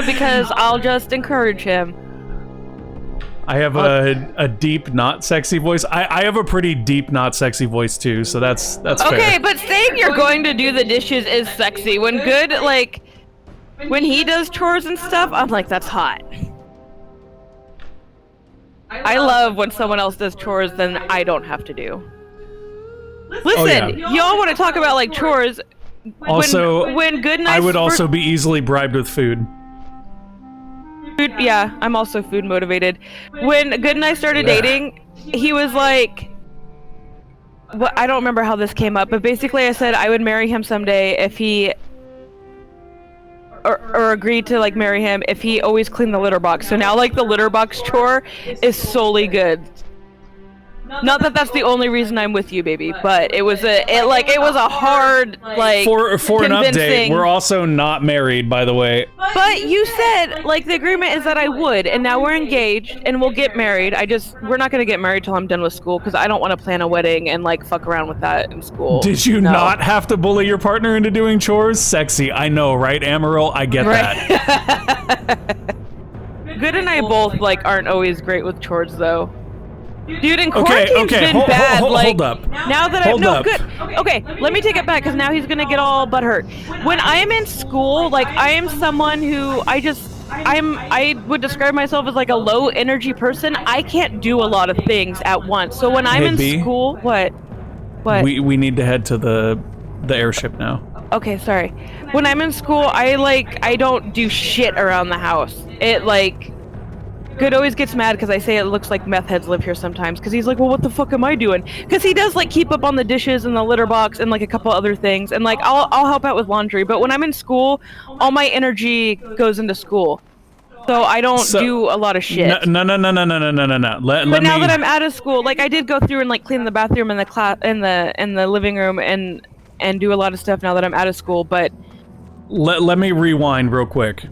because I'll just encourage him. I have a deep, not sexy voice. I have a pretty deep, not sexy voice too, so that's Okay, fair. but saying you're going to do the dishes is sexy. When Good, like, when he does chores and stuff, I'm like, that's hot. I love when someone else does chores, then I don't have to do. Listen, y'all want to talk about like chores. Also, when Good and I would also be easily bribed with food. Food, yeah, I'm also food motivated. When Good and I started dating, he was like, what, I don't remember how this came up, but basically I said I would marry him someday if he, or agreed to like marry him if he always cleaned the litter box. So now like the litter box chore is solely Good. Not that that's the only reason I'm with you, baby, but it was a hard like For an update, convincing- we're also not married, by the way. But you said like the agreement is that I would, and now we're engaged and we'll get married. We're not gonna get married till I'm done with school because I don't want to plan a wedding and like fuck around with that in school. Did you not have to bully your partner into doing chores? Sexy, I know, right, Amaryl? I get that. Good and I both like aren't always great with chores though. Dude, in quarantine's been bad. Hold up. Now that Good. Okay, let me take it back because now he's gonna get all butthurt. When I am in school, like I am someone who I would describe myself as like a low energy person. I can't do a lot of things at once. So when I'm in school, what? We need to head to the airship now. Okay, sorry. When I'm in school, I don't do shit around the house. It like. Good always gets mad because I say it looks like meth heads live here sometimes because he's like, well, what the fuck am I doing? Because he does like keep up on the dishes and the litter box and like a couple other things, and like I'll help out with laundry. But when I'm in school, all my energy goes into school, so I don't do a lot of shit. No. But now that I'm out of school, like I did go through and like clean the bathroom and the class in the living room and do a lot of stuff now that I'm out of school. But let me rewind real quick.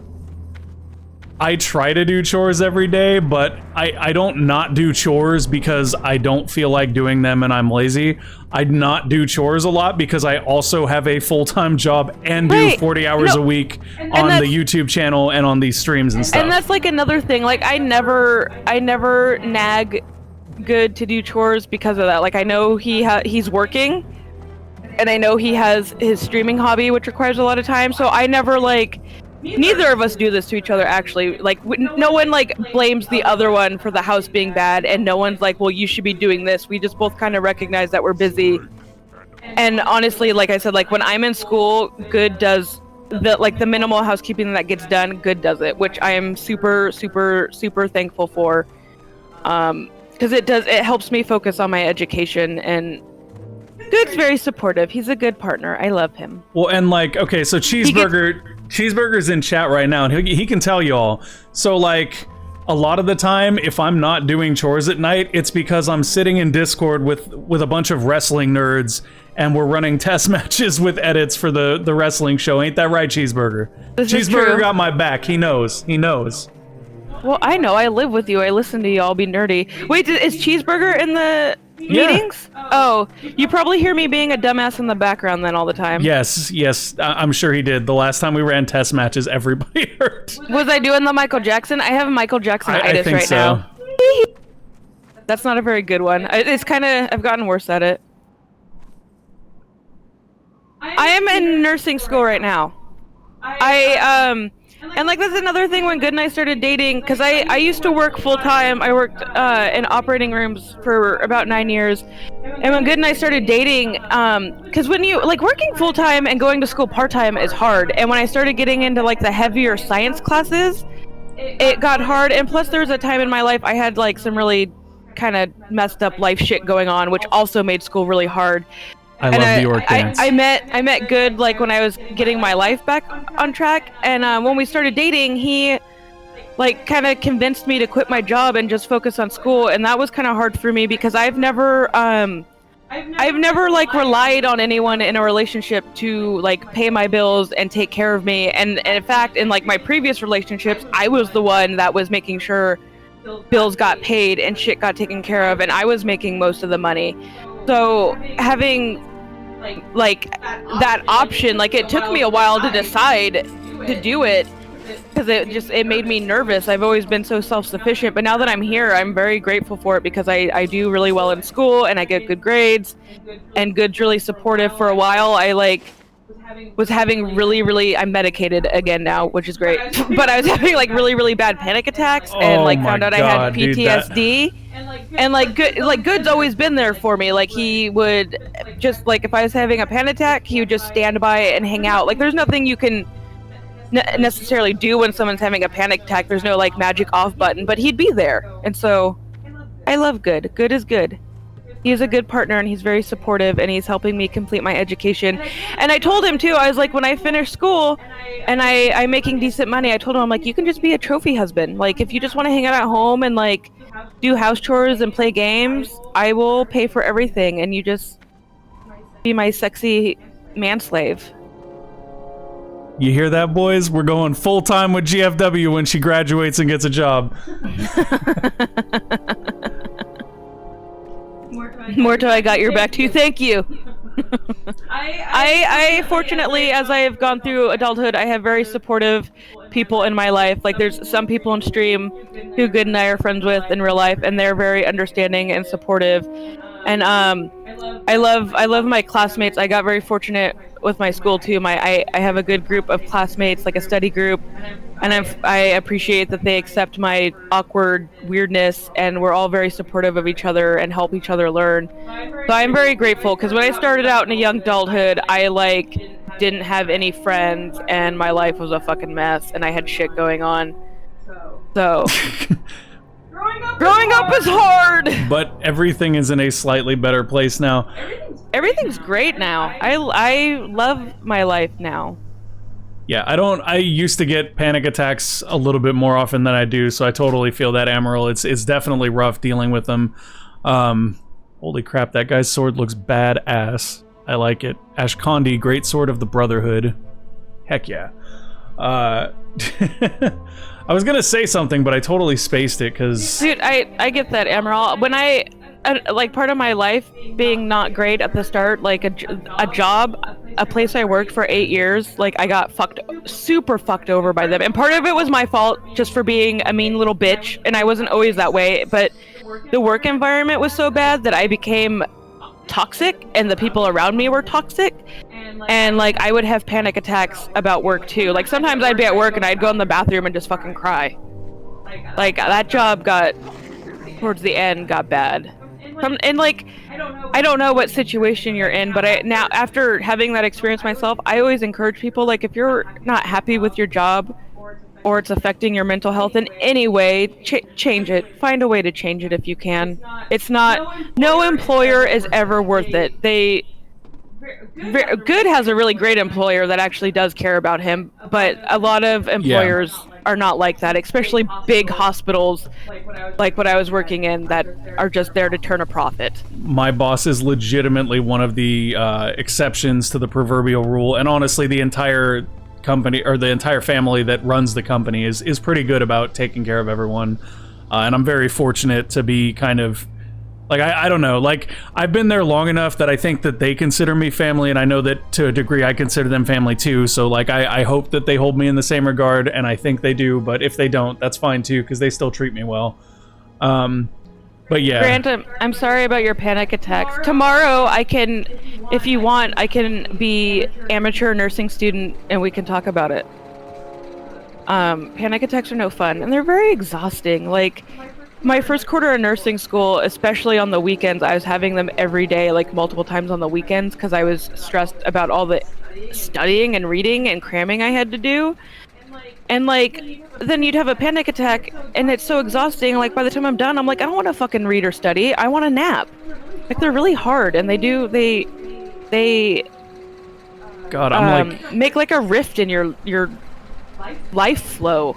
I try to do chores every day, but I don't not do chores because I don't feel like doing them and I'm lazy. I not do chores a lot because I also have a full-time job and do 40 hours a week on the YouTube channel and on these streams and stuff. And that's like another thing. Like I never nag Good to do chores because of that. Like I know he's working, and I know he has his streaming hobby, which requires a lot of time. So I never like. Neither of us do this to each other, actually. Like, no one, like, blames the other one for the house being bad, and no one's like, well, you should be doing this. We just both kind of recognize that we're busy. And honestly, like I said, like, when I'm in school, Good does the minimal housekeeping that gets done, Good does it, which I am super, super, super thankful for. Because it helps me focus on my education, and Good's very supportive. He's a good partner. I love him. Well, and like, okay, so Cheeseburger's in chat right now, and he can tell y'all. So like, a lot of the time, if I'm not doing chores at night, it's because I'm sitting in Discord with a bunch of wrestling nerds, and we're running test matches with edits for the wrestling show. Ain't that right, Cheeseburger? Cheeseburger got my back. He knows. Well, I know. I live with you. I listen to y'all be nerdy. Wait, is Cheeseburger in the meetings? Oh, you probably hear me being a dumbass in the background then all the time. Yes, I'm sure he did. The last time we ran test matches, everybody heard. Was I doing the Michael Jackson? I have Michael Jackson-itis right now. That's not a very good one. It's kind of, I've gotten worse at it. I am in nursing school right now. And like that's another thing when Good and I started dating, because I used to work full-time. I worked in operating rooms for about 9 years. And when Good and I started dating, because when you, like working full-time and going to school part-time is hard. And when I started getting into like the heavier science classes, it got hard. And plus there was a time in my life I had like some really kind of messed up life shit going on, which also made school really hard. I love the orc dance. I met Good like when I was getting my life back on track, and when we started dating, he like kind of convinced me to quit my job and just focus on school, and that was kind of hard for me because I've never like relied on anyone in a relationship to like pay my bills and take care of me, and in fact in like my previous relationships I was the one that was making sure bills got paid and shit got taken care of, and I was making most of the money. So having like that option, like it took me a while to decide to do it, because it made me nervous. I've always been so self-sufficient, but now that I'm here, I'm very grateful for it because I do really well in school and I get good grades, and GUD's really supportive. For a while, I was having really I'm medicated again now, which is great, but I was having like really bad panic attacks and Oh like my found out I God, had dude, PTSD. And GUD's always been there for me. Like he would just like if I was having a panic attack, he would just stand by and hang out. Like there's nothing you can necessarily do when someone's having a panic attack. There's no like magic off button, but he'd be there. And so I love GUD. GUD is good. He's a good partner and he's very supportive and he's helping me complete my education. And I told him too, I was like, when I finish school and I'm making decent money, I told him, I'm like, you can just be a trophy husband. Like if you just want to hang out at home and like do house chores and play games, I will pay for everything and you just be my sexy manslave. You hear that, boys? We're going full-time with GFW when she graduates and gets a job. Muerto, I got your back too. Thank you. I fortunately, as I have gone through adulthood, I have very supportive people in my life. Like there's some people on stream who GUD and I are friends with in real life, and they're very understanding and supportive. And I love my classmates. I got very fortunate with my school too. I have a good group of classmates, like a study group, and I appreciate that they accept my awkward weirdness, and we're all very supportive of each other and help each other learn. So I'm very grateful because when I started out in a young adulthood, I like didn't have any friends and my life was a fucking mess and I had shit going on. So growing up is hard. But everything is in a slightly better place now. Everything's great now. I love my life now. Yeah, I used to get panic attacks a little bit more often than I do, so I totally feel that, Amaryl. It's definitely rough dealing with them. Holy crap, that guy's sword looks badass. I like it. Ashkandi, great sword of the Brotherhood. Heck yeah. I was gonna say something, but I totally spaced it, because... Dude, I get that, Amaryl. When like, part of my life being not great at the start, like, a job, a place I worked for 8 years, like, I got super fucked over by them. And part of it was my fault, just for being a mean little bitch, and I wasn't always that way, but the work environment was so bad that I became toxic, and the people around me were toxic. And like I would have panic attacks about work too. Like sometimes I'd be at work and I'd go in the bathroom and just fucking cry. Like that job got towards the end got bad. And like I don't know what situation you're in, but now after having that experience myself, I always encourage people, like, if you're not happy with your job or it's affecting your mental health in any way, change it. Find a way to change it if you can. It's not, no employer is ever worth it. GUD has a really great employer that actually does care about him, but a lot of employers are not like that, especially big hospitals like what I was working in that are just there to turn a profit. My boss is legitimately one of the exceptions to the proverbial rule, and honestly the entire company, or the entire family that runs the company, is pretty good about taking care of everyone. And I'm very fortunate to be kind of like, I don't know, like, I've been there long enough that I think that they consider me family, and I know that to a degree I consider them family too, so like I hope that they hold me in the same regard, and I think they do, but if they don't, that's fine too, because they still treat me well. But yeah. Grant, I'm sorry about your panic attacks. Tomorrow I can, if you want, I can be amateur nursing student and we can talk about it. Panic attacks are no fun, and they're very exhausting. Like, my first quarter of nursing school, especially on the weekends, I was having them every day, like multiple times on the weekends, because I was stressed about all the studying and reading and cramming I had to do. And like, then you'd have a panic attack, and it's so exhausting. Like, by the time I'm done, I'm like, I don't want to fucking read or study. I want a nap. Like, they're really hard, and they God, I'm like, make like a rift in your life flow.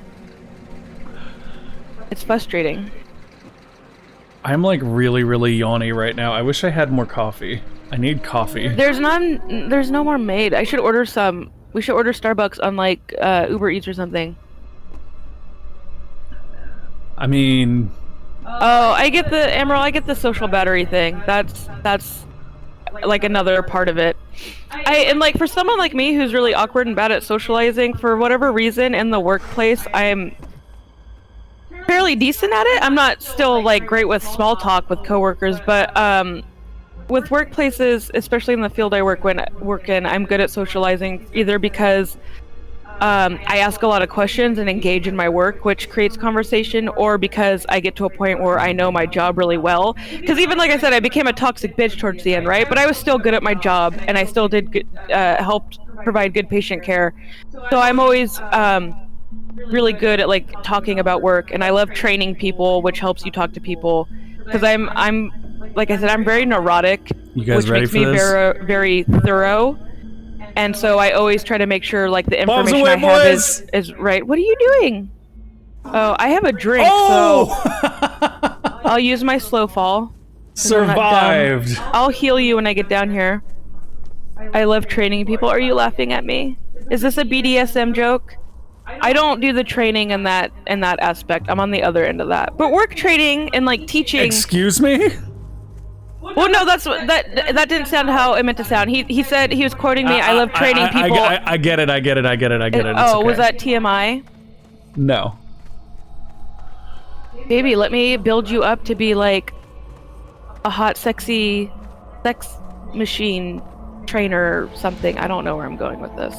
It's frustrating. I'm like really yawny right now. I wish I had more coffee. I need coffee. There's no more made. I should order some. We should order Starbucks on like Uber Eats or something. I mean, oh, I get the Emerald. I get the social battery thing. That's like another part of it. And like for someone like me who's really awkward and bad at socializing, for whatever reason in the workplace, I'm fairly decent at it. I'm not still like great with small talk with coworkers, but with workplaces, especially in the field I work in, I'm good at socializing, either because I ask a lot of questions and engage in my work, which creates conversation, or because I get to a point where I know my job really well. Because even like I said, I became a toxic bitch towards the end, right? But I was still good at my job, and I still did helped provide good patient care. So I'm always really good at like talking about work, and I love training people, which helps you talk to people. Because I'm like I said, I'm very neurotic, You guys which ready makes for me this? very thorough. And so I always try to make sure like the Bombs information away, I have boys! is right. What are you doing? Oh, I have a drink, Oh! so I'll use my slow fall. 'cause I'm not dumb. Survived. I'll heal you when I get down here. I love training people. Are you laughing at me? Is this a BDSM joke? I don't do the training in that aspect. I'm on the other end of that. But work training and like teaching. Excuse me? Well, no, that didn't sound how it meant to sound. He said he was quoting me. I love training people. I get it. It's Oh, okay. was that TMI? No. Baby, let me build you up to be like a hot, sexy sex machine trainer or something. I don't know where I'm going with this.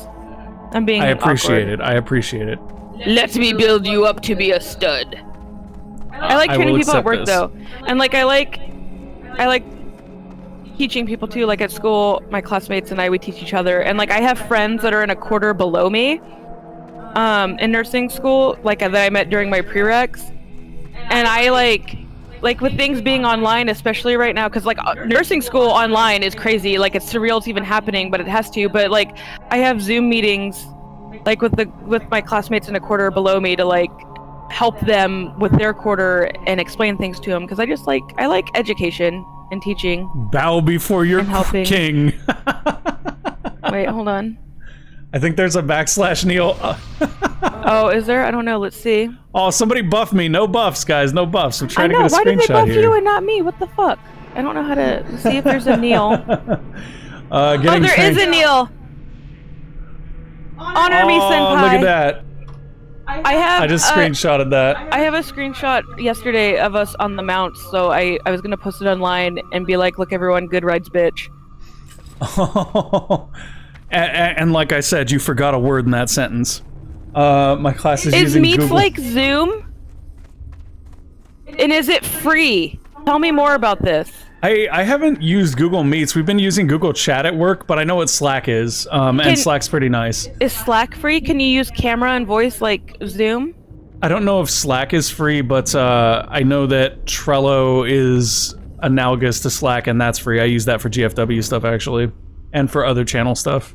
I'm being I appreciate awkward. it. I appreciate it. Let me build you up to be a stud. I like I training will people at accept work this. though. And like I like teaching people too. Like at school, my classmates and I, we teach each other. And like I have friends that are in a quarter below me in nursing school, like that I met during my prereqs. And I like with things being online, especially right now, because like nursing school online is crazy. Like it's surreal it's even happening, but it has to. But like I have Zoom meetings like with my classmates in a quarter below me to like help them with their quarter and explain things to them, because I like education and teaching. Bow before your And helping. king. Wait, hold on. I think there's a / Neil. Oh, is there? I don't know. Let's see. Oh, somebody buff me. No buffs, guys. No buffs. I'm I trying know. to get a Why did they screenshot buff here. you and not me? What the fuck? I don't know how to see if there's a Neil. Oh, Getting there is trained- a Neil. Honor me, Oh, senpai. look at that. I have. I just screenshotted that. I have a screenshot yesterday of us on the mount, so I was gonna post it online and be like, "Look, everyone, good rides, bitch." And like I said, you forgot a word in that sentence. My class is Is using Meets Google. like Zoom? And is it free? Tell me more about this. I haven't used Google Meets. We've been using Google Chat at work, but I know what Slack is. And Slack's pretty nice. Is Slack free? Can you use camera and voice like Zoom? I don't know if Slack is free, but I know that Trello is analogous to Slack, and that's free. I use that for GFW stuff, actually, and for other channel stuff.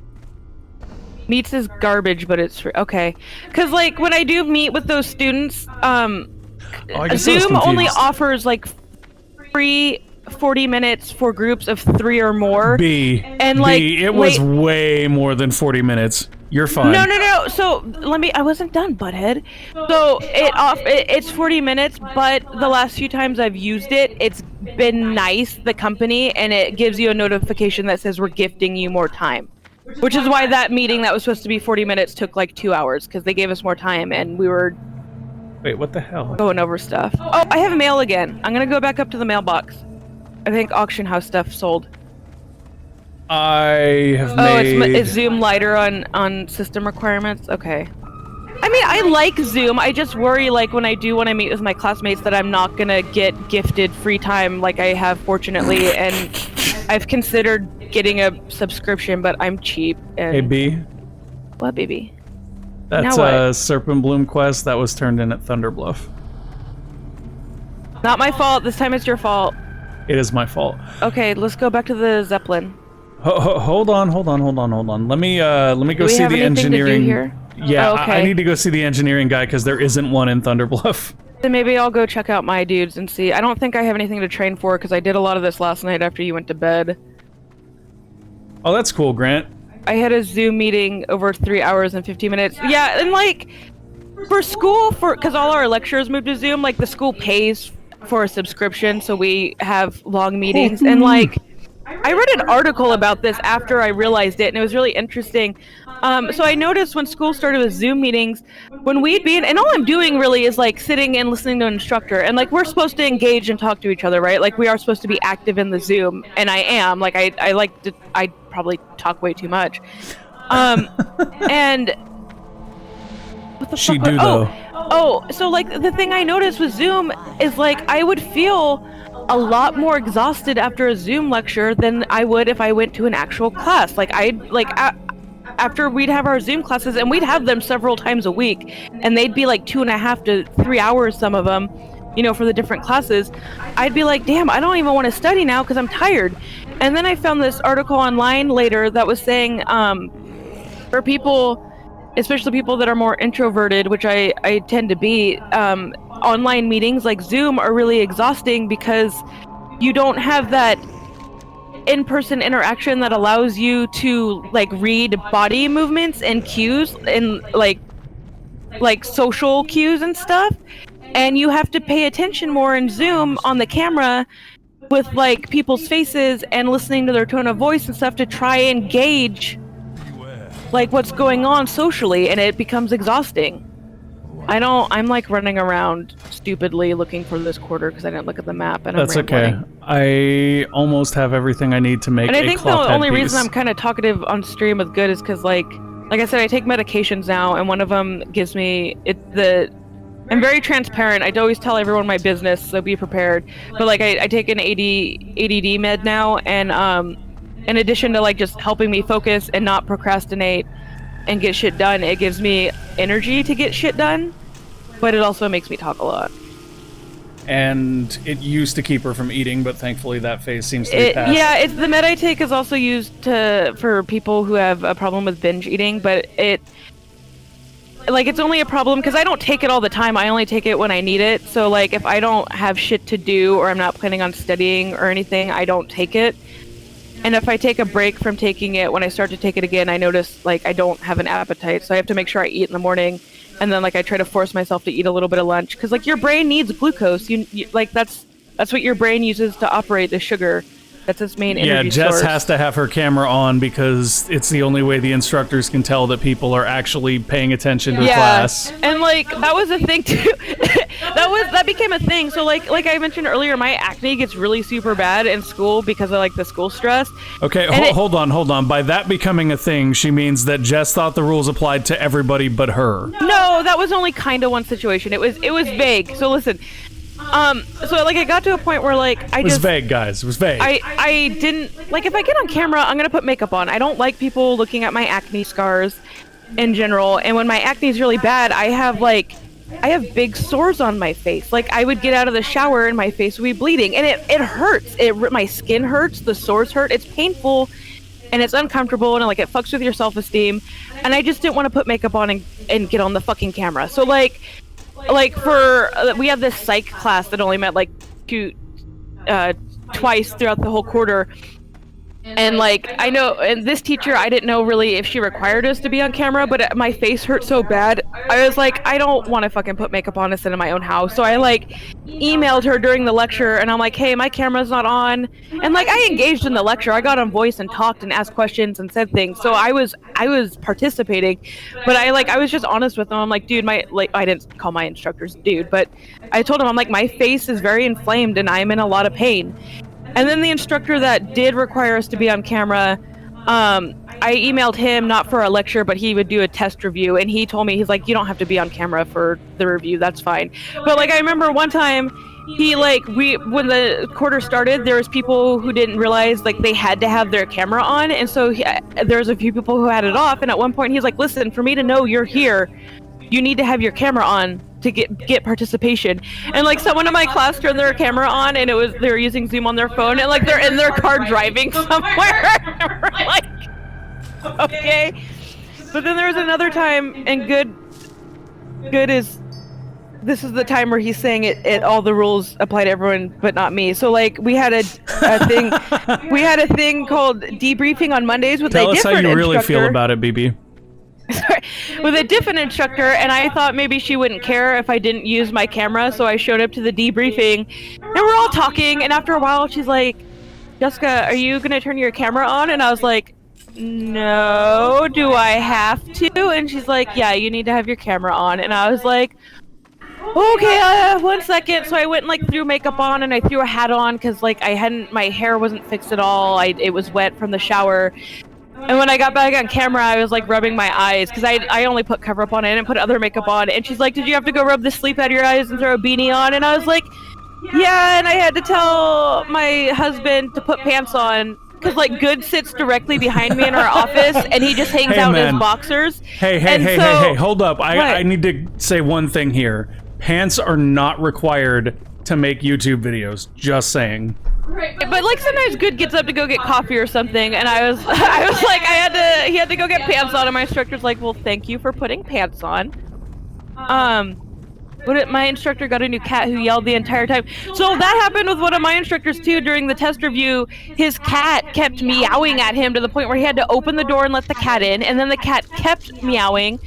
Meets is garbage, but it's free. Okay. Because, like, when I do meet with those students, I guess I was Zoom only confused. offers, like, free 40 minutes for groups of 3 or more. And, like, it was way more than 40 minutes. You're fine. No. So I wasn't done, butthead. So it's 40 minutes, but the last few times I've used it, it's been nice, the company, and it gives you a notification that says we're gifting you more time. Which is why that meeting that was supposed to be 40 minutes took like 2 hours, because they gave us more time and we were Wait, what the hell? going over stuff. Oh, I have mail again. I'm gonna go back up to the mailbox. I think auction house stuff sold. I have Oh, made... it's Zoom lighter on system requirements? Okay. I mean, I like Zoom. I just worry, like, when I do want to meet with my classmates that I'm not gonna get gifted free time like I have, fortunately, and I've considered getting a subscription, but I'm cheap. And... Hey, B. What, baby? That's Now what? a Serpent Bloom quest that was turned in at Thunderbluff. Not my fault. This time it's your fault. It is my fault. Okay, let's go back to the Zeppelin. Hold on. Let me go Do we see have the anything to do engineering. here? Yeah, Oh, okay. I need to go see the engineering guy because there isn't one in Thunderbluff. Then maybe I'll go check out my dudes and see. I don't think I have anything to train for because I did a lot of this last night after you went to bed. Oh, that's cool, Grant. I had a Zoom meeting over 3 hours and 15 minutes. Yeah, and like for school, because all our lecturers moved to Zoom, like the school pays for a subscription, so we have long meetings. And like I read an article about this after I realized it, and it was really interesting. So I noticed when school started with Zoom meetings, when we'd be in, and all I'm doing really is like sitting and listening to an instructor, and like we're supposed to engage and talk to each other, right? Like we are supposed to be active in the Zoom, and I am. Like I probably talk way too much. And what the She fuck? do though. So like the thing I noticed with Zoom is like I would feel a lot more exhausted after a Zoom lecture than I would if I went to an actual class. Like after we'd have our Zoom classes, and we'd have them several times a week, and they'd be like 2.5 to 3 hours, some of them, you know, for the different classes. I'd be like, damn, I don't even want to study now because I'm tired. And then I found this article online later that was saying for people, especially people that are more introverted, which I tend to be, online meetings like Zoom are really exhausting because you don't have that in-person interaction that allows you to like read body movements and cues and like social cues and stuff, and you have to pay attention more in Zoom on the camera with like people's faces and listening to their tone of voice and stuff to try and gauge like what's going on socially, and it becomes exhausting. I'm like running around stupidly looking for this quarter because I didn't look at the map, and That's I'm rambling. okay. I almost have everything I need to make And I a think the cloth only headpiece. reason I'm kind of talkative on stream with GUD is because like I said, I take medications now, and one of them gives me I'm very transparent. I always tell everyone my business, so be prepared. But like I take an ADD med now, and in addition to like just helping me focus and not procrastinate and get shit done, it gives me energy to get shit done, but it also makes me talk a lot. And it used to keep her from eating, but thankfully that phase seems to be past. Yeah, the med I take is also used for people who have a problem with binge eating, but it's only a problem because I don't take it all the time. I only take it when I need it. So like if I don't have shit to do or I'm not planning on studying or anything, I don't take it. And if I take a break from taking it, when I start to take it again, I notice like I don't have an appetite. So I have to make sure I eat in the morning, and then like I try to force myself to eat a little bit of lunch because like your brain needs glucose. You like that's what your brain uses to operate the sugar. That's its main energy Jess source. has to have her camera on because it's the only way the instructors can tell that people are actually paying attention to class. And like that was a thing too. that became a thing. So like I mentioned earlier, my acne gets really super bad in school because of like the school stress. Okay, hold on. By that becoming a thing, she means that Jess thought the rules applied to everybody but her. No, that was only kind of one situation. It was vague. So listen. So like it got to a point where like It was vague, guys. It was vague. I didn't like if I get on camera, I'm gonna put makeup on. I don't like people looking at my acne scars in general. And when my acne is really bad, I have big sores on my face. Like I would get out of the shower and my face would be bleeding, and it hurts. My skin hurts. The sores hurt. It's painful, and it's uncomfortable, and like it fucks with your self-esteem. And I just didn't want to put makeup on and get on the fucking camera. So like we have this psych class that only met like twice throughout the whole quarter, and like I know, and this teacher, I didn't know really if she required us to be on camera, but my face hurt so bad I was like, I don't want to fucking put makeup on and sit in my own house. So I like emailed her during the lecture, and I'm like, hey, my camera's not on. And like I engaged in the lecture. I got on voice and talked and asked questions and said things. So I was participating, but I was just honest with them. I'm like, dude, I didn't call my instructors dude, but I told him, I'm like, my face is very inflamed and I'm in a lot of pain. And then the instructor that did require us to be on camera, I emailed him, not for a lecture, but he would do a test review, and he told me, he's like, you don't have to be on camera for the review, that's fine. But like I remember one time when the quarter started, there was people who didn't realize like they had to have their camera on, and so there was a few people who had it off, and at one point he's like, listen, for me to know you're here, you need to have your camera on to get participation. And like someone in my class turned their camera on, and they were using Zoom on their phone, and like they're in their car driving somewhere. And we're like, okay. But then there was another time, and GUD is, this is the time where he's saying it all the rules apply to everyone but not me. So like we had a thing called debriefing on Mondays with a different instructor. Tell us how you really feel about it, BB. Sorry, with a different instructor, and I thought maybe she wouldn't care if I didn't use my camera, so I showed up to the debriefing, and we're all talking, and after a while she's like, Jessica, are you gonna turn your camera on? And I was like, no, do I have to? And she's like, yeah, you need to have your camera on. And I was like, okay, 1 second. So I went and like threw makeup on and I threw a hat on because like my hair wasn't fixed at all. It was wet from the shower. And when I got back on camera, I was like rubbing my eyes because I only put cover up on. I didn't put other makeup on. And she's like, did you have to go rub the sleep out of your eyes and throw a beanie on? And I was like, yeah, and I had to tell my husband to put pants on because like GUD sits directly behind me in our office and he just hangs out in his boxers. Hey, hold up. I need to say one thing here. Pants are not required to make YouTube videos. Just saying. Right, but like sometimes GUD gets up to go get coffee or something, and I was like, he had to go get pants on, and my instructor's like, well, thank you for putting pants on. My instructor got a new cat who yelled the entire time. So that happened with one of my instructors too during the test review. His cat kept meowing at him to the point where he had to open the door and let the cat in, and then the cat kept meowing.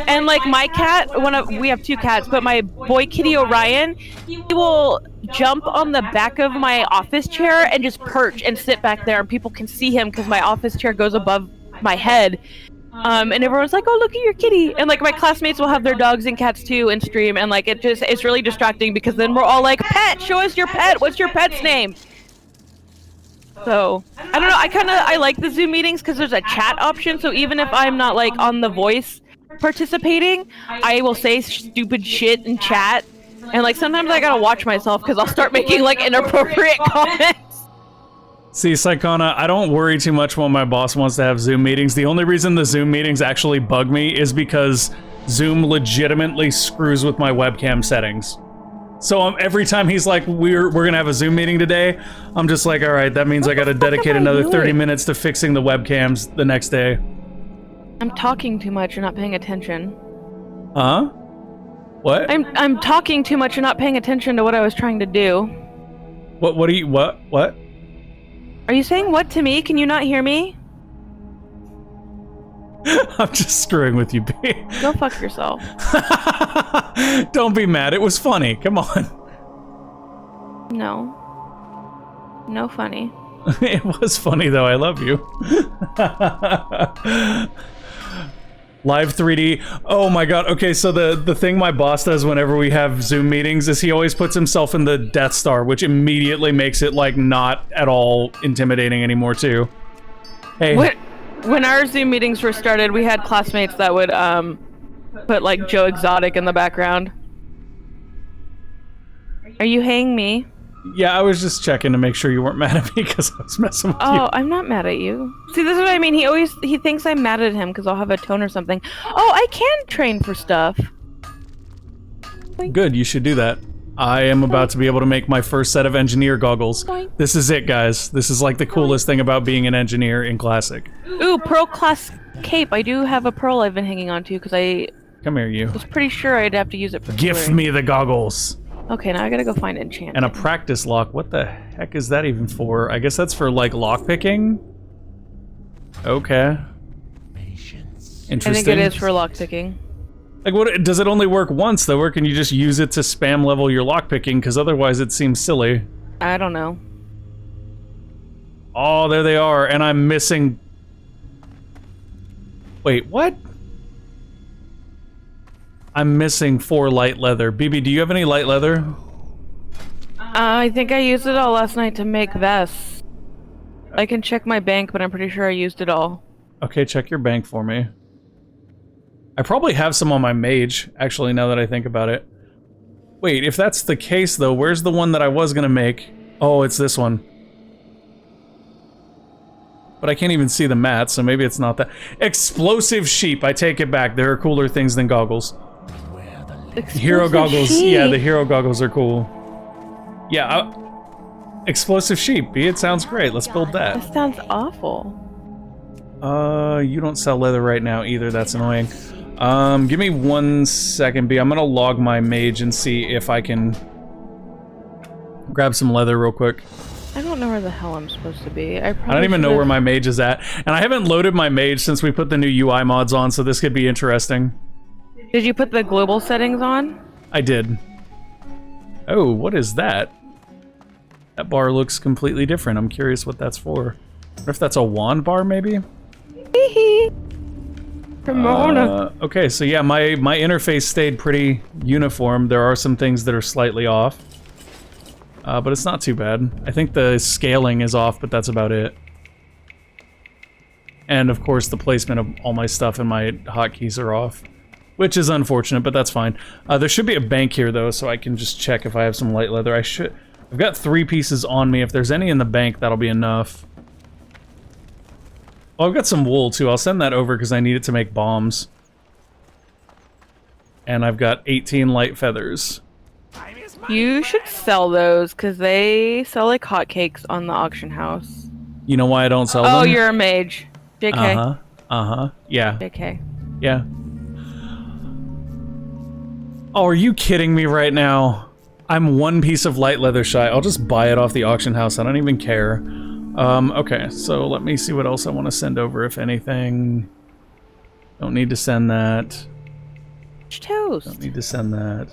And like my cat, we have 2 cats, but my boy kitty Orion, he will jump on the back of my office chair and just perch and sit back there, and people can see him because my office chair goes above my head. And everyone's like, oh, look at your kitty. And like my classmates will have their dogs and cats too and stream, and like it's really distracting because then we're all like, pet, show us your pet. What's your pet's name? So I don't know, I like the Zoom meetings because there's a chat option, so even if I'm not like on the voice participating, I will say stupid shit in chat. And like sometimes I gotta watch myself because I'll start making like inappropriate comments. See, Psychona, I don't worry too much when my boss wants to have Zoom meetings. The only reason the Zoom meetings actually bug me is because Zoom legitimately screws with my webcam settings. So every time he's like, we're gonna have a Zoom meeting today, I'm just like, all right, that means I gotta dedicate another 30 minutes to fixing the webcams the next day. I'm talking too much, you're not paying attention. Huh? What? I'm talking too much, you're not paying attention to what I was trying to do. What? Are you saying what to me? Can you not hear me? I'm just screwing with you, B. Go fuck yourself. Don't be mad. It was funny. Come on. No. No funny. It was funny, though. I love you. Live 3D. Oh my god. Okay, so the thing my boss does whenever we have Zoom meetings is he always puts himself in the Death Star, which immediately makes it, like, not at all intimidating anymore, too. Hey. When our Zoom meetings were started, we had classmates that would, put, like, Joe Exotic in the background. Are you haying me? Yeah, I was just checking to make sure you weren't mad at me because I was messing with you. Oh, I'm not mad at you. See, this is what I mean. He thinks I'm mad at him because I'll have a tone or something. Oh, I can train for stuff. Good, you should do that. I am about to be able to make my first set of engineer goggles. This is it, guys. This is like the coolest thing about being an engineer in Classic. Ooh, Pearl Class Cape. I do have a pearl I've been hanging on to because I Come here, you. was pretty sure I'd have to use it for Gift jewelry. me the goggles. Okay, now I gotta go find enchantment. And a practice lock. What the heck is that even for? I guess that's for, like, lockpicking? Okay. Interesting. I think it is for lockpicking. Like, what? Does it only work once, though, or can you just use it to spam level your lockpicking? Because otherwise it seems silly. I don't know. Oh, there they are, and I'm missing... Wait, what? I'm missing 4 light leather. BB, do you have any light leather? I think I used it all last night to make vests. I can check my bank, but I'm pretty sure I used it all. Okay, check your bank for me. I probably have some on my mage, actually, now that I think about it. Wait, if that's the case, though, where's the one that I was gonna make? Oh, it's this one. But I can't even see the mat, so maybe it's not that. Explosive sheep, I take it back. There are cooler things than goggles. Hero goggles, yeah, the hero goggles are cool. Yeah, explosive sheep, B, it sounds great. Let's build that. That sounds awful. You don't sell leather right now either, that's annoying. Give me 1 second, B. I'm gonna log my mage and see if I can grab some leather real quick. I don't know where the hell I'm supposed to be. I don't even know where my mage is at. And I haven't loaded my mage since we put the new UI mods on, so this could be interesting. Did you put the global settings on? I did. Oh, what is that? That bar looks completely different. I'm curious what that's for. What if that's a wand bar, maybe? Ramona. Okay, so yeah, my interface stayed pretty uniform. There are some things that are slightly off. But it's not too bad. I think the scaling is off, but that's about it. And of course, the placement of all my stuff and my hotkeys are off. Which is unfortunate, but that's fine. There should be a bank here, though, so I can just check if I have some light leather. I've got 3 pieces on me. If there's any in the bank, that'll be enough. Oh, I've got some wool, too. I'll send that over because I need it to make bombs. And I've got 18 light feathers. You should sell those, because they sell like hotcakes on the auction house. You know why I don't sell them? Oh, you're a mage. JK. Uh-huh. Uh-huh. Yeah. JK. Yeah. Oh, are you kidding me right now? I'm 1 piece of light leather shy. I'll just buy it off the auction house. I don't even care. Okay, so let me see what else I want to send over, if anything. Don't need to send that. Toast. Don't need to send that.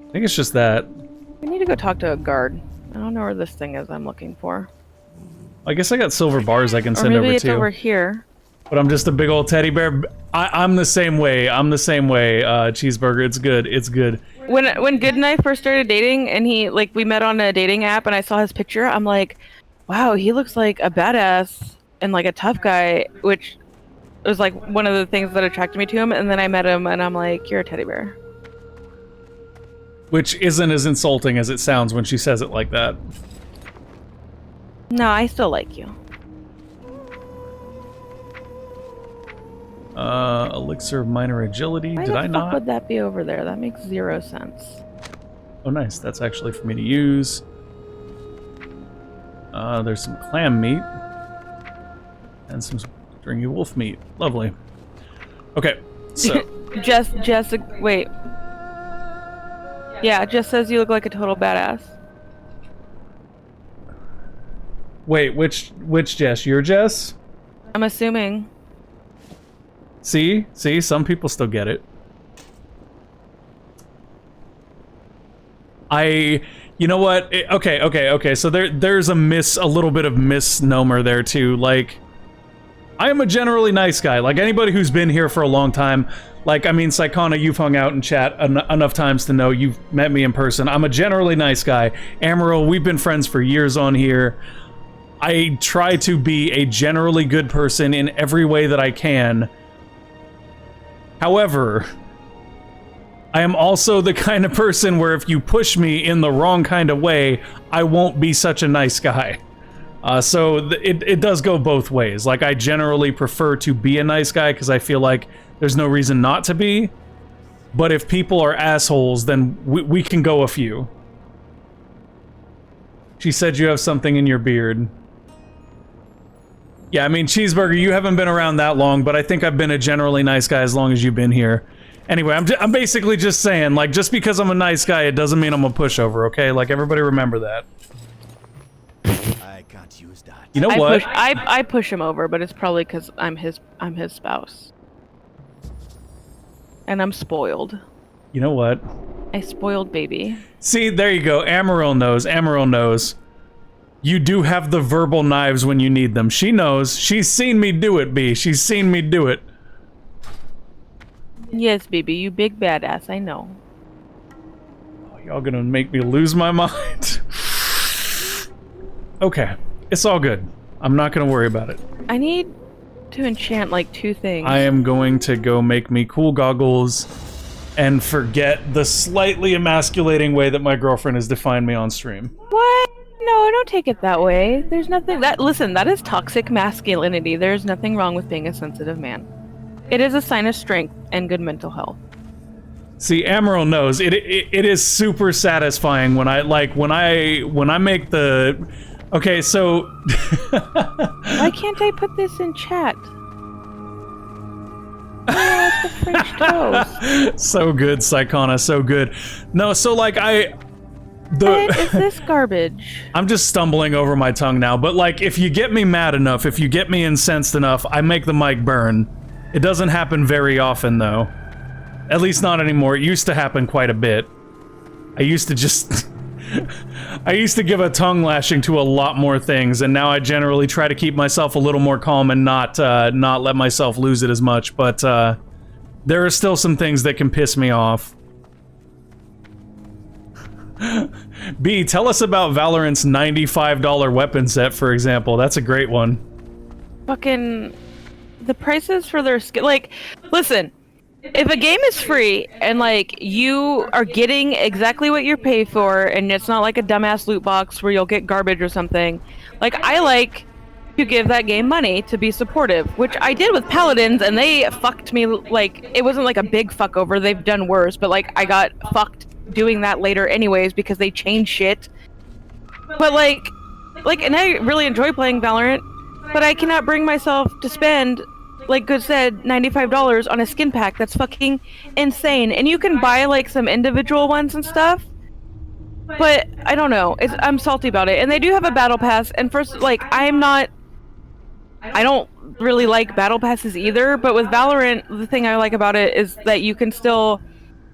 I think it's just that. I need to go talk to a guard. I don't know where this thing is I'm looking for. I guess I got silver bars I can Or send maybe over it's too. over here. But I'm just a big old teddy bear. I'm the same way. I'm the same way. Cheeseburger, it's good. It's good. When Good and I first started dating, and we met on a dating app, and I saw his picture, I'm like, wow, he looks like a badass and like a tough guy, which was like one of the things that attracted me to him. And then I met him, and I'm like, you're a teddy bear. Which isn't as insulting as it sounds when she says it like that. No, I still like you. Elixir of minor agility. Why Did I the fuck not? would that be over there? That makes 0 sense. Oh, nice. That's actually for me to use. There's some clam meat. And some stringy wolf meat. Lovely. Okay, so... Jess, wait. Yeah, Jess says you look like a total badass. Wait, which Jess? Your Jess? I'm assuming. See? Some people still get it. You know what? Okay. So there's a little bit of misnomer there too. Like, I am a generally nice guy. Like, anybody who's been here for a long time, like, I mean, Saikana, you've hung out in chat enough times to know you've met me in person. I'm a generally nice guy. Amaryl, we've been friends for years on here. I try to be a generally good person in every way that I can. However, I am also the kind of person where if you push me in the wrong kind of way, I won't be such a nice guy. So it does go both ways. Like, I generally prefer to be a nice guy because I feel like there's no reason not to be. But if people are assholes, then we can go a few. She said you have something in your beard. Yeah, I mean, Cheeseburger, you haven't been around that long, but I think I've been a generally nice guy as long as you've been here. Anyway, I'm basically just saying, like, just because I'm a nice guy, it doesn't mean I'm a pushover, okay? Like, everybody remember that. I can't use that. You know what? I push him over, but it's probably because I'm his spouse. And I'm spoiled. You know what? I spoiled baby. See, there you go. Amaryl knows. You do have the verbal knives when you need them. She knows. She's seen me do it, B. She's seen me do it. Yes, baby, you big badass, I know. Oh, y'all gonna make me lose my mind. Okay, it's all good. I'm not gonna worry about it. I need to enchant like 2 things. I am going to go make me cool goggles and forget the slightly emasculating way that my girlfriend has defined me on stream. What? No, don't take it that way. There's nothing listen, that is toxic masculinity. There's nothing wrong with being a sensitive man. It is a sign of strength and good mental health. See, Amaryl knows it is super satisfying when I make the... Okay, so... Why can't I put this in chat? Oh, it's the French toast. So good, Saikana, so good. No, so like What is this garbage? I'm just stumbling over my tongue now, but like, if you get me mad enough, if you get me incensed enough, I make the mic burn. It doesn't happen very often, though. At least not anymore. It used to happen quite a bit. I used to just... I used to give a tongue lashing to a lot more things, and now I generally try to keep myself a little more calm and not let myself lose it as much, but there are still some things that can piss me off. B, tell us about Valorant's $95 weapon set, for example. That's a great one. Fucking... the prices for their skin... Like, listen, if a game is free and, like, you are getting exactly what you pay for and it's not like a dumbass loot box where you'll get garbage or something, like, I like to give that game money to be supportive, which I did with Paladins, and they fucked me. Like, it wasn't like a big fuck over, they've done worse, but, like, I got fucked doing that later anyways because they changed shit. But, like, and I really enjoy playing Valorant, but I cannot bring myself to spend, like Good said, $95 on a skin pack. That's fucking insane. And you can buy, like, some individual ones and stuff, but I don't know. I'm salty about it. And they do have a battle pass, and first, like, I don't really like battle passes either, but with Valorant, the thing I like about it is that you can still,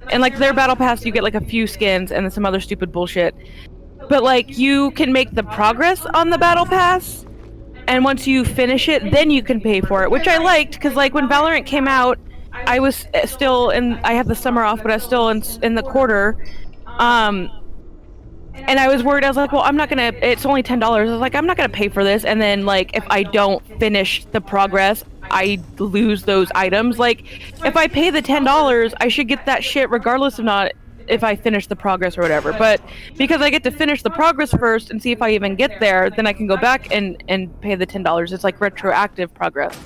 and, like, their battle pass, you get, like, a few skins and then some other stupid bullshit. But, like, you can make the progress on the battle pass, and once you finish it, then you can pay for it, which I liked, because, like, when Valorant came out, I was still I had the summer off, but I was still in the quarter, and I was worried. I was like, well, I'm not gonna, it's only $10. I was like, I'm not gonna pay for this, and then, like, if I don't finish the progress, I lose those items. Like, if I pay the $10, I should get that shit regardless of not if I finish the progress or whatever. But because I get to finish the progress first and see if I even get there, then I can go back and pay the $10. It's like retroactive progress.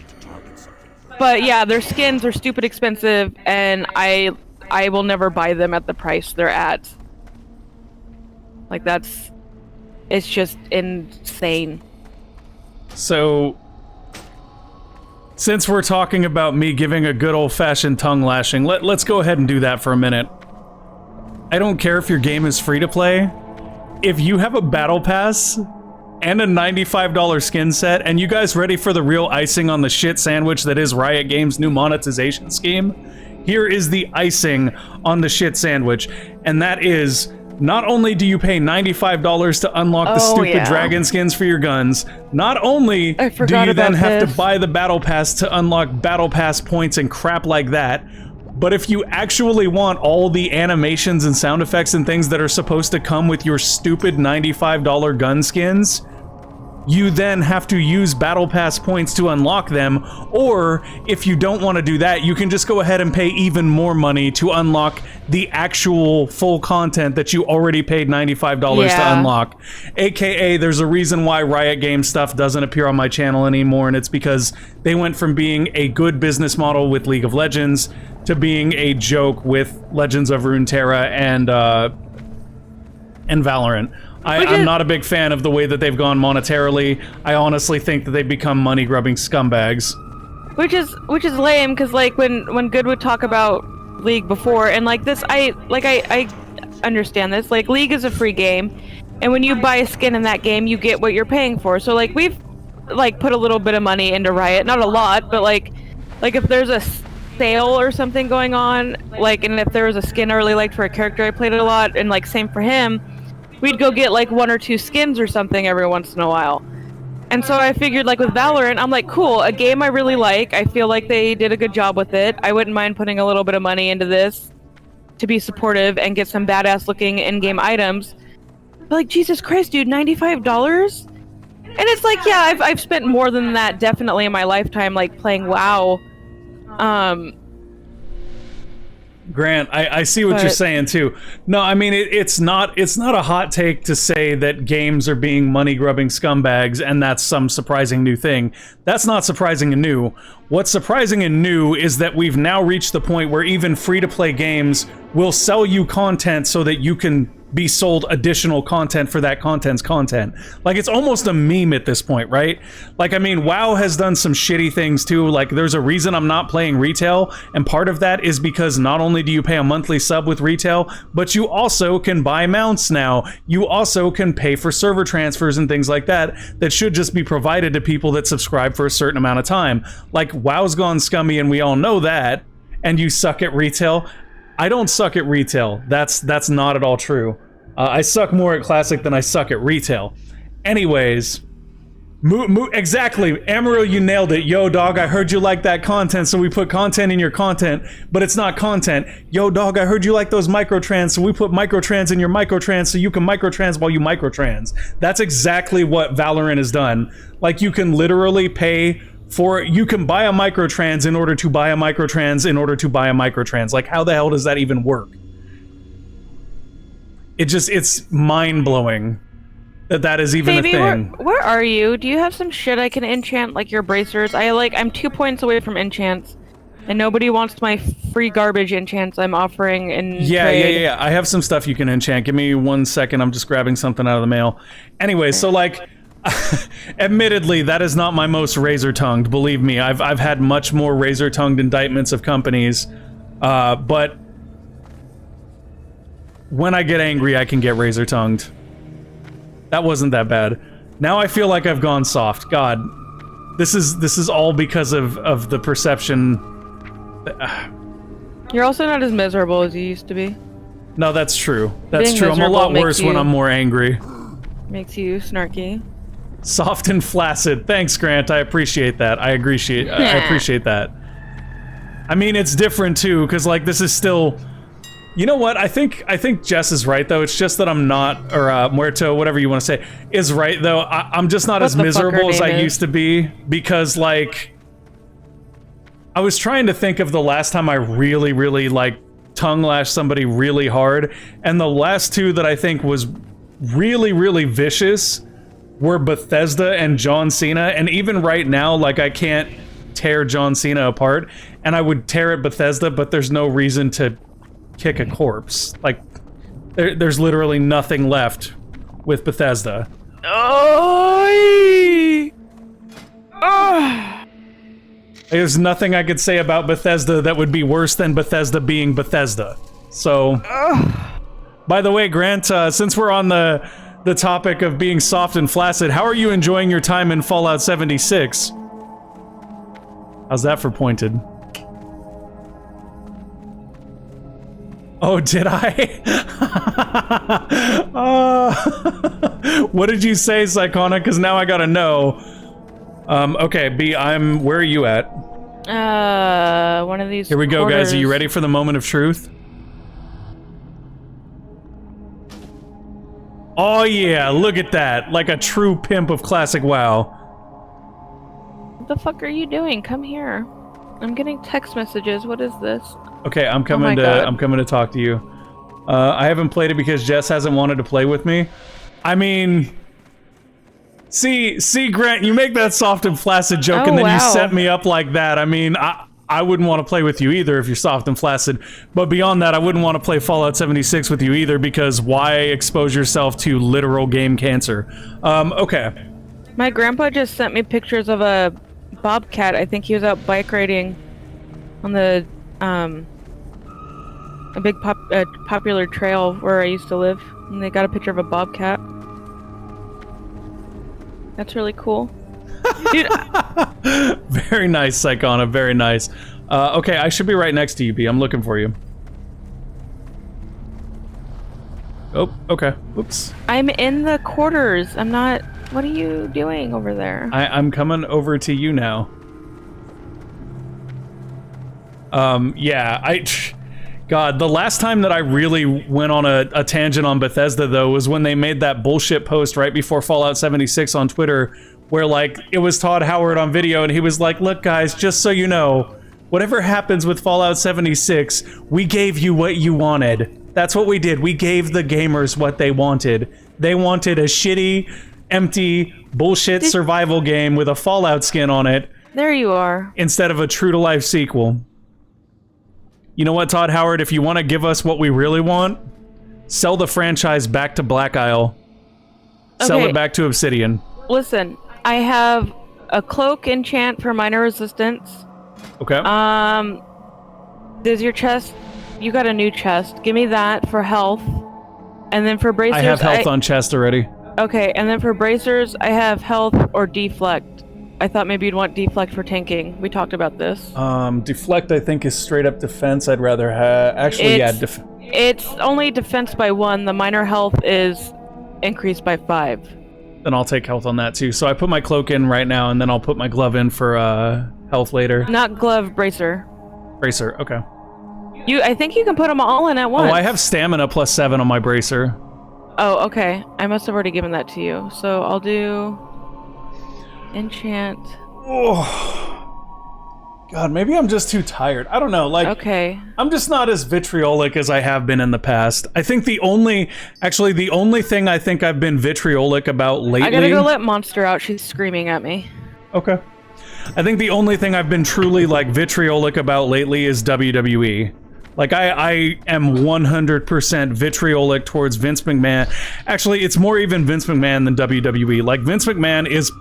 But yeah, their skins are stupid expensive, and I will never buy them at the price they're at. Like, it's just insane. So, since we're talking about me giving a good old-fashioned tongue lashing, let's go ahead and do that for a minute. I don't care if your game is free to play. If you have a battle pass and a $95 skin set, and you guys ready for the real icing on the shit sandwich that is Riot Games' new monetization scheme? Here is the icing on the shit sandwich, and that is, not only do you pay $95 to unlock the stupid dragon skins for your guns, not only do you then have to buy the battle pass to unlock battle pass points and crap like that, but if you actually want all the animations and sound effects and things that are supposed to come with your stupid $95 gun skins, you then have to use battle pass points to unlock them. Or if you don't want to do that, you can just go ahead and pay even more money to unlock the actual full content that you already paid $95 to unlock. AKA, there's a reason why Riot Games stuff doesn't appear on my channel anymore, and it's because they went from being a good business model with League of Legends to being a joke with Legends of Runeterra and Valorant. I'm not a big fan of the way that they've gone monetarily. I honestly think that they've become money-grubbing scumbags. Which is lame, because, like, when Good would talk about League before, and, like, this, I understand this. Like, League is a free game, and when you buy a skin in that game, you get what you're paying for. So, like, we've, like, put a little bit of money into Riot. Not a lot, but, like if there's a sale or something going on, like, and if there was a skin I really liked for a character I played it a lot, and, like, same for him, we'd go get, like, 1 or 2 skins or something every once in a while. And so I figured, like, with Valorant, I'm like, cool, a game I really like, I feel like they did a good job with it, I wouldn't mind putting a little bit of money into this to be supportive and get some badass looking in-game items. But, like, Jesus Christ, dude, $95? And it's like, yeah, I've spent more than that definitely in my lifetime, like, playing WoW. Grant, I see what you're saying too. No, I mean it's not a hot take to say that games are being money-grubbing scumbags and that's some surprising new thing. That's not surprising and new. What's surprising and new is that we've now reached the point where even free-to-play games will sell you content so that you can be sold additional content for that content's content. Like, it's almost a meme at this point, right? Like, I mean, WoW has done some shitty things too. Like, there's a reason I'm not playing retail, and part of that is because not only do you pay a monthly sub with retail, but you also can buy mounts now. You also can pay for server transfers and things like that that should just be provided to people that subscribe for a certain amount of time. Like, WoW's gone scummy, and we all know that, and you suck at retail. I don't suck at retail. That's not at all true. I suck more at Classic than I suck at retail. Anyways, exactly, Amarillo, you nailed it. Yo, dog, I heard you like that content, so we put content in your content, but it's not content. Yo, dog, I heard you like those microtrans, so we put microtrans in your microtrans so you can microtrans while you microtrans. That's exactly what Valorant has done. Like, you can literally pay for, you can buy a microtrans in order to buy a microtrans in order to buy a microtrans. Like, how the hell does that even work? It's mind-blowing that is even Baby, a thing. where are you? Do you have some shit I can enchant, like your bracers? I'm 2 points away from enchants, and nobody wants my free garbage enchants I'm offering in trade. Yeah. I have some stuff you can enchant. Give me 1 second. I'm just grabbing something out of the mail. Anyway, so like, admittedly, that is not my most razor-tongued. Believe me, I've had much more razor-tongued indictments of companies, but when I get angry, I can get razor-tongued. That wasn't that bad. Now I feel like I've gone soft. God, this is all because of the perception. You're also not as miserable as you used to be. No, that's true. That's Being true. I'm a lot miserable worse when I'm more angry. Makes you snarky. Soft and flaccid. Thanks, Grant. I appreciate that. I appreciate that. I mean, it's different too, because like this is still. You know what? I think Jess is right though. It's just that I'm not, or Muerto, whatever you want to say, is right though. I'm just not as miserable as I used to be, because like I was trying to think of the last time I really like tongue lashed somebody really hard, and the last two that I think was really vicious were Bethesda and John Cena. And even right now, like, I can't tear John Cena apart, and I would tear at Bethesda, but there's no reason to kick a corpse. Like, there's literally nothing left with Bethesda. There's nothing I could say about Bethesda that would be worse than Bethesda being Bethesda. So, by the way, Grant, since we're on the topic of being soft and flaccid, how are you enjoying your time in Fallout 76? How's that for pointed? Oh, did I? What did you say, Psychona? Because now I gotta know. Okay, B, where are you at? One of these Here we go, quarters. guys. Are you ready for the moment of truth? Oh yeah, look at that. Like a true pimp of classic WoW. What the fuck are you doing? Come here. I'm getting text messages. What is this? Okay, I'm coming to talk to you. I haven't played it because Jess hasn't wanted to play with me. I mean, see, Grant, you make that soft and flaccid joke, and then you set me up like that. I mean, I wouldn't want to play with you either if you're soft and flaccid. But beyond that, I wouldn't want to play Fallout 76 with you either, because why expose yourself to literal game cancer? Okay. My grandpa just sent me pictures of a bobcat. I think he was out bike riding on the a big popular trail where I used to live, and they got a picture of a bobcat. That's really cool. Dude, Very nice, Psychona, very nice. Okay, I should be right next to you, B. I'm looking for you. Oh, okay. Oops. I'm in the quarters. I'm not... What are you doing over there? I'm coming over to you now. Yeah, God, the last time that I really went on a tangent on Bethesda, though, was when they made that bullshit post right before Fallout 76 on Twitter, where, like, it was Todd Howard on video, and he was like, look, guys, just so you know, whatever happens with Fallout 76, we gave you what you wanted. That's what we did. We gave the gamers what they wanted. They wanted a shitty, empty, bullshit survival game with a Fallout skin on it. There you are. Instead of a true-to-life sequel. You know what, Todd Howard? If you want to give us what we really want, sell the franchise back to Black Isle. Sell it back to Obsidian. Listen, I have a cloak enchant for minor resistance. Okay. Does your chest... You got a new chest. Give me that for health. And then for bracers... I have health on chest already. Okay, and then for bracers, I have health or deflect. I thought maybe you'd want deflect for tanking. We talked about this. Deflect, I think, is straight up defense. I'd rather have... Actually, It's only defense by 1. The minor health is increased by 5. Then I'll take health on that too. So I put my cloak in right now, and then I'll put my glove in for health later. Not glove, bracer. Bracer, okay. I think you can put them all in at once. Oh, I have stamina plus 7 on my bracer. Oh, okay. I must have already given that to you. So I'll do enchant. Oh. God, maybe I'm just too tired. I don't know. Like, okay. I'm just not as vitriolic as I have been in the past. I think the only thing I think I've been vitriolic about lately. I gotta go let Monster out. She's screaming at me. Okay. I think the only thing I've been truly like vitriolic about lately is WWE. Like I am 100% vitriolic towards Vince McMahon. Actually, it's more even Vince McMahon than WWE. Like Vince McMahon is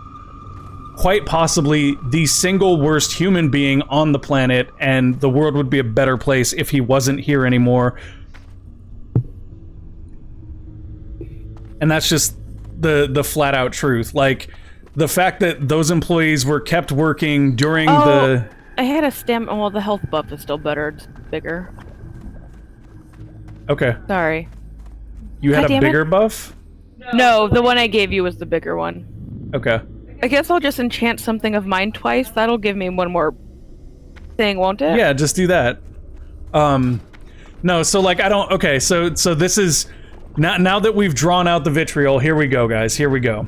quite possibly the single worst human being on the planet, and the world would be a better place if he wasn't here anymore. And that's just the flat out truth. Like the fact that those employees were kept working during the... I had a well, the health buff is still better. It's bigger. Okay. Sorry. You had a bigger buff? No, the one I gave you was the bigger one. Okay. I guess I'll just enchant something of mine twice. That'll give me one more thing, won't it? Yeah, just do that. No, so like I don't... Okay, so this is... Now that we've drawn out the vitriol, here we go, guys. Here we go.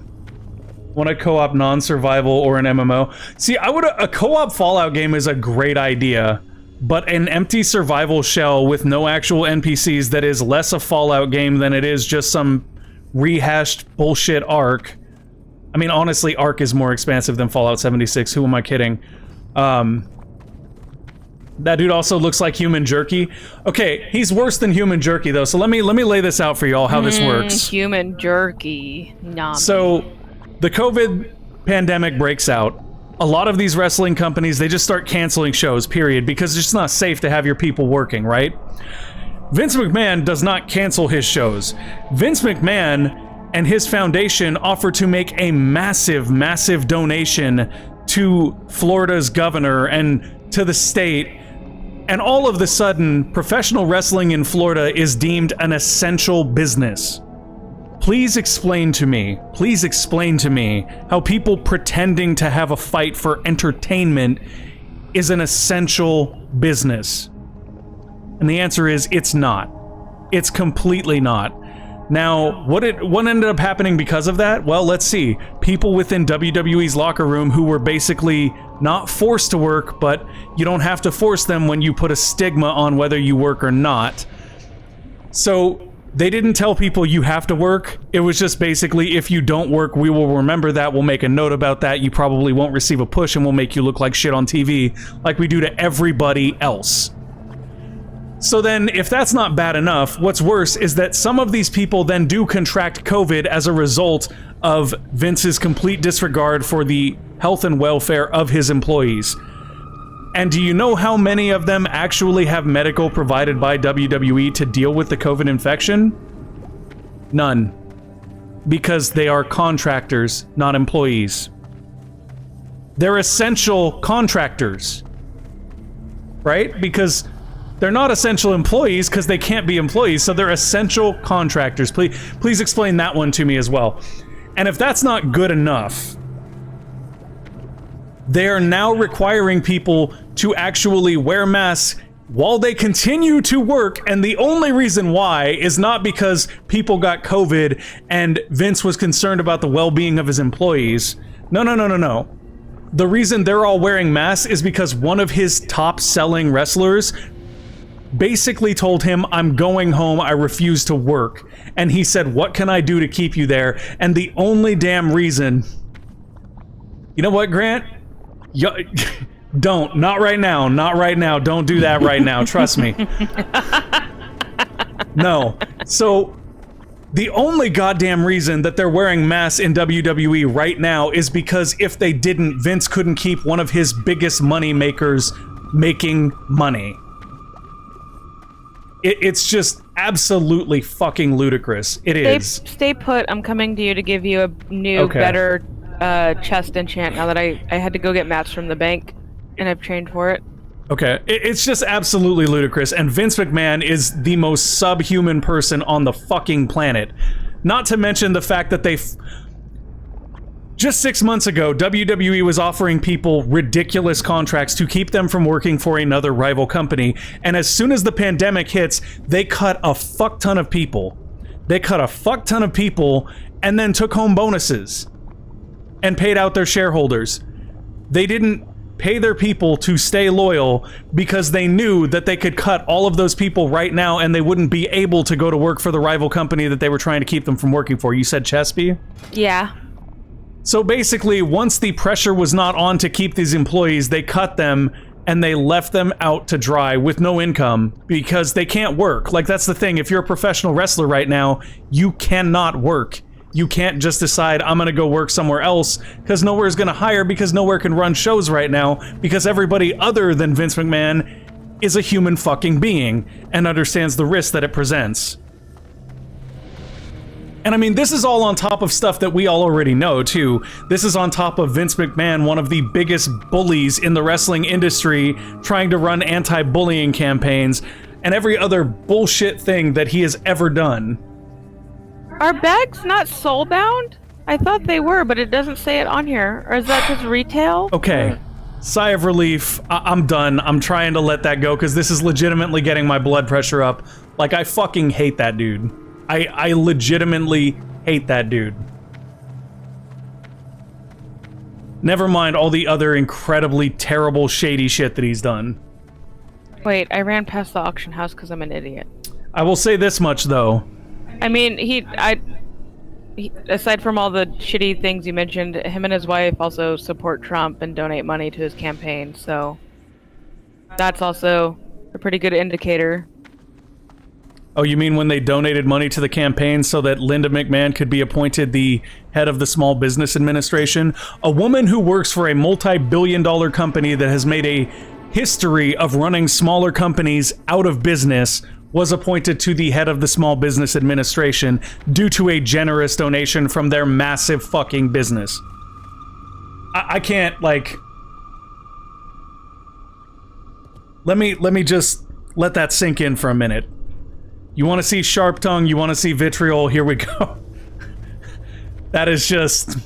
Want to co-op non-survival or an MMO? See, a co-op Fallout game is a great idea, but an empty survival shell with no actual NPCs that is less a Fallout game than it is just some rehashed bullshit Ark. I mean, honestly, Ark is more expansive than Fallout 76. Who am I kidding? That dude also looks like human jerky. Okay, he's worse than human jerky though. So let me lay this out for y'all how this works. Human jerky. Nom. So the COVID pandemic breaks out. A lot of these wrestling companies, they just start canceling shows, period, because it's just not safe to have your people working, right? Vince McMahon does not cancel his shows. Vince McMahon and his foundation offer to make a massive, massive donation to Florida's governor and to the state. And all of a sudden, professional wrestling in Florida is deemed an essential business. Please explain to me how people pretending to have a fight for entertainment is an essential business. And the answer is, it's not. It's completely not. Now, what ended up happening because of that? Well, let's see. People within WWE's locker room who were basically not forced to work, but you don't have to force them when you put a stigma on whether you work or not. So they didn't tell people you have to work. It was just basically, if you don't work, we will remember that. We'll make a note about that. You probably won't receive a push and we'll make you look like shit on TV like we do to everybody else. So then, if that's not bad enough, what's worse is that some of these people then do contract COVID as a result of Vince's complete disregard for the health and welfare of his employees. And do you know how many of them actually have medical provided by WWE to deal with the COVID infection? None. Because they are contractors, not employees. They're essential contractors. Right? Because they're not essential employees because they can't be employees, so they're essential contractors. Please explain that one to me as well. And if that's not good enough, they are now requiring people to actually wear masks while they continue to work, and the only reason why is not because people got COVID and Vince was concerned about the well-being of his employees. No. The reason they're all wearing masks is because one of his top-selling wrestlers basically told him, I'm going home, I refuse to work. And he said, what can I do to keep you there? And the only damn reason... You know what, Grant? Don't. Not right now. Not right now. Don't do that right now. Trust me. No. So, the only goddamn reason that they're wearing masks in WWE right now is because if they didn't, Vince couldn't keep one of his biggest money makers making money. It's just absolutely fucking ludicrous. It is. Stay put. I'm coming to you to give you a new, better chest enchant now that I had to go get mats from the bank and I've trained for it. Okay, it's just absolutely ludicrous, and Vince McMahon is the most subhuman person on the fucking planet. Not to mention the fact that just 6 months ago, WWE was offering people ridiculous contracts to keep them from working for another rival company, and as soon as the pandemic hits, they cut a fuck ton of people. They cut a fuck ton of people, and then took home bonuses, and paid out their shareholders. They didn't pay their people to stay loyal because they knew that they could cut all of those people right now and they wouldn't be able to go to work for the rival company that they were trying to keep them from working for. You said Chespy? Yeah. So basically, once the pressure was not on to keep these employees, they cut them and they left them out to dry with no income because they can't work. Like, that's the thing. If you're a professional wrestler right now, you cannot work. You can't just decide, I'm gonna go work somewhere else, because nowhere's gonna hire, because nowhere can run shows right now, because everybody other than Vince McMahon is a human fucking being and understands the risk that it presents. And I mean, this is all on top of stuff that we all already know, too. This is on top of Vince McMahon, one of the biggest bullies in the wrestling industry, trying to run anti-bullying campaigns, and every other bullshit thing that he has ever done. Are bags not soul-bound? I thought they were, but it doesn't say it on here. Or is that just retail? Okay. Sigh of relief. I'm done. I'm trying to let that go, because this is legitimately getting my blood pressure up. Like, I fucking hate that dude. I legitimately hate that dude. Never mind all the other incredibly terrible, shady shit that he's done. Wait, I ran past the auction house because I'm an idiot. I will say this much, though. I mean, he, aside from all the shitty things you mentioned, him and his wife also support Trump and donate money to his campaign, so that's also a pretty good indicator. Oh, you mean when they donated money to the campaign so that Linda McMahon could be appointed the head of the Small Business Administration? A woman who works for a multi-billion-dollar company that has made a history of running smaller companies out of business was appointed to the head of the Small Business Administration due to a generous donation from their massive fucking business. I can't, like... Let me just let that sink in for a minute. You want to see sharp tongue, you want to see vitriol, here we go. That is just...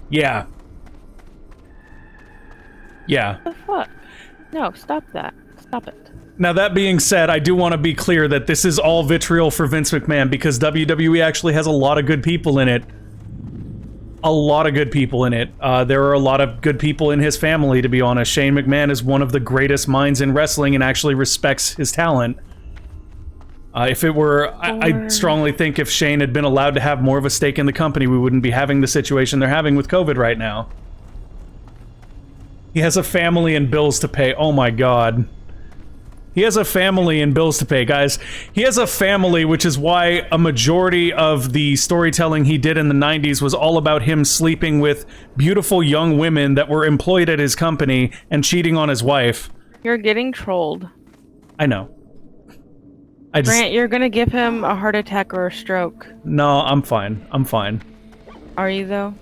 Yeah. Yeah. What the fuck? No, stop that. Stop it. Now, that being said, I do want to be clear that this is all vitriol for Vince McMahon, because WWE actually has a lot of good people in it. A lot of good people in it. There are a lot of good people in his family, to be honest. Shane McMahon is one of the greatest minds in wrestling and actually respects his talent. If it were... I strongly think if Shane had been allowed to have more of a stake in the company, we wouldn't be having the situation they're having with COVID right now. He has a family and bills to pay. Oh my god. He has a family and bills to pay, guys. He has a family, which is why a majority of the storytelling he did in the 90s was all about him sleeping with beautiful young women that were employed at his company and cheating on his wife. You're getting trolled. I know. Grant, you're gonna give him a heart attack or a stroke. No, I'm fine. I'm fine. Are you, though?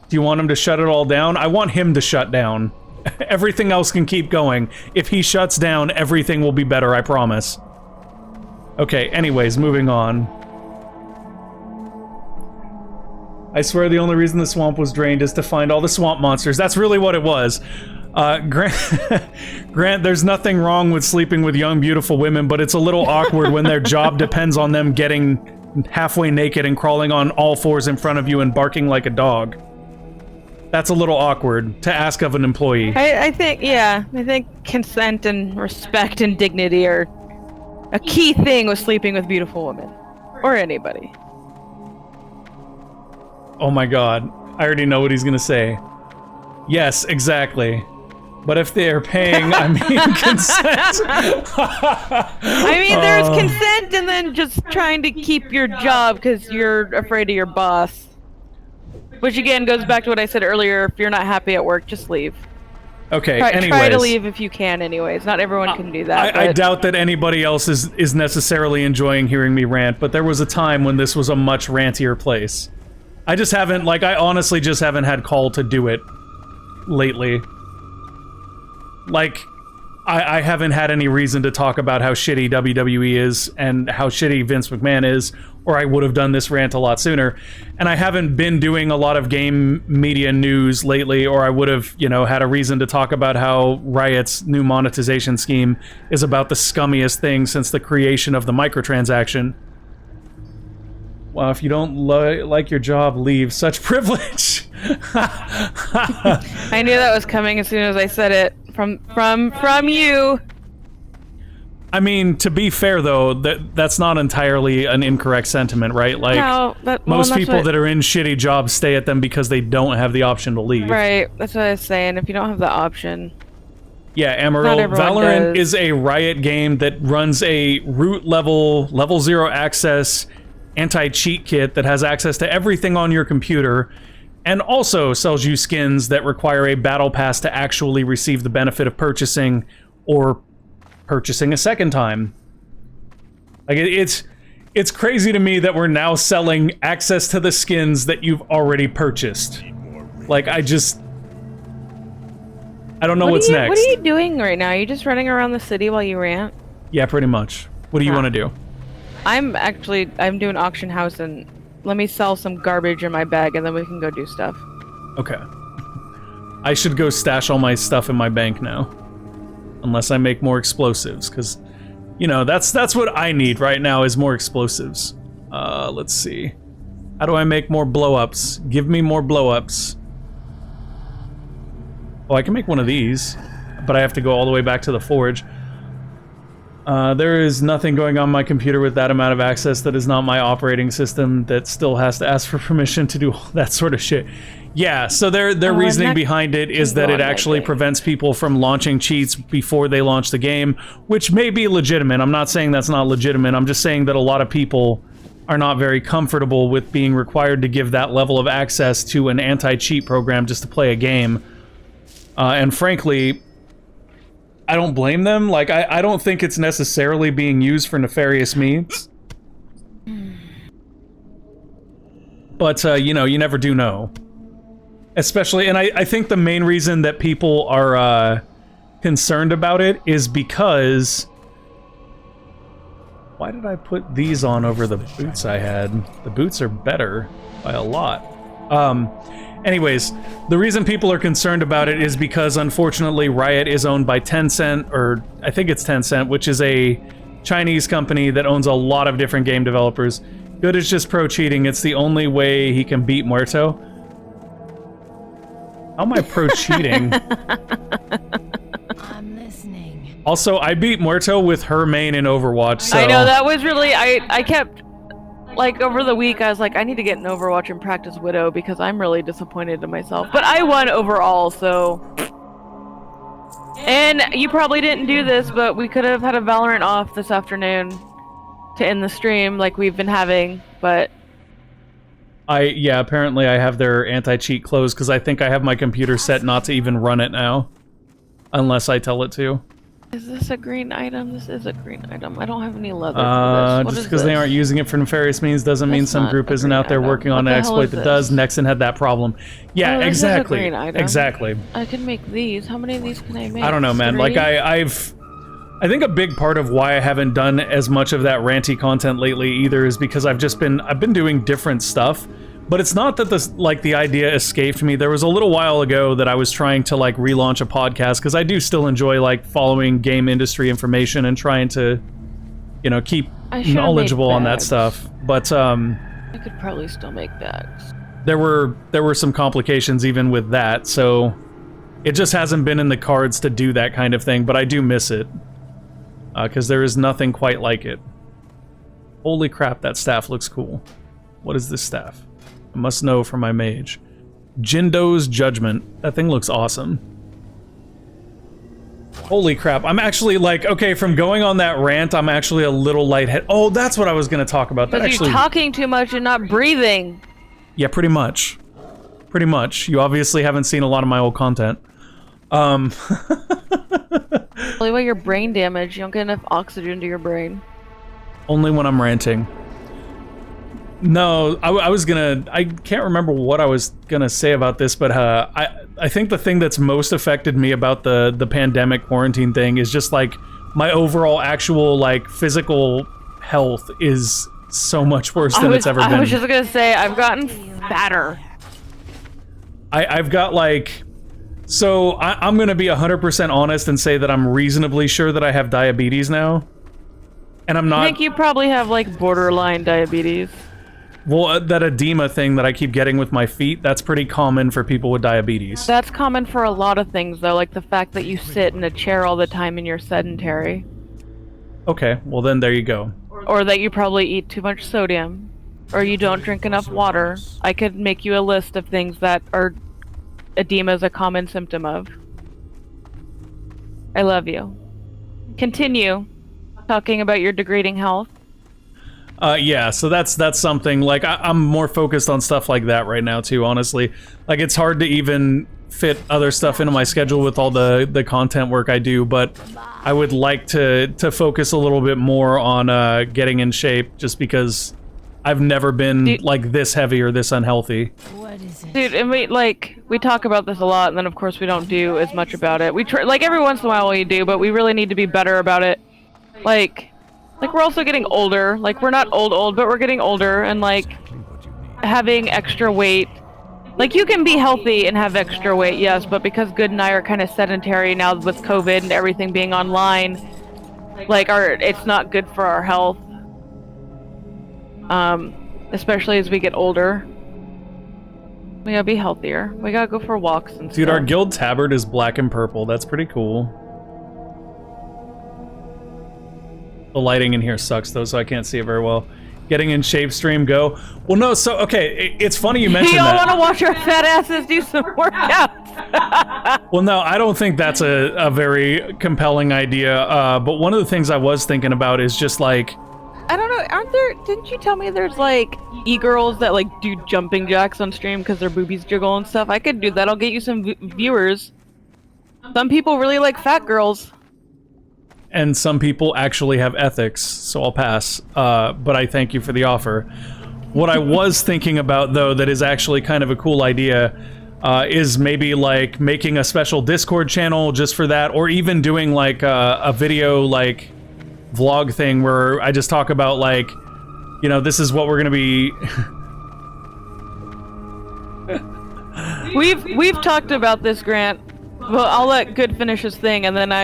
Do you want him to shut it all down? I want him to shut down. Everything else can keep going. If he shuts down, everything will be better, I promise. Okay, anyways, moving on. I swear the only reason the swamp was drained is to find all the swamp monsters. That's really what it was. Grant, there's nothing wrong with sleeping with young, beautiful women, but it's a little awkward when their job depends on them getting halfway naked and crawling on all fours in front of you and barking like a dog. That's a little awkward to ask of an employee. I think, yeah. I think consent and respect and dignity are a key thing with sleeping with beautiful women. Or anybody. Oh my god. I already know what he's gonna say. Yes, exactly. But if they're paying, I mean consent. I mean, there's consent and then just trying to keep your job because you're afraid of your boss. Which again goes back to what I said earlier, if you're not happy at work, just leave. Okay, anyways. Try to leave if you can anyways. Not everyone can do that. I doubt that anybody else is necessarily enjoying hearing me rant, but there was a time when this was a much rantier place. I just haven't, like, I honestly just haven't had call to do it lately. Like, I haven't had any reason to talk about how shitty WWE is and how shitty Vince McMahon is, or I would have done this rant a lot sooner. And I haven't been doing a lot of game media news lately, or I would have, you know, had a reason to talk about how Riot's new monetization scheme is about the scummiest thing since the creation of the microtransaction. Well, if you don't like your job, leave. Such privilege. I knew that was coming as soon as I said it. From you. I mean, to be fair though, that's not entirely an incorrect sentiment, right? Like, No, most people that are in shitty jobs stay at them because they don't have the option to leave. Right, that's what I was saying. If you don't have the option. Yeah, Amaryl, Valorant is a Riot game that runs a root level 0 access anti-cheat kit that has access to everything on your computer, and also sells you skins that require a battle pass to actually receive the benefit of purchasing, or purchasing a second time. Like, it's crazy to me that we're now selling access to the skins that you've already purchased. Like, I don't know what's next. What are you doing right now? Are you just running around the city while you rant? Yeah, pretty much. What do you want to do? I'm doing auction house, and let me sell some garbage in my bag, and then we can go do stuff. Okay. I should go stash all my stuff in my bank now. Unless I make more explosives, because, you know, that's what I need right now is more explosives. Let's see. How do I make more blow-ups? Give me more blow-ups. Oh, I can make one of these, but I have to go all the way back to the forge. There is nothing going on my computer with that amount of access that is not my operating system that still has to ask for permission to do all that sort of shit. Yeah, so their reasoning behind it is that it actually prevents people from launching cheats before they launch the game, which may be legitimate. I'm not saying that's not legitimate. I'm just saying that a lot of people are not very comfortable with being required to give that level of access to an anti-cheat program just to play a game. And frankly, I don't blame them. Like, I don't think it's necessarily being used for nefarious means. But, you know, you never do know. Especially, and I think the main reason that people are concerned about it is because... Why did I put these on over the boots I had? The boots are better by a lot. Anyways, the reason people are concerned about it is because, unfortunately, Riot is owned by Tencent, or I think it's Tencent, which is a Chinese company that owns a lot of different game developers. GUD is just pro-cheating. It's the only way he can beat Muerto. How am I pro-cheating? I'm listening. Also, I beat Muerto with her main in Overwatch, so... I know, that was really... I kept... Like, over the week, I was like, I need to get an Overwatch and practice Widow because I'm really disappointed in myself. But I won overall, so... And you probably didn't do this, but we could have had a Valorant off this afternoon to end the stream like we've been having, but... Yeah, apparently I have their anti-cheat closed because I think I have my computer set not to even run it now. Unless I tell it to. Is this a green item? This is a green item. I don't have any leather for this. Just because they aren't using it for nefarious means doesn't mean some group isn't out there working on an exploit that does. Nexon had that problem. Yeah, exactly. Is a green item. Exactly. I can make these. How many of these can I make? I don't know, man. 3? Like, I think a big part of why I haven't done as much of that ranty content lately either is because I've been doing different stuff. But it's not that the idea escaped me. There was a little while ago that I was trying to like relaunch a podcast because I do still enjoy like following game industry information and trying to, you know, keep knowledgeable on that stuff. But I could probably still make bags. There were some complications even with that, so it just hasn't been in the cards to do that kind of thing. But I do miss it because there is nothing quite like it. Holy crap, that staff looks cool. What is this staff? I must know from my mage. Jindo's Judgment. That thing looks awesome. Holy crap. I'm actually like, okay, from going on that rant, I'm actually a little lightheaded. Oh, that's what I was going to talk about. Because you're talking too much and not breathing. Yeah, pretty much. Pretty much. You obviously haven't seen a lot of my old content. Only way you're brain damaged, you don't get enough oxygen to your brain. Only when I'm ranting. No, I was gonna. I can't remember what I was gonna say about this, but I think the thing that's most affected me about the pandemic quarantine thing is just like my overall actual like physical health is so much worse than it's ever been. I was just gonna say I've gotten fatter. I've got like. So I'm gonna be 100% honest and say that I'm reasonably sure that I have diabetes now, and I'm not. I think you probably have like borderline diabetes. Well, that edema thing that I keep getting with my feet, that's pretty common for people with diabetes. That's common for a lot of things, though, like the fact that you sit in a chair all the time and you're sedentary. Okay, well then there you go. Or that you probably eat too much sodium. Or you don't drink enough water. I could make you a list of things that are edema is a common symptom of. I love you. Continue talking about your degrading health. Yeah, so that's something, like, I'm more focused on stuff like that right now, too, honestly. Like, it's hard to even fit other stuff into my schedule with all the content work I do, but I would like to focus a little bit more on getting in shape, just because I've never been, like, this heavy or this unhealthy. What is it? Dude, and we talk about this a lot, and then, of course, we don't do as much about it. We try, like, every once in a while we do, but we really need to be better about it. Like, we're also getting older. Like, we're not old, but we're getting older, and, like, having extra weight. Like, you can be healthy and have extra weight, yes, but because Good and I are kind of sedentary now with COVID and everything being online, like, it's not good for our health. Especially as we get older. We gotta be healthier. We gotta go for walks and stuff. Dude, our guild tabard is black and purple. That's pretty cool. The lighting in here sucks, though, so I can't see it very well. Getting in shape, stream, go. Well, no, so, okay, it's funny you mentioned that. You all want to watch our fat asses do some workouts. Well, no, I don't think that's a very compelling idea, but one of the things I was thinking about is just, like... I don't know, didn't you tell me there's, like, e-girls that, like, do jumping jacks on stream because their boobies jiggle and stuff? I could do that, I'll get you some viewers. Some people really like fat girls. And some people actually have ethics, so I'll pass. But I thank you for the offer. What I was thinking about, though, that is actually kind of a cool idea, is maybe, like, making a special Discord channel just for that, or even doing, like, a video, like, vlog thing where I just talk about, like, you know, this is what we're gonna be... We've talked about this, Grant. Well, I'll let Good finish his thing, and then I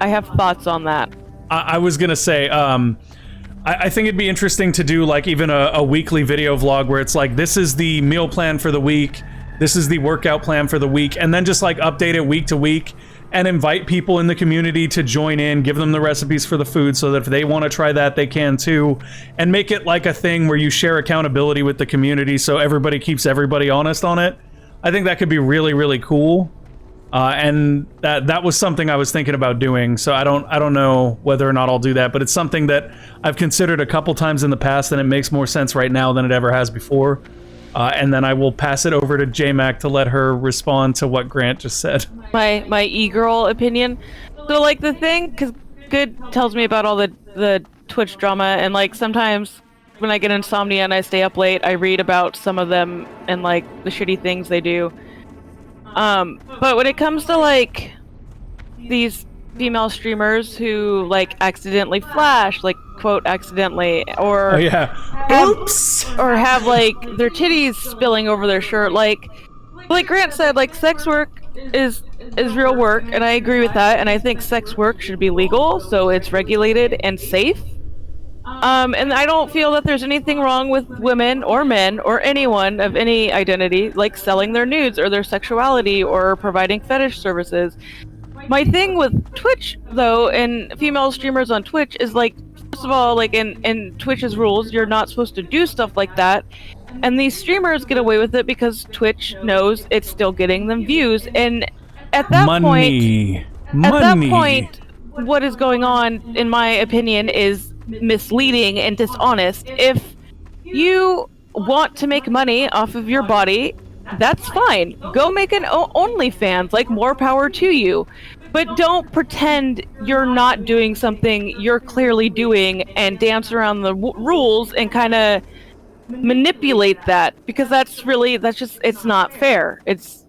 have thoughts on that. I was gonna say, I think it'd be interesting to do, like, even a weekly video vlog where it's like, this is the meal plan for the week, this is the workout plan for the week, and then just, like, update it week to week, and invite people in the community to join in, give them the recipes for the food so that if they want to try that, they can too, and make it like a thing where you share accountability with the community so everybody keeps everybody honest on it. I think that could be really, really cool. And that was something I was thinking about doing, so I don't know whether or not I'll do that, but it's something that I've considered a couple times in the past, and it makes more sense right now than it ever has before. And then I will pass it over to JMac to let her respond to what Grant just said. My e-girl opinion. So, like, the thing, because Good tells me about all the Twitch drama, and, like, sometimes when I get insomnia and I stay up late, I read about some of them and, like, the shitty things they do. But when it comes to, like, these female streamers who, like, accidentally flash, like, quote, accidentally, or... Oh, yeah. Oops! Or have, like, their titties spilling over their shirt, like Grant said, like, sex work is real work, and I agree with that, and I think sex work should be legal, so it's regulated and safe. And I don't feel that there's anything wrong with women or men or anyone of any identity, like, selling their nudes or their sexuality or providing fetish services. My thing with Twitch, though, and female streamers on Twitch is, like, first of all, like, in Twitch's rules, you're not supposed to do stuff like that. And these streamers get away with it because Twitch knows it's still getting them views. And at that point, what is going on, in my opinion, is misleading and dishonest. If you want to make money off of your body, that's fine. Go make an OnlyFans, like, more power to you. But don't pretend you're not doing something you're clearly doing and dance around the rules and kind of manipulate that, because that's just, it's not fair. It's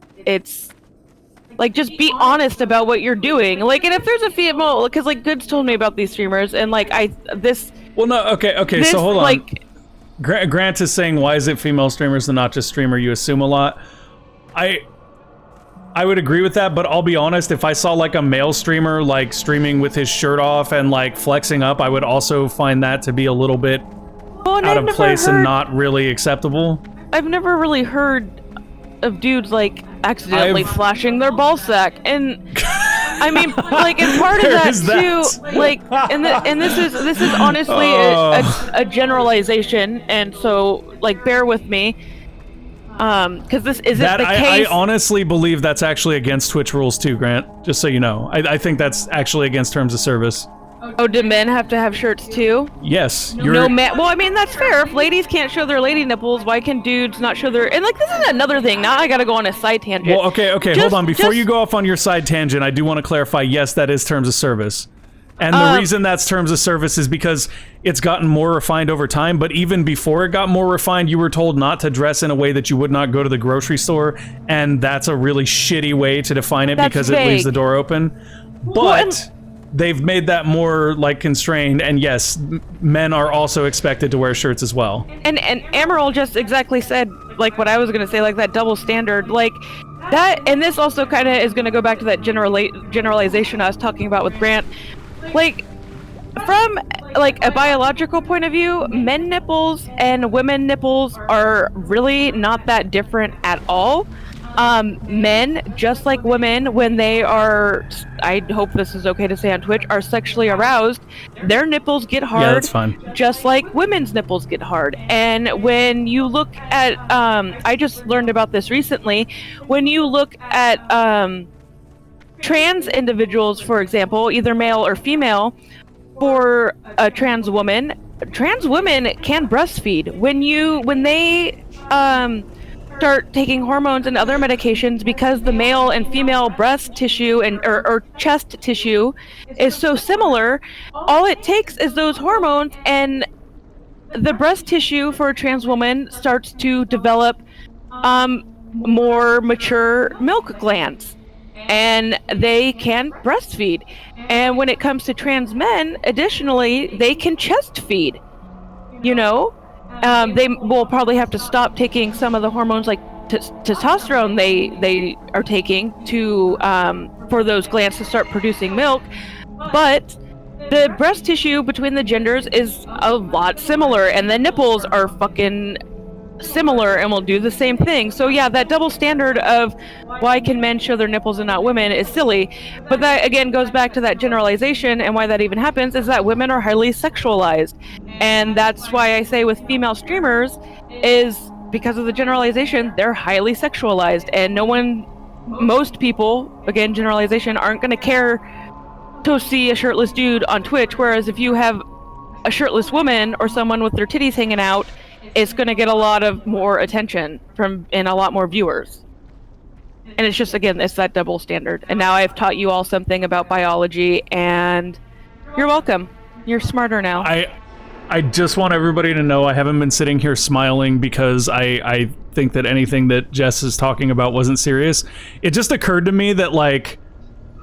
like, just be honest about what you're doing. Like, and if there's a female, because like Good's told me about these streamers, and like Well, no, okay, so hold on. Like, Grant is saying, why is it female streamers and not just streamer? You assume a lot. I would agree with that, but I'll be honest, if I saw like a male streamer like streaming with his shirt off and like flexing up, I would also find that to be a little bit out of place and not really acceptable. I've never really heard of dudes like accidentally flashing their ball sack, and I mean, like, and part of that too, like, and this is honestly a generalization, and so like bear with me, because this isn't the case. I honestly believe that's actually against Twitch rules too, Grant. Just so you know, I think that's actually against terms of service. Oh, do men have to have shirts too? Yes. No man. Well, I mean, that's fair. If ladies can't show their lady nipples, why can dudes not show their? And like, this is another thing. Now I gotta go on a side tangent. Well, okay. Hold on. Before you go off on your side tangent, I do want to clarify. Yes, that is terms of service, and the reason that's terms of service is because it's gotten more refined over time. But even before it got more refined, you were told not to dress in a way that you would not go to the grocery store, and that's a really shitty way to define it because it leaves the door open. But they've made that more like constrained, and yes, men are also expected to wear shirts as well. And Amaryl just exactly said like what I was gonna say, like that double standard, like that. And this also kind of is gonna go back to that generalization I was talking about with Grant. Like, from like a biological point of view, men nipples and women nipples are really not that different at all. Men, just like women, when they are, I hope this is okay to say on Twitch, are sexually aroused, their nipples get hard. Yeah, that's fine. Just like women's nipples get hard. And when you look at, I just learned about this recently, when you look at trans individuals, for example, either male or female, for a trans women can breastfeed. When they start taking hormones and other medications, because the male and female breast tissue and or chest tissue is so similar, all it takes is those hormones, and the breast tissue for a trans woman starts to develop more mature milk glands, and they can breastfeed. And when it comes to trans men, additionally, they can chest feed, you know. They will probably have to stop taking some of the hormones like testosterone they are taking to for those glands to start producing milk, but the breast tissue between the genders is a lot similar, and the nipples are fucking similar and will do the same thing. So yeah, that double standard of why can men show their nipples and not women is silly. But that again goes back to that generalization, and why that even happens is that women are highly sexualized. And that's why I say with female streamers is because of the generalization, they're highly sexualized, and most people, again, generalization, aren't going to care to see a shirtless dude on Twitch, whereas if you have a shirtless woman or someone with their titties hanging out, it's going to get a lot of more attention and a lot more viewers. And it's just, again, it's that double standard. And now I've taught you all something about biology, and you're welcome. You're smarter now. I just want everybody to know I haven't been sitting here smiling because I think that anything that Jess is talking about wasn't serious. It just occurred to me that, like,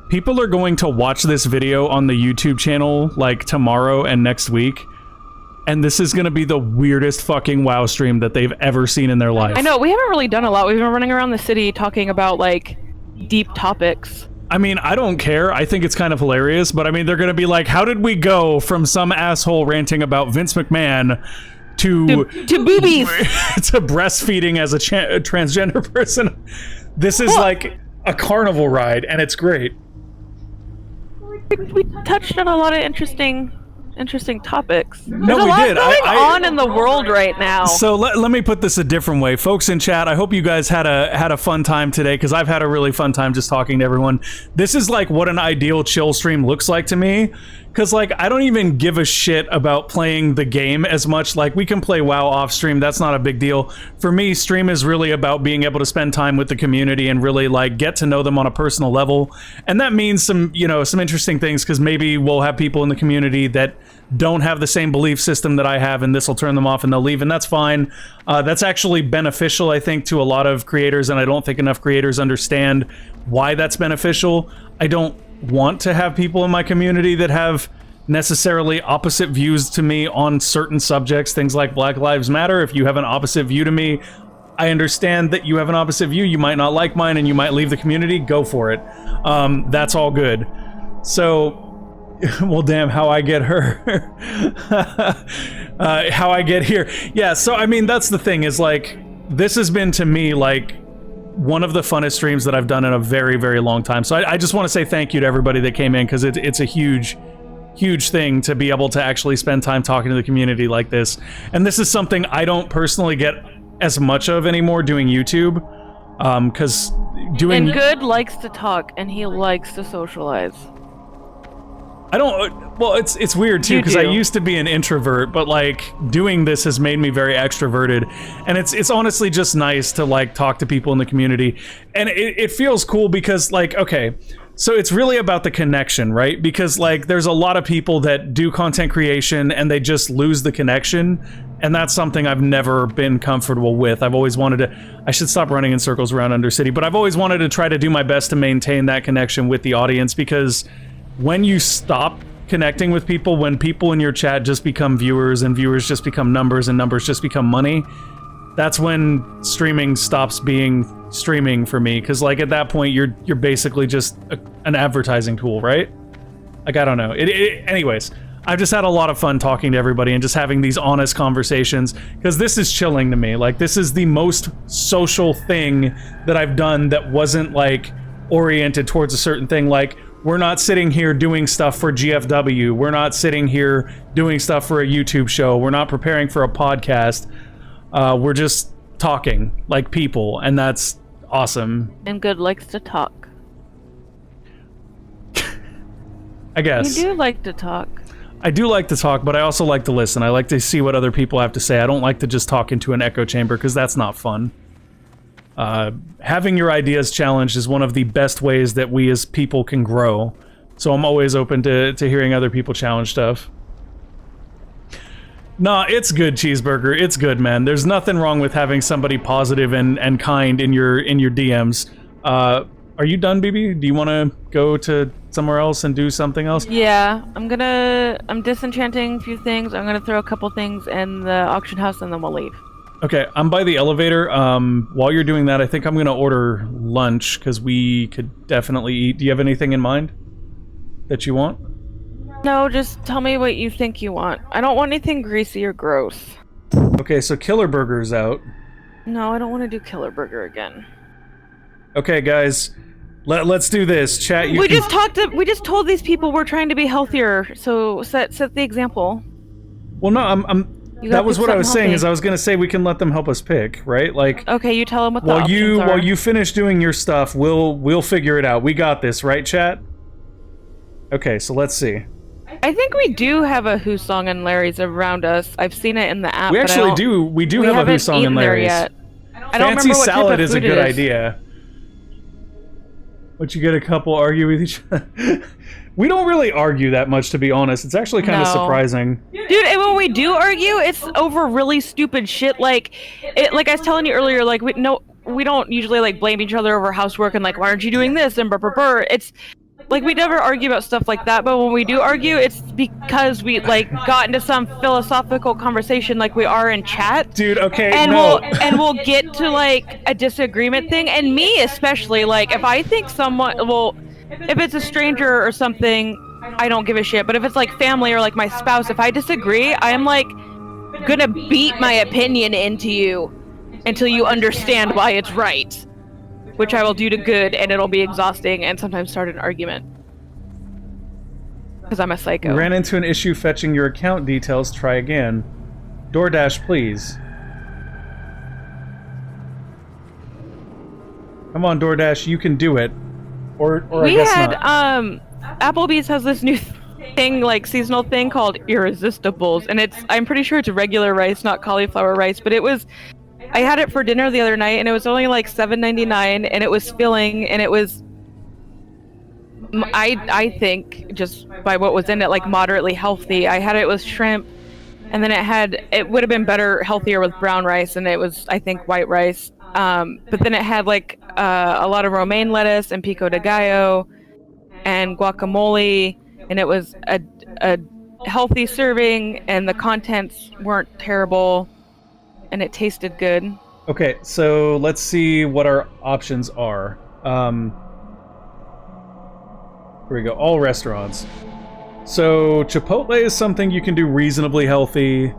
people are going to watch this video on the YouTube channel, like, tomorrow and next week. And this is going to be the weirdest fucking WoW stream that they've ever seen in their life. I know, we haven't really done a lot. We've been running around the city talking about, like, deep topics. I mean, I don't care. I think it's kind of hilarious. But, I mean, they're going to be like, how did we go from some asshole ranting about Vince McMahon to boobies, to breastfeeding as a transgender person? This is like a carnival ride, and it's great. We touched on a lot of interesting topics. There's no, a we lot did. going on in the world right now. So let me put this a different way, folks in chat. I hope you guys had a fun time today, because I've had a really fun time just talking to everyone. This is like what an ideal chill stream looks like to me, Because, like, I don't even give a shit about playing the game as much. Like, we can play WoW off stream. That's not a big deal. For me, stream is really about being able to spend time with the community and really, like, get to know them on a personal level. And that means some, you know, some interesting things, because maybe we'll have people in the community that don't have the same belief system that I have, and this will turn them off and they'll leave, and that's fine. That's actually beneficial, I think, to a lot of creators, and I don't think enough creators understand why that's beneficial. I don't want to have people in my community that have necessarily opposite views to me on certain subjects, things like Black Lives Matter. If you have an opposite view to me, I understand that you have an opposite view. You might not like mine and you might leave the community. Go for it. That's all good. So, well, damn, how I get her. How I get here. Yeah, so, I mean, that's the thing, is, like, this has been, to me, like, one of the funnest streams that I've done in a very, very long time. So I just want to say thank you to everybody that came in, because it's a huge thing to be able to actually spend time talking to the community like this. And this is something I don't personally get as much of anymore doing YouTube, because doing... And GUD likes to talk, and he likes to socialize. I don't... Well, it's weird, too, because I used to be an introvert, but, like, doing this has made me very extroverted. And it's honestly just nice to, like, talk to people in the community. And it feels cool because, like, okay, so it's really about the connection, right? Because, like, there's a lot of people that do content creation and they just lose the connection. And that's something I've never been comfortable with. I've always wanted to... I should stop running in circles around Undercity, but I've always wanted to try to do my best to maintain that connection with the audience, because when you stop connecting with people, when people in your chat just become viewers and viewers just become numbers and numbers just become money, that's when streaming stops being streaming for me. Because, like, at that point, you're basically just an advertising tool, right? Like, I don't know. Anyways, I've just had a lot of fun talking to everybody and just having these honest conversations, because this is chilling to me. Like, this is the most social thing that I've done that wasn't, like, oriented towards a certain thing. Like, we're not sitting here doing stuff for GFW. We're not sitting here doing stuff for a YouTube show. We're not preparing for a podcast. We're just talking like people, and that's awesome. And GUD likes to talk. I guess. You do like to talk. I do like to talk, but I also like to listen. I like to see what other people have to say. I don't like to just talk into an echo chamber, because that's not fun. Having your ideas challenged is one of the best ways that we as people can grow. So I'm always open to hearing other people challenge stuff. Nah, it's good, Cheeseburger. It's good, man. There's nothing wrong with having somebody positive and kind in your DMs. Are you done, BB? Do you want to go to somewhere else and do something else? Yeah, I'm disenchanting a few things. I'm gonna throw a couple things in the auction house, and then we'll leave. Okay, I'm by the elevator. While you're doing that, I think I'm gonna order lunch, because we could definitely eat. Do you have anything in mind that you want? No, just tell me what you think you want. I don't want anything greasy or gross. Okay, so Killer Burger's out. No, I don't want to do Killer Burger again. Okay, guys, let's do this. Chat. We just told these people we're trying to be healthier. So set the example. Well, no, that was what I was saying. Is I was gonna say we can let them help us pick, right? Like, okay, you tell them what the options are. While you finish doing your stuff, we'll figure it out. We got this, right, chat? Okay, so let's see. I think we do have a Who Song and Larry's around us. I've seen it in the app. We actually do. We do have a Who Song and Larry's. I don't Fancy remember what salad type of is a food good it is. idea. But you get a couple argue with each other. We don't really argue that much, to be honest. It's actually kind of surprising. Dude, and when we do argue, it's over really stupid shit. Like I was telling you earlier, like we don't usually like blame each other over housework and like, why aren't you doing this and It's like we never argue about stuff like that, but when we do argue, it's because we like got into some philosophical conversation like we are in chat. Dude, okay, and no. we'll get to like a disagreement thing, and me especially, like if I think if it's a stranger or something, I don't give a shit. But if it's like family or like my spouse, if I disagree, I'm like gonna beat my opinion into you until you understand why it's right. Which I will do to GUD, and it'll be exhausting and sometimes start an argument. Because I'm a psycho. Ran into an issue fetching your account details. Try again. DoorDash, please. Come on, DoorDash, you can do it. Or I guess not. Applebee's has this new thing, like seasonal thing called Irresistibles, and I'm pretty sure it's regular rice, not cauliflower rice, but I had it for dinner the other night, and it was only like $7.99, and it was filling, and it was, I think, just by what was in it, like moderately healthy. I had it with shrimp, and then it would have been better, healthier with brown rice, and it was, I think, white rice. But then it had like a lot of romaine lettuce and pico de gallo and guacamole, and it was a healthy serving, and the contents weren't terrible, and it tasted good. Okay, so let's see what our options are. Here we go. All restaurants. So Chipotle is something you can do reasonably healthy.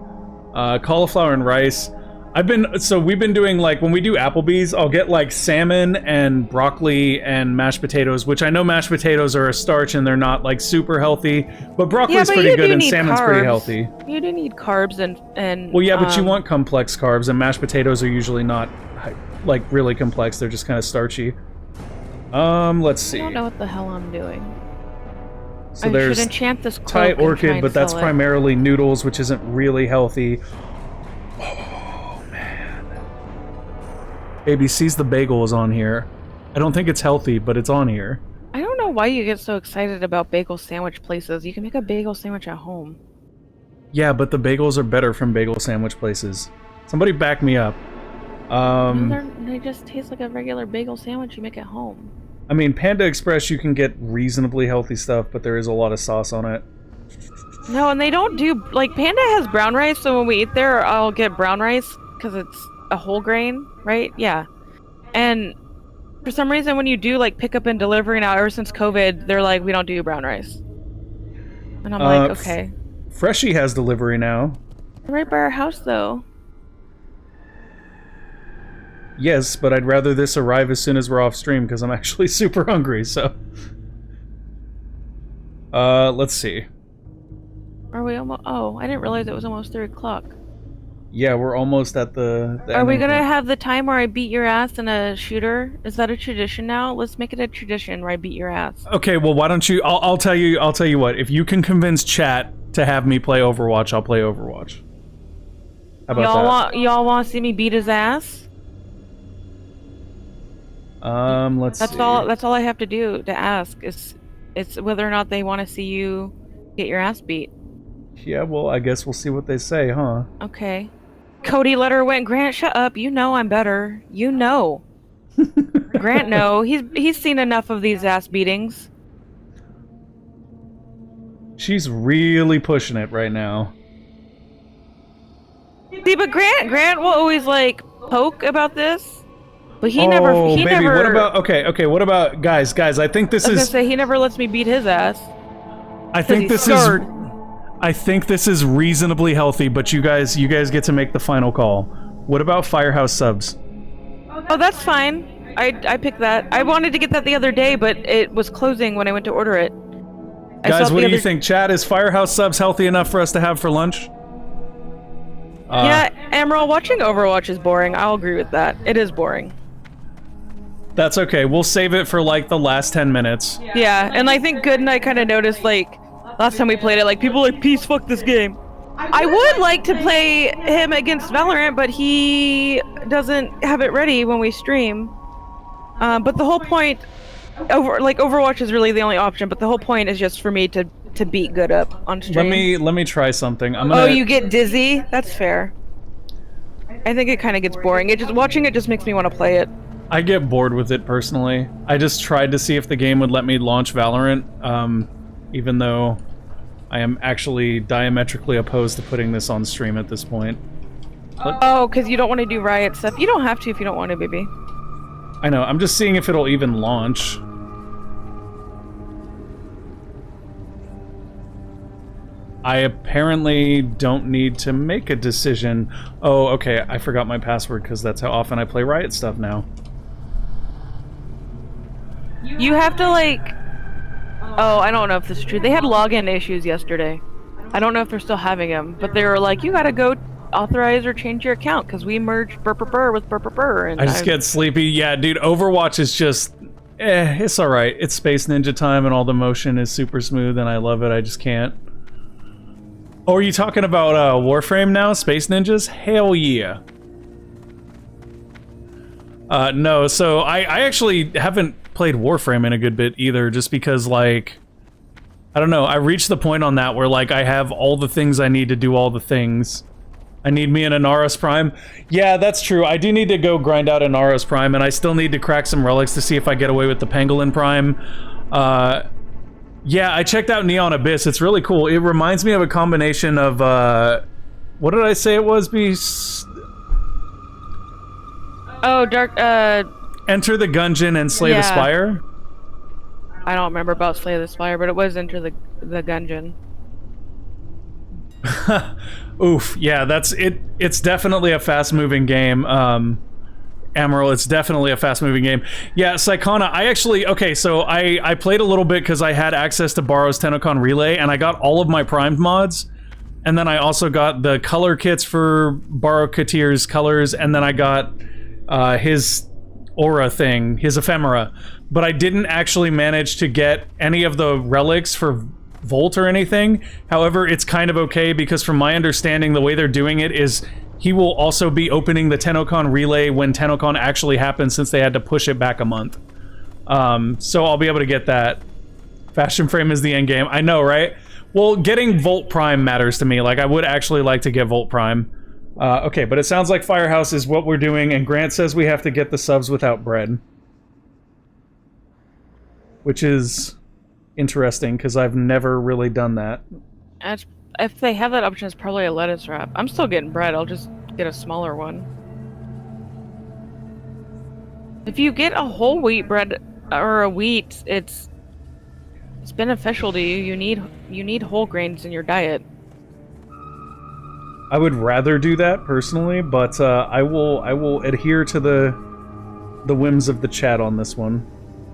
Cauliflower and rice. We've been doing, like, when we do Applebee's, I'll get like salmon and broccoli and mashed potatoes, which I know mashed potatoes are a starch and they're not like super healthy, but broccoli's pretty good and salmon's pretty healthy. You do need carbs and well, yeah, but you want complex carbs, and mashed potatoes are usually not like really complex. They're just kind of starchy. Let's see. I don't know what the hell I'm doing. So I there's should enchant this Thai cloak and try orchid, and but that's sell it. primarily noodles, which isn't really healthy. Oh man, Baby Sees the Bagel is on here. I don't think it's healthy, but it's on here. I don't know why you get so excited about bagel sandwich places. You can make a bagel sandwich at home. Yeah, but the bagels are better from bagel sandwich places. Somebody back me up. They just taste like a regular bagel sandwich you make at home. I mean, Panda Express, you can get reasonably healthy stuff, but there is a lot of sauce on it. No, and they don't do, like, Panda has brown rice, so when we eat there, I'll get brown rice, because it's a whole grain, right? Yeah. And for some reason, when you do, like, pick up and delivery now, ever since COVID, they're like, we don't do brown rice. And I'm like, okay. Freshie has delivery now. Right by our house, though. Yes, but I'd rather this arrive as soon as we're off stream because I'm actually super hungry, so... let's see. Are we almost... Oh, I didn't realize it was almost 3 o'clock. Yeah, we're almost at the Are we ending gonna point. have the time where I beat your ass in a shooter? Is that a tradition now? Let's make it a tradition where I beat your ass. Okay, well, why don't you... I'll tell you what. If you can convince chat to have me play Overwatch, I'll play Overwatch. How about Y'all want to see me beat his ass? Let's see. That's all I have to do to ask. It's whether or not they want to see you get your ass beat. Yeah, well, I guess we'll see what they say, huh? Okay. Cody let her win. Grant, shut up. You know I'm better. You know. Grant, no. He's seen enough of these ass beatings. She's really pushing it right now. See, but Grant will always, like, poke about this. But he baby, never. what about... Okay, what about... Guys, I think this I was is... gonna say, he never lets me beat his ass. I think he's this is... scared. I think this is reasonably healthy, but you guys get to make the final call. What about Firehouse subs? Oh, that's fine. I picked that. I wanted to get that the other day, but it was closing when I went to order it. Guys, what do you think? Chat, is Firehouse subs healthy enough for us to have for lunch? Yeah, Emerald, watching Overwatch is boring. I'll agree with that. It is boring. That's okay. We'll save it for, like, the last 10 minutes. Yeah, and I think Good and I kind of noticed, like, last time we played it, like, people are like, peace, fuck this game. I would like to play him against Valorant, but he doesn't have it ready when we stream. But the whole point, Overwatch is really the only option, but the whole point is just for me to beat Good up on stream. Let me try something. Oh, you get dizzy? That's fair. I think it kind of gets boring. Watching it just makes me want to play it. I get bored with it personally. I just tried to see if the game would let me launch Valorant, even though I am actually diametrically opposed to putting this on stream at this point. Oh, because you don't want to do Riot stuff. You don't have to if you don't want to, baby. I know, I'm just seeing if it'll even launch. I apparently don't need to make a decision. Oh, okay, I forgot my password because that's how often I play Riot stuff now. You have to, like... Oh, I don't know if this is true. They had login issues yesterday. I don't know if they're still having them, but they were like, you gotta go authorize or change your account because we merged burr with burr. And I just get sleepy. Yeah, dude, Overwatch is just... It's alright. It's Space Ninja time and all the motion is super smooth and I love it. I just can't. Oh, are you talking about Warframe now? Space Ninjas? Hell yeah. No, so I actually haven't played Warframe in a good bit either, just because, like, I don't know, I reached the point on that where, like, I have all the things I need to do all the things. I need me an Inaros Prime. Yeah, that's true. I do need to go grind out Inaros Prime, and I still need to crack some relics to see if I get away with the Pangolin Prime. Yeah, I checked out Neon Abyss. It's really cool. It reminds me of a combination of, what did I say it was, Oh, Dark, Enter the Gungeon and Slay the Yeah. Spire? I don't remember about Slay the Spire, but it was Enter the Gungeon. Oof, yeah, that's it. It's definitely a fast-moving game. Amaryl, it's definitely a fast-moving game. Yeah, Psychona, I actually... Okay, so I played a little bit because I had access to Barrow's Tenocon Relay, and I got all of my primed mods, and then I also got the color kits for Barrow Katir's colors, and then I got his aura thing, his ephemera, but I didn't actually manage to get any of the relics for Volt or anything. However, it's kind of okay because from my understanding, the way they're doing it is he will also be opening the Tenocon Relay when Tenocon actually happens, since they had to push it back a month. So I'll be able to get that. Fashion Frame is the end game. I know, right? Well, getting Volt Prime matters to me. Like, I would actually like to get Volt Prime. Okay, but it sounds like Firehouse is what we're doing, and Grant says we have to get the subs without bread. Which is interesting, because I've never really done that. If they have that option, it's probably a lettuce wrap. I'm still getting bread. I'll just get a smaller one. If you get a whole wheat bread or a wheat, it's beneficial to you. You need whole grains in your diet. I would rather do that personally, but I will adhere to the whims of the chat on this one.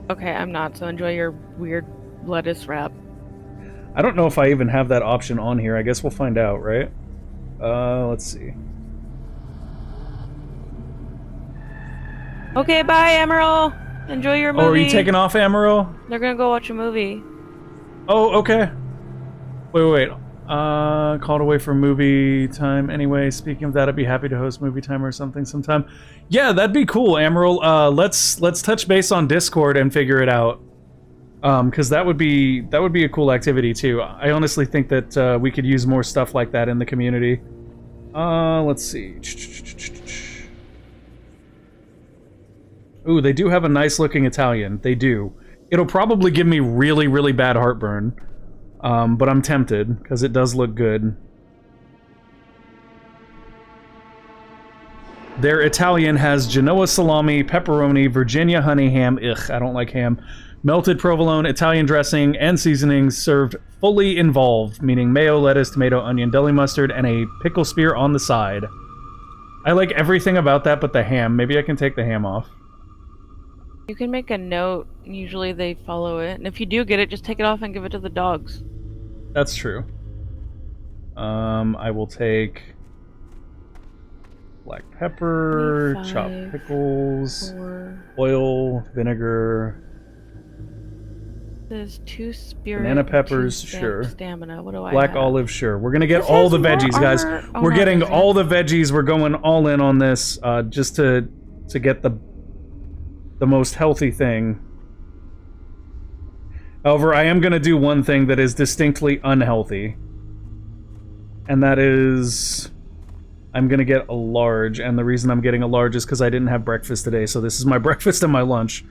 Okay, I'm not. So enjoy your weird lettuce wrap. I don't know if I even have that option on here. I guess we'll find out, right? Let's see. Okay, bye, Emerald. Enjoy your movie. Oh, are you taking off, Amaryl? They're gonna go watch a movie. Oh, okay. Wait. Called away for movie time. Anyway, speaking of that, I'd be happy to host movie time or something sometime. Yeah, that'd be cool, Amaryl. Let's touch base on Discord and figure it out. Because that would be a cool activity too. I honestly think that we could use more stuff like that in the community. Let's see. Ooh, they do have a nice looking Italian. They do. It'll probably give me really, really bad heartburn. But I'm tempted, because it does look good. Their Italian has Genoa salami, pepperoni, Virginia honey ham, ugh, I don't like ham, melted provolone, Italian dressing, and seasonings served fully involved, meaning mayo, lettuce, tomato, onion, deli mustard, and a pickle spear on the side. I like everything about that but the ham. Maybe I can take the ham off. You can make a note. Usually they follow it. And if you do get it, just take it off and give it to the dogs. That's true. I will take black pepper, 5, chopped pickles, 4. oil, vinegar, There's 2 spirit. banana peppers, 2 sure. Stamina. What do I Black have? olive, sure. We're gonna get This all has the more veggies, guys. armor. Oh, We're no, getting it doesn't. all the veggies. We're going all in on this, just to get the most healthy thing. However, I am gonna do one thing that is distinctly unhealthy, and that is I'm gonna get a large. And the reason I'm getting a large is because I didn't have breakfast today, so this is my breakfast and my lunch.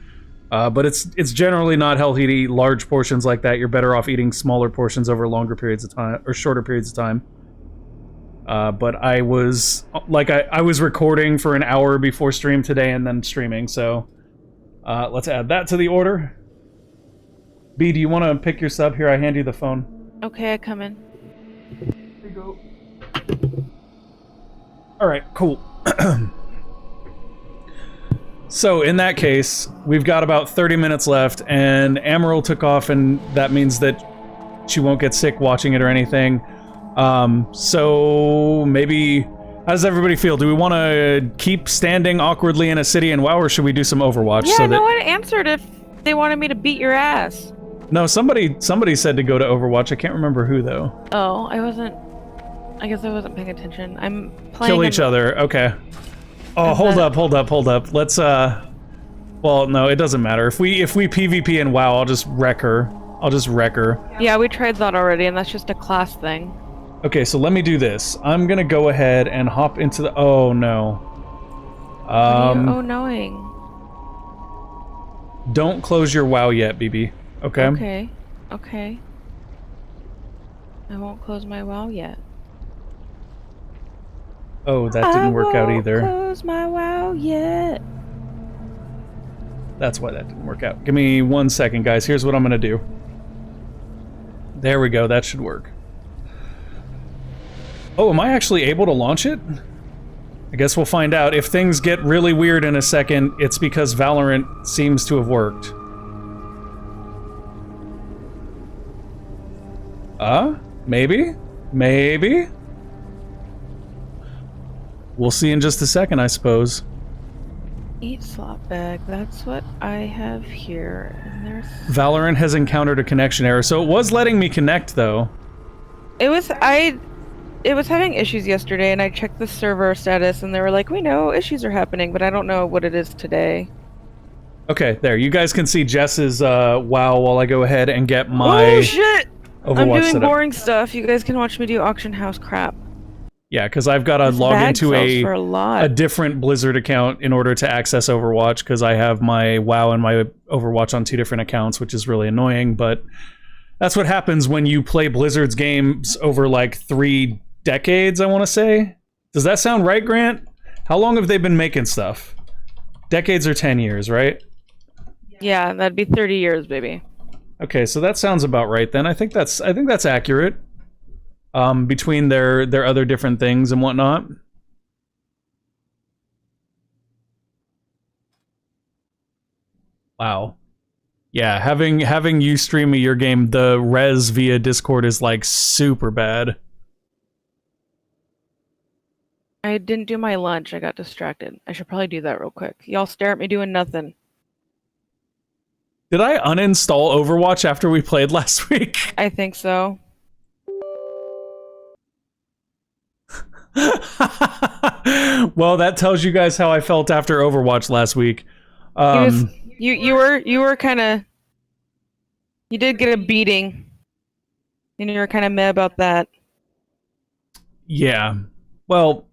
But it's generally not healthy to eat large portions like that. You're better off eating smaller portions over longer periods of time, or shorter periods of time. But I was I was recording for an hour before stream today and then streaming, so let's add that to the order. B, do you want to pick your sub? Here, I hand you the phone. Okay, I come in. Here you go. Alright, cool. So, in that case, we've got about 30 minutes left, and Amaryl took off, and that means that she won't get sick watching it or anything. So maybe... How does everybody feel? Do we want to keep standing awkwardly in a city and WoW, or should we do some Overwatch? Yeah, so that... no one answered if They wanted me to beat your ass. No, somebody said to go to Overwatch. I can't remember who though. Oh, I guess I wasn't paying attention. I'm playing. Kill each other. Okay. Oh, hold up. Let's well, no, it doesn't matter. If we PvP and WoW, I'll just wreck her. Yeah, we tried that already, and that's just a class thing. Okay, so let me do this. I'm gonna go ahead and hop into the. Oh no. What are you knowing? Don't close your WoW yet, BB. Okay. Okay. I won't close my WoW yet. Oh, that didn't work out either. Close my WoW yet. That's why that didn't work out. Give me 1 second, guys. Here's what I'm gonna do. There we go. That should work. Oh, am I actually able to launch it? I guess we'll find out. If things get really weird in a second, it's because Valorant seems to have worked. Maybe? Maybe? We'll see in just a second, I suppose. Eat slop bag. That's what I have here. And there's... Valorant has encountered a connection error, so it was letting me connect, though. It was having issues yesterday, and I checked the server status, and they were like, we know issues are happening, but I don't know what it is today. Okay, there. You guys can see Jess's WoW while I go ahead and get my Oh, shit! Overwatch I'm doing setup. boring stuff. You guys can watch me do auction house crap. Yeah, because I've got to This log bag into sells for a lot. a different Blizzard account in order to access Overwatch, because I have my WoW and my Overwatch on 2 different accounts, which is really annoying, but that's what happens when you play Blizzard's games over like 3 decades, I want to say. Does that sound right, Grant? How long have they been making stuff? Decades or 10 years, right? Yeah, that'd be 30 years, baby. Okay, so that sounds about right then. I think that's accurate. Between their other different things and whatnot. Wow. Yeah, having you stream me your game, the res via Discord is like super bad. I didn't do my lunch. I got distracted. I should probably do that real quick. Y'all stare at me doing nothing. Did I uninstall Overwatch after we played last week? I think so. Well, that tells you guys how I felt after Overwatch last week. You were kind of... You did get a beating. And you were kind of meh about that. Yeah. Well,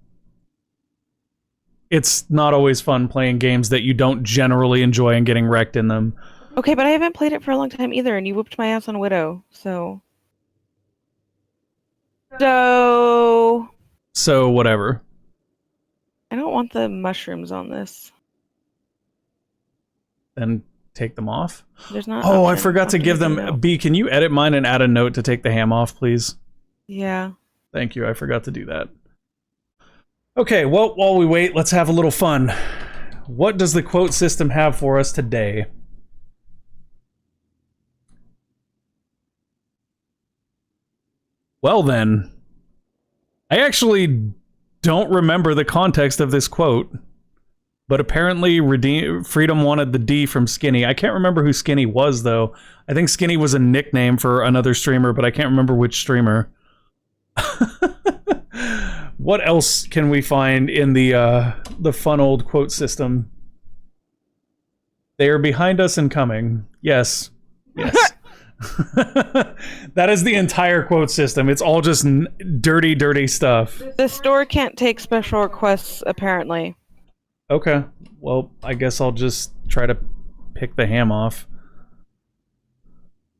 it's not always fun playing games that you don't generally enjoy and getting wrecked in them. Okay, but I haven't played it for a long time either, and you whooped my ass on Widow, so... So, whatever. I don't want the mushrooms on this. Then take them off. There's not... Oh, I option. forgot to give them... No. B, can you edit mine and add a note to take the ham off, please? Yeah. Thank you, I forgot to do that. Okay, well, while we wait, let's have a little fun. What does the quote system have for us today? Well then, I actually don't remember the context of this quote, but apparently Freedom wanted the D from Skinny. I can't remember who Skinny was, though. I think Skinny was a nickname for another streamer, but I can't remember which streamer. What else can we find in the fun old quote system? They are behind us and coming. Yes. Yes. That is the entire quote system. It's all just dirty, dirty stuff. The store can't take special requests, apparently. Okay. Well, I guess I'll just try to pick the ham off.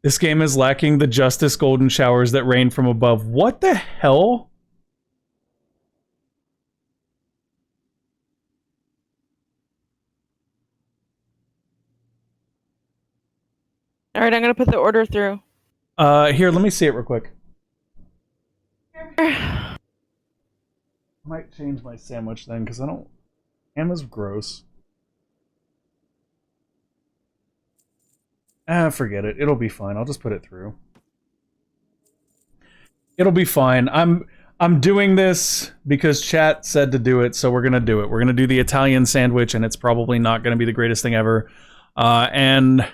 This game is lacking the justice golden showers that rain from above. What the hell? Alright, I'm gonna put the order through. Here, let me see it real quick. I might change my sandwich then, because I don't... Ham is gross. Forget it. It'll be fine. I'll just put it through. It'll be fine. I'm doing this because chat said to do it, so we're gonna do it. We're gonna do the Italian sandwich, and it's probably not gonna be the greatest thing ever. And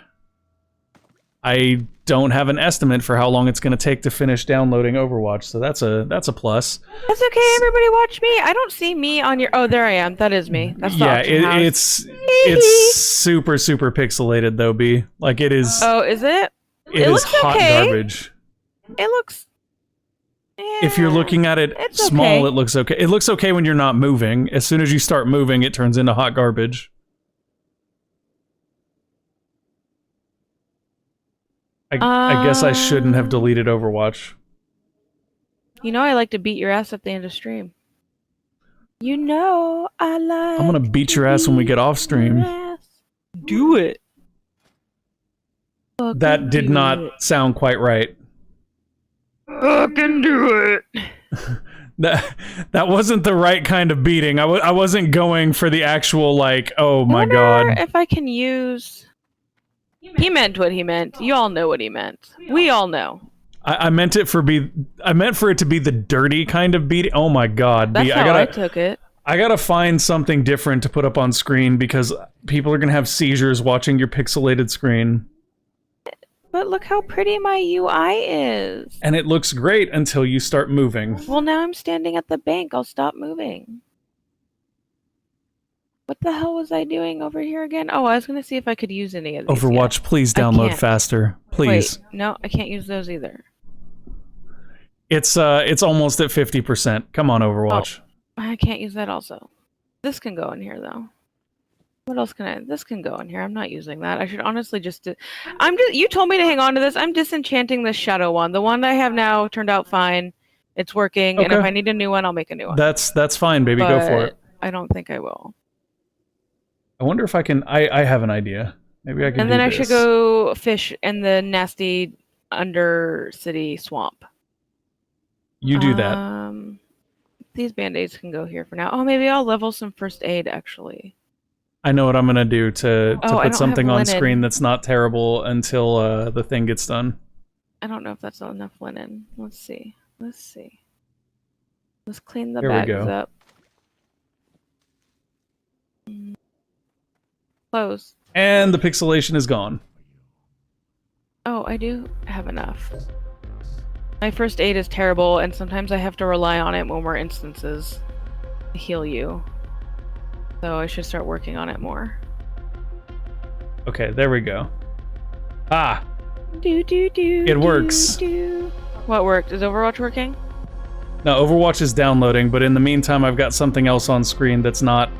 I don't have an estimate for how long it's going to take to finish downloading Overwatch, so that's a plus. That's okay. Everybody watch me. I don't see me on your. Oh, there I am. That is me. That's the option house. it's super pixelated though, B. Like it is. Oh, is it? It is looks hot okay. garbage. It looks. If you're looking at it it's small, okay. it looks okay. It looks okay when you're not moving. As soon as you start moving, it turns into hot garbage. I guess I shouldn't have deleted Overwatch. You know I like to beat your ass at the end of stream. You know I like. I'm gonna beat your ass when we get off stream. Do it. That did not sound quite right. Fucking do it. That wasn't the right kind of beating. I wasn't going for the actual, like, oh my god. If I can use... He meant what he meant. You all know what he meant. We all know. I meant for it to be the dirty kind of beating. Oh my god. That's how I took it. I gotta find something different to put up on screen because people are gonna have seizures watching your pixelated screen. But look how pretty my UI is. And it looks great until you start moving. Well, now I'm standing at the bank. I'll stop moving. What the hell was I doing over here again? Oh, I was going to see if I could use any of these. Overwatch, please download faster. Please. Wait, no, I can't use those either. It's almost at 50%. Come on, Overwatch. Oh, I can't use that also. This can go in here, though. What else can I... This can go in here. I'm not using that. I should honestly just... You told me to hang on to this. I'm disenchanting this shadow one. The one I have now turned out fine. It's working. Okay. And if I need a new one, I'll make a new one. That's fine, baby. But go for it. I don't think I will. I wonder if I can... I have an idea. Maybe I can And then I should go fish in the nasty Undercity swamp. You do that. These band-aids can go here for now. Oh, maybe I'll level some first aid, actually. I know what I'm gonna do to put something on linen. screen that's not terrible until the thing gets done. I don't know if that's enough linen. Let's see. Let's clean the Here we bags go. up. Close. And the pixelation is gone. Oh, I do have enough. My first aid is terrible, and sometimes I have to rely on it when we're instances to heal you. So I should start working on it more. Okay, there we go. Ah! It works. What worked? Is Overwatch working? No, Overwatch is downloading, but in the meantime I've got something else on screen that's not...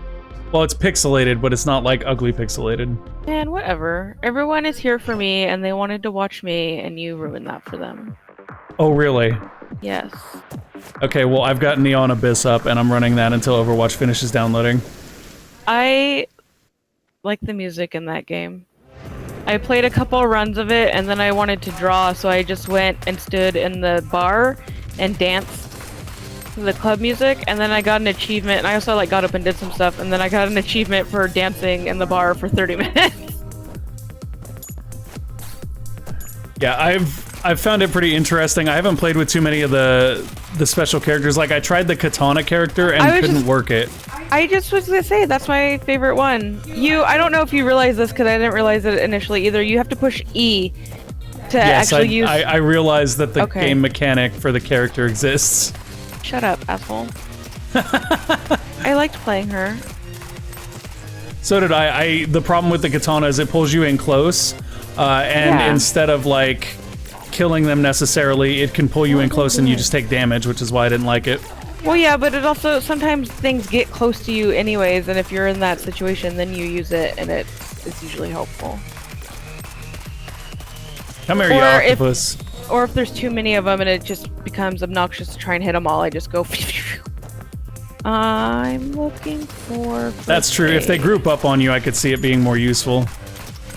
Well, it's pixelated, but it's not like ugly pixelated. Man, whatever. Everyone is here for me, and they wanted to watch me, and you ruined that for them. Oh, really? Yes. Okay, well, I've got Neon Abyss up, and I'm running that until Overwatch finishes downloading. I like the music in that game. I played a couple runs of it, and then I wanted to draw, so I just went and stood in the bar and danced to the club music, and then I got an achievement, and I also got up and did some stuff, and then I got an achievement for dancing in the bar for 30 minutes. Yeah, I've found it pretty interesting. I haven't played with too many of the special characters. Like, I tried the Katana character and couldn't work it. I just was gonna say, that's my favorite one. I don't know if you realize this, because I didn't realize it initially either. You have to push E to actually use... I realized that the game mechanic for the character exists. Shut up, asshole. I liked playing her. So did I. The problem with the Katana is it pulls you in close, and instead of, like, killing them necessarily, it can pull you in close and you just take damage, which is why I didn't like it. Well, yeah, but it also, sometimes things get close to you anyways, and if you're in that situation, then you use it, and it's usually helpful. Come here, you octopus. Or if there's too many of them and it just becomes obnoxious to try and hit them all, I just go... I'm looking for... That's true. If they group up on you, I could see it being more useful.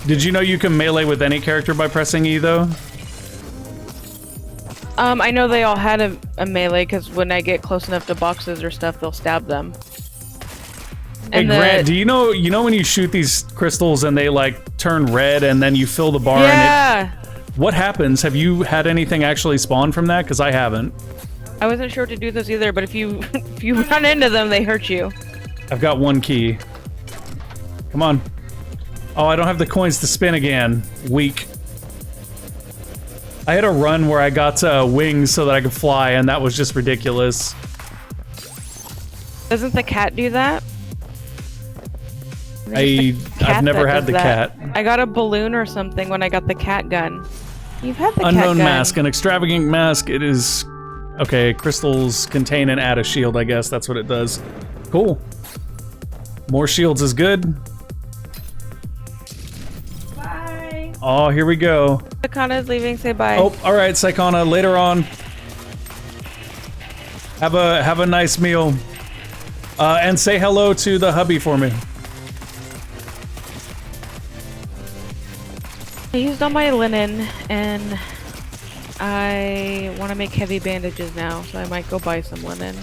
Did you know you can melee with any character by pressing E, though? I know they all had a melee, because when I get close enough to boxes or stuff, they'll stab them. Hey, Grant, do you know when you shoot these crystals and they, like, turn red and then you fill the bar and what happens? Have you had anything actually spawn from that? Because I haven't. I wasn't sure to do this either, but if you run into them, they hurt you. I've got one key. Come on. Oh, I don't have the coins to spin again. Weak. I had a run where I got wings so that I could fly, and that was just ridiculous. Doesn't the cat do that? I've never had the cat. I got a balloon or something when I got the cat gun. You've had the cat gun. Unknown mask, an extravagant mask. It is okay. Crystals contain and add a shield. I guess that's what it does. Cool. More shields is good. Bye. Oh, here we go. Sakana's leaving. Say bye. Oh, all right, Saikana. Later on. Have a nice meal. And say hello to the hubby for me. I used all my linen, and I want to make heavy bandages now, so I might go buy some linen.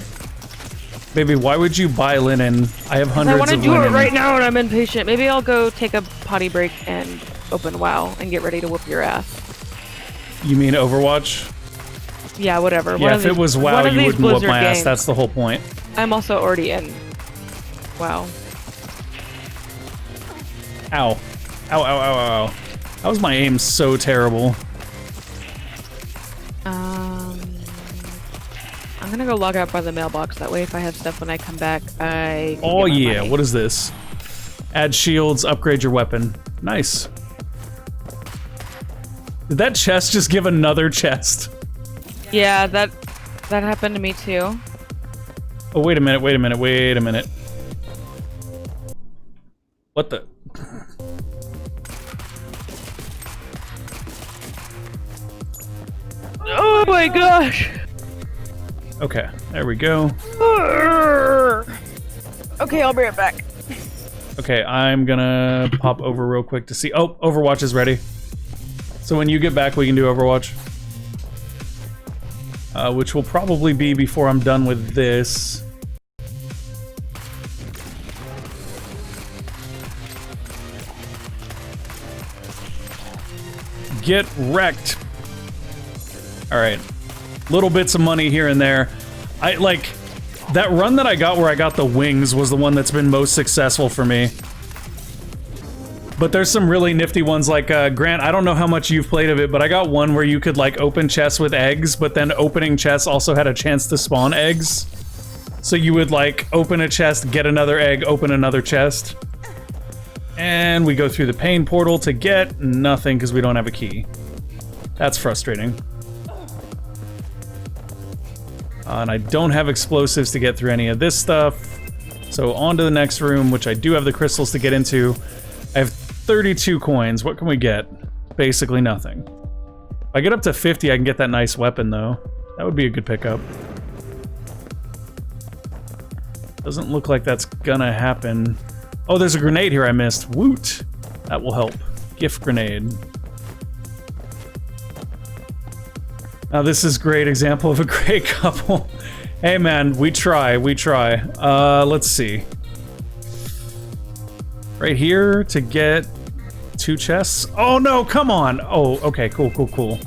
Baby, why would you buy linen? I have hundreds of linen. I want to do it right now, and I'm impatient. Maybe I'll go take a potty break and open WoW and get ready to whoop your ass. You mean Overwatch? Yeah, whatever. Yeah, if it was WoW, you wouldn't whoop my ass. That's the whole point. I'm also already in WoW. Ow. Ow, ow, ow, ow, ow. How was my aim so terrible? I'm gonna go log out by the mailbox. That way, if I have stuff when I come back, I can Oh get my yeah, money. what is this? Add shields, upgrade your weapon. Nice. Did that chest just give another chest? Yeah, that happened to me too. Oh, wait a minute, wait a minute, wait a minute. What the? Oh my gosh! Okay, there we go. Okay, I'll be right back. Okay, I'm gonna pop over real quick to see. Oh, Overwatch is ready. So when you get back, we can do Overwatch. Which will probably be before I'm done with this. Get wrecked. All right, little bits of money here and there. I like that run that I got where I got the wings was the one that's been most successful for me. But there's some really nifty ones like Grant, I don't know how much you've played of it, but I got one where you could like open chests with eggs, but then opening chests also had a chance to spawn eggs. So you would like open a chest, get another egg, open another chest. And we go through the pain portal to get nothing because we don't have a key. That's frustrating. And I don't have explosives to get through any of this stuff. So on to the next room, which I do have the crystals to get into. I have 32 coins. What can we get? Basically nothing. If I get up to 50, I can get that nice weapon, though. That would be a good pickup. Doesn't look like that's gonna happen. Oh, there's a grenade here I missed. Woot! That will help. Gift grenade. Now this is a great example of a great couple. Hey man, we try, we try. Let's see. Right here to get 2 chests. Oh no, come on. Oh, okay, cool, cool, cool.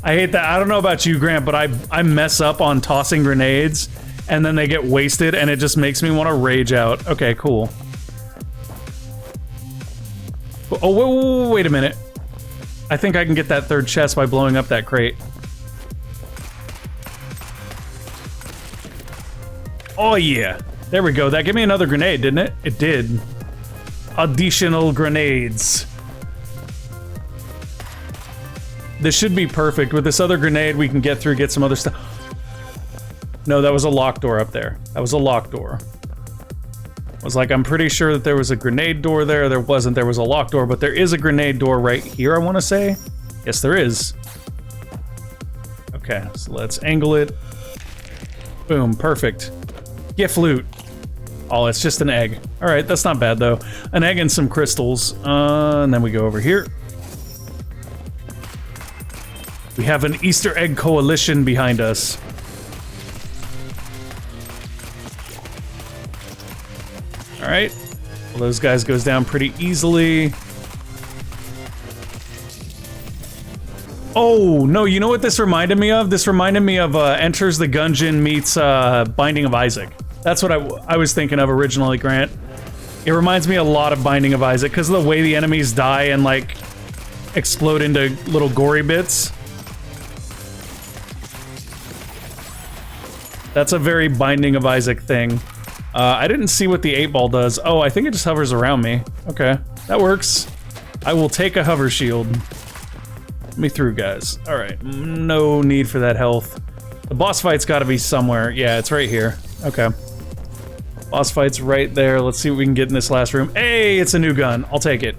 I hate that. I don't know about you, Grant, but I mess up on tossing grenades and then they get wasted and it just makes me want to rage out. Okay, cool. Oh, wait a minute. I think I can get that 3rd chest by blowing up that crate. Oh yeah, there we go. That gave me another grenade, didn't it? It did. Additional grenades. This should be perfect. With this other grenade, we can get through, get some other stuff. No, that was a locked door up there. That was a locked door. I was like, I'm pretty sure that there was a grenade door there. There wasn't. There was a locked door, but there is a grenade door right here, I want to say. Yes, there is. Okay, so let's angle it. Boom, perfect. Gift loot. Oh, it's just an egg. All right, that's not bad though. An egg and some crystals. And then we go over here. We have an Easter egg coalition behind us. All right. Well, those guys goes down pretty easily. Oh, no, you know what this reminded me of? This reminded me of Enters the Gungeon meets Binding of Isaac. That's what I was thinking of originally, Grant. It reminds me a lot of Binding of Isaac because of the way the enemies die and, like, explode into little gory bits. That's a very Binding of Isaac thing. I didn't see what the 8-ball does. Oh, I think it just hovers around me. Okay, that works. I will take a hover shield. Let me through, guys. All right, no need for that health. The boss fight's got to be somewhere. Yeah, it's right here. Okay. Boss fight's right there. Let's see what we can get in this last room. Hey, it's a new gun. I'll take it.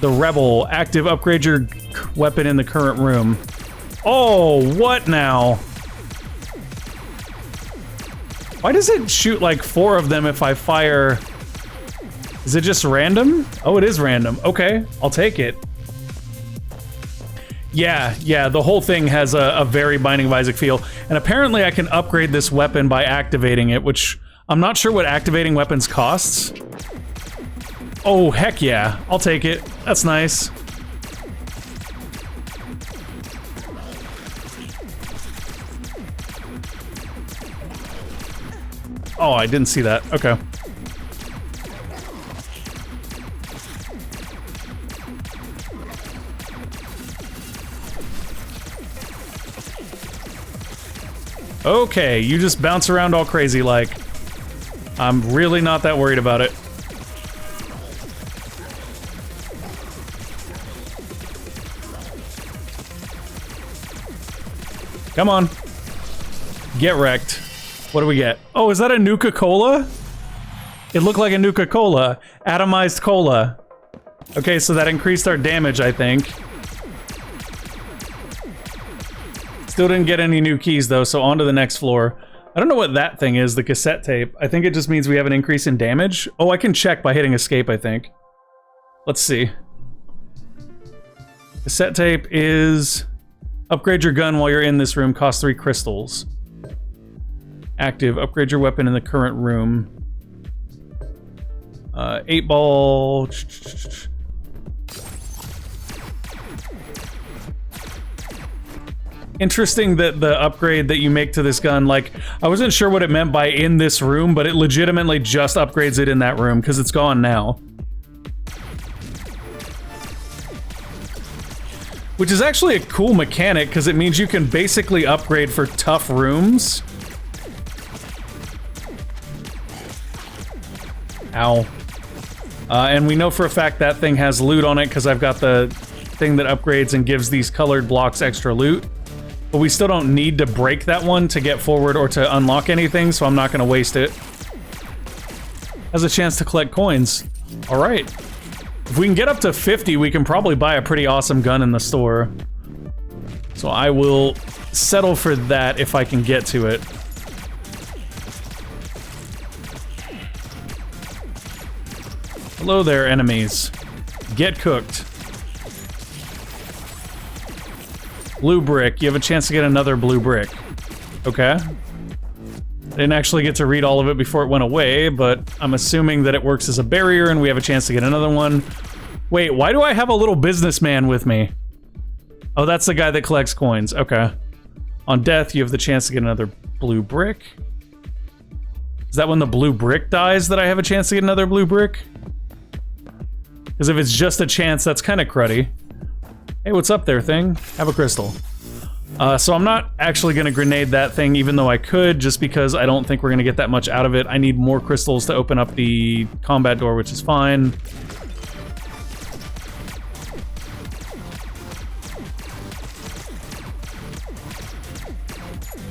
The Rebel. Active. Upgrade your weapon in the current room. Oh, what now? Why does it shoot like 4 of them if I fire? Is it just random? Oh, it is random. Okay, I'll take it. Yeah, the whole thing has a very Binding of Isaac feel. And apparently I can upgrade this weapon by activating it, which I'm not sure what activating weapons costs. Oh, heck yeah. I'll take it. That's nice. Oh, I didn't see that. Okay. Okay, you just bounce around all crazy like. I'm really not that worried about it. Come on. Get wrecked. What do we get? Oh, is that a Nuka-Cola? It looked like a Nuka-Cola. Atomized cola. Okay, so that increased our damage, I think. Still didn't get any new keys, though, so on to the next floor. I don't know what that thing is, the cassette tape. I think it just means we have an increase in damage. Oh, I can check by hitting escape, I think. Let's see. Cassette tape is... Upgrade your gun while you're in this room, costs 3 crystals. Active, upgrade your weapon in the current room. 8-ball... Interesting that the upgrade that you make to this gun, like, I wasn't sure what it meant by in this room, but it legitimately just upgrades it in that room, because it's gone now. Which is actually a cool mechanic, because it means you can basically upgrade for tough rooms. Ow. And we know for a fact that thing has loot on it, because I've got the thing that upgrades and gives these colored blocks extra loot. But we still don't need to break that one to get forward or to unlock anything, so I'm not going to waste it. Has a chance to collect coins. Alright. If we can get up to 50, we can probably buy a pretty awesome gun in the store. So I will settle for that if I can get to it. Hello there, enemies. Get cooked. Blue brick. You have a chance to get another blue brick. Okay. I didn't actually get to read all of it before it went away, but I'm assuming that it works as a barrier and we have a chance to get another one. Wait, why do I have a little businessman with me? Oh, that's the guy that collects coins. Okay. On death, you have the chance to get another blue brick. Is that when the blue brick dies that I have a chance to get another blue brick? Because if it's just a chance, that's kind of cruddy. Hey, what's up there, thing? Have a crystal. So I'm not actually going to grenade that thing, even though I could, just because I don't think we're going to get that much out of it. I need more crystals to open up the combat door, which is fine.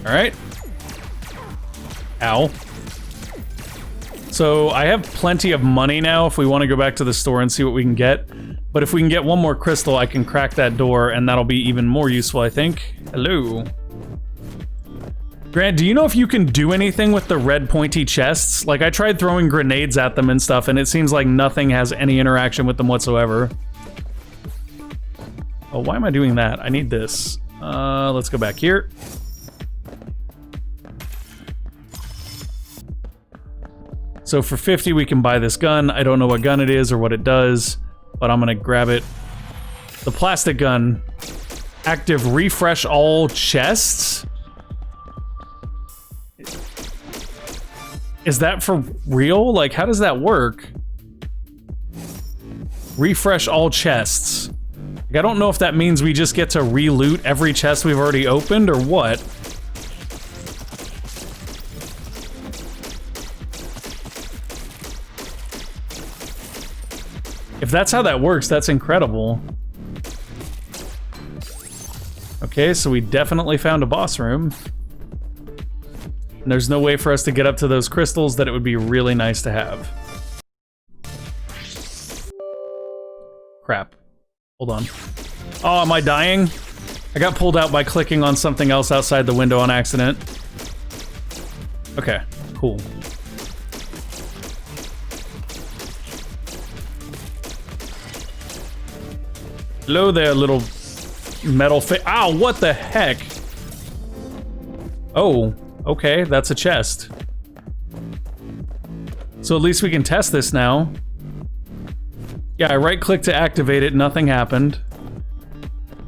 Alright. Ow. So I have plenty of money now if we want to go back to the store and see what we can get. But if we can get one more crystal, I can crack that door, and that'll be even more useful, I think. Hello. Grant, do you know if you can do anything with the red pointy chests? Like, I tried throwing grenades at them and stuff, and it seems like nothing has any interaction with them whatsoever. Oh, why am I doing that? I need this. Let's go back here. So for 50, we can buy this gun. I don't know what gun it is or what it does, but I'm gonna grab it. The plastic gun. Active refresh all chests? Is that for real? Like, how does that work? Refresh all chests. Like, I don't know if that means we just get to re-loot every chest we've already opened or what. If that's how that works, that's incredible. Okay, so we definitely found a boss room. And there's no way for us to get up to those crystals that it would be really nice to have. Crap. Hold on. Oh, am I dying? I got pulled out by clicking on something else outside the window on accident. Okay, cool. Hello there, little metal ow, what the heck? Oh, okay, that's a chest. So at least we can test this now. Yeah, I right-clicked to activate it, nothing happened.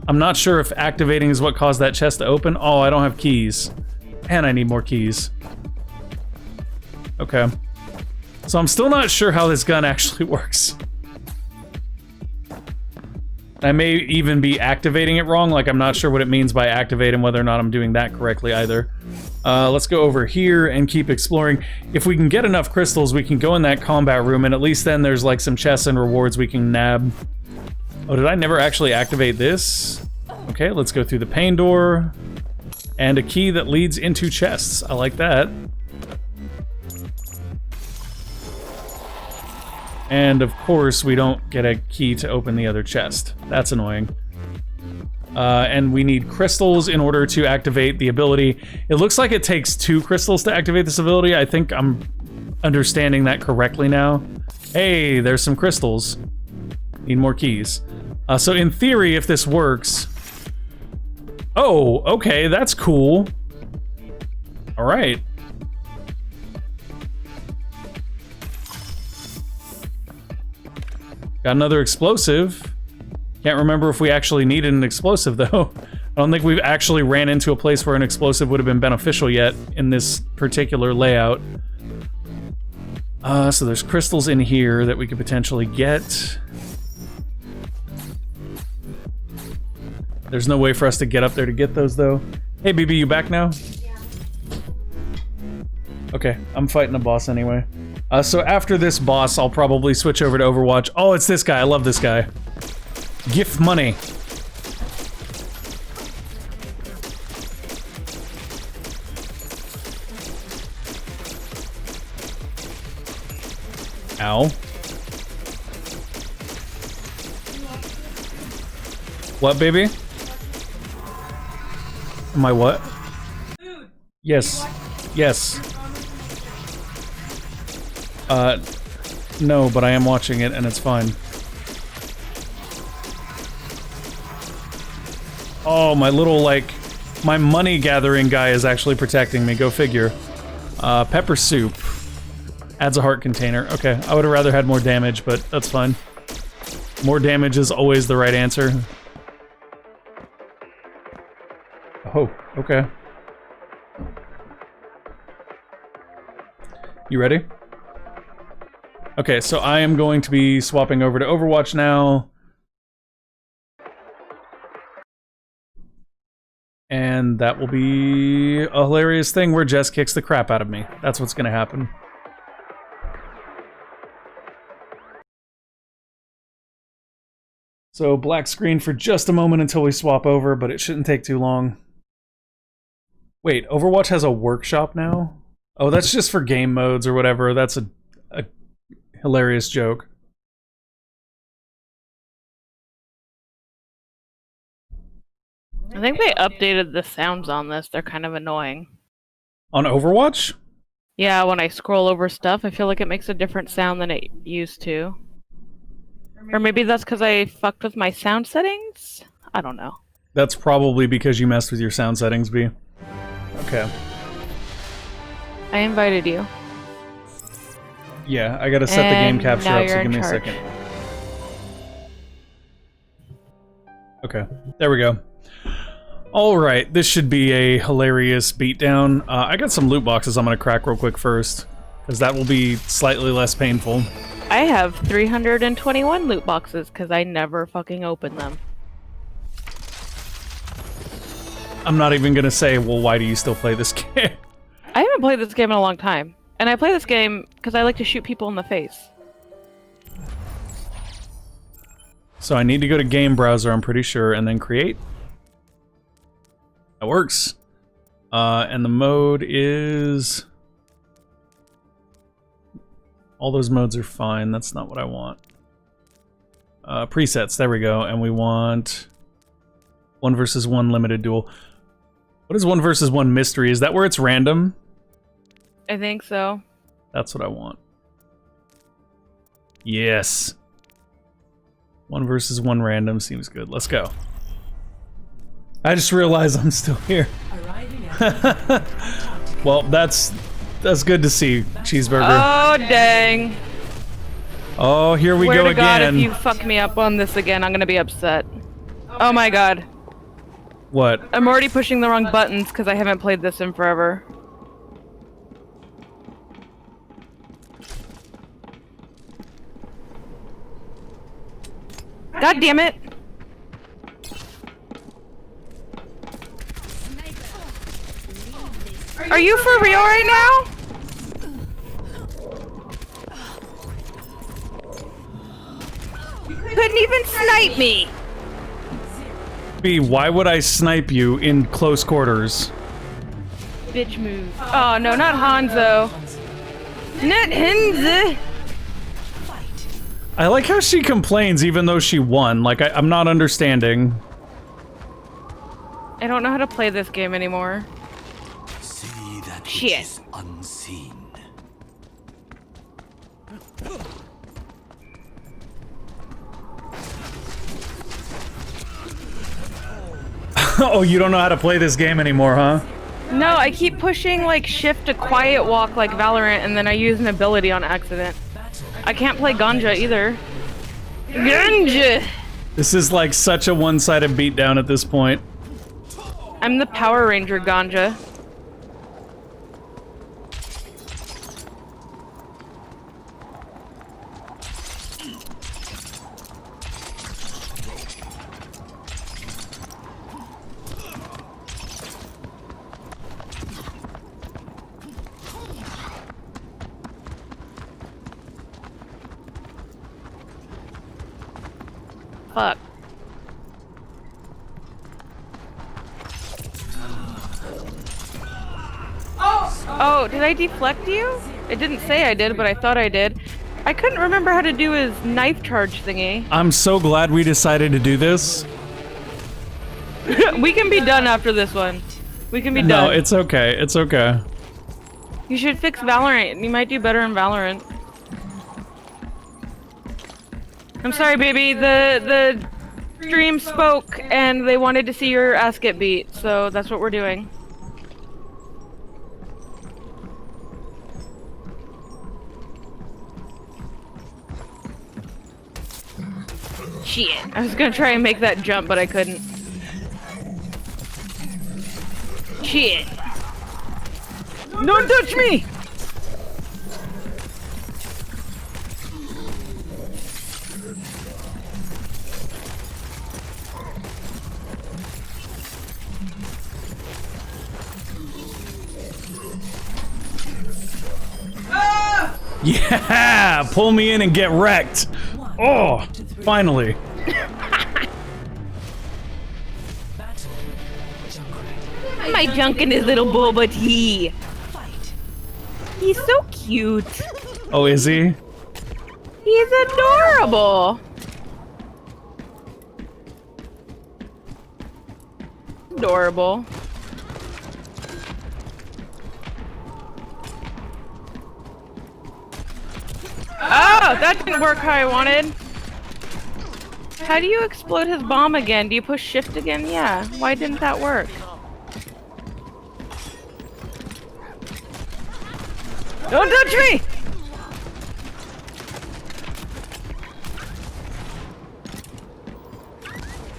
I'm not sure if activating is what caused that chest to open. Oh, I don't have keys. And I need more keys. Okay. So I'm still not sure how this gun actually works. I may even be activating it wrong, like I'm not sure what it means by activate and whether or not I'm doing that correctly either. Let's go over here and keep exploring. If we can get enough crystals, we can go in that combat room, and at least then there's like some chests and rewards we can nab. Oh, did I never actually activate this? Okay, let's go through the pain door. And a key that leads into chests. I like that. And of course, we don't get a key to open the other chest. That's annoying. And we need crystals in order to activate the ability. It looks like it takes 2 crystals to activate this ability. I think I'm understanding that correctly now. Hey, there's some crystals. Need more keys. So in theory, if this works... Oh, okay, that's cool. All right. Got another explosive. Can't remember if we actually needed an explosive, though. I don't think we've actually ran into a place where an explosive would have been beneficial yet in this particular layout. So there's crystals in here that we could potentially get. There's no way for us to get up there to get those, though. Hey, BB, you back now? Yeah. Okay, I'm fighting a boss anyway. So after this boss, I'll probably switch over to Overwatch. Oh, it's this guy. I love this guy. Gift money. Ow. What, baby? Am I what? Yes. Yes. No, but I am watching it and it's fine. Oh, my little, like, my money gathering guy is actually protecting me. Go figure. Pepper soup. Adds a heart container. Okay, I would have rather had more damage, but that's fine. More damage is always the right answer. Oh, okay. You ready? Okay, so I am going to be swapping over to Overwatch now. And that will be a hilarious thing where Jess kicks the crap out of me. That's what's gonna happen. So black screen for just a moment until we swap over, but it shouldn't take too long. Wait, Overwatch has a workshop now? Oh, that's just for game modes or whatever. That's a hilarious joke. I think they updated the sounds on this. They're kind of annoying. On Overwatch? Yeah, when I scroll over stuff, I feel like it makes a different sound than it used to. Or maybe that's because I fucked with my sound settings? I don't know. That's probably because you messed with your sound settings, B. Okay. I invited you. Yeah, I gotta set the game capture up, so give me a second. Okay, there we go. Alright, this should be a hilarious beatdown. I got some loot boxes I'm gonna crack real quick first, because that will be slightly less painful. I have 321 loot boxes, because I never fucking open them. I'm not even gonna say, well, why do you still play this game? I haven't played this game in a long time. And I play this game because I like to shoot people in the face. So I need to go to game browser, I'm pretty sure, and then create. That works. And the mode is... All those modes are fine. That's not what I want. Presets, there we go. And we want 1 versus 1 limited duel. What is 1 versus 1 mystery? Is that where it's random? I think so. That's what I want. Yes. 1 versus 1 random seems good. Let's go. I just realized I'm still here. Well, that's good to see, Cheeseburger. Oh, dang. Oh, here we Swear go to God, again. if you fuck me up on this again, I'm gonna be upset. Oh my God. What? I'm already pushing the wrong buttons because I haven't played this in forever. God damn it! Are you for real right now? Couldn't even snipe me! B, why would I snipe you in close quarters? Bitch move. Oh no, not Hanzo. Not Hanzo! I like how she complains even though she won. Like, I'm not understanding. I don't know how to play this game anymore. See that which Shit. is unseen. Oh, you don't know how to play this game anymore, huh? No, I keep pushing like shift to quiet walk like Valorant and then I use an ability on accident. I can't play Ganja either. Ganja! This is like such a one-sided beatdown at this point. I'm the Power Ranger Ganja. Fuck. Oh, did I deflect you? It didn't say I did, but I thought I did. I couldn't remember how to do his knife charge thingy. I'm so glad we decided to do this. We can be done after this one. We can be done. No, it's okay. It's okay. You should fix Valorant. You might do better in Valorant. I'm sorry, baby. The stream spoke and they wanted to see your ass get beat, so that's what we're doing. Shit. I was gonna try and make that jump, but I couldn't. Shit. Don't touch me! Yeah! Pull me in and get wrecked! Oh! Finally. My junk and his little boba tea. He's so cute. Oh, is he? He's adorable. Adorable. Oh, that didn't work how I wanted. How do you explode his bomb again? Do you push shift again? Yeah. Why didn't that work? Don't touch me!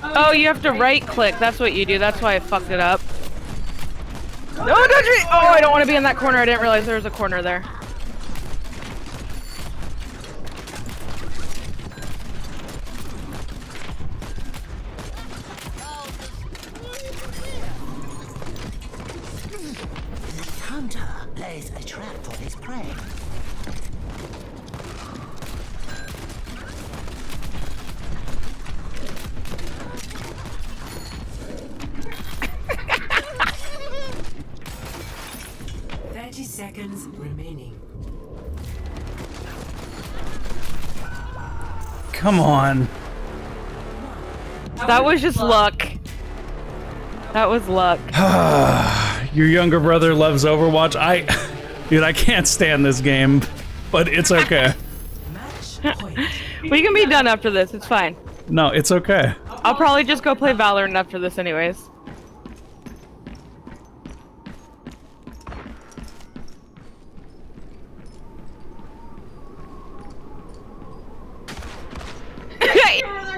Oh, you have to right click. That's what you do. That's why I fucked it up. Don't touch me! Oh, I don't want to be in that corner. I didn't realize there was a corner there. Hunter lays a trap for his prey. seconds remaining. Come on. That was just luck. That was luck. Your younger brother loves Overwatch. Dude, I can't stand this game, but it's okay. Match point. We can be done after this. It's fine. No, it's okay. I'll probably just go play Valorant after this anyways.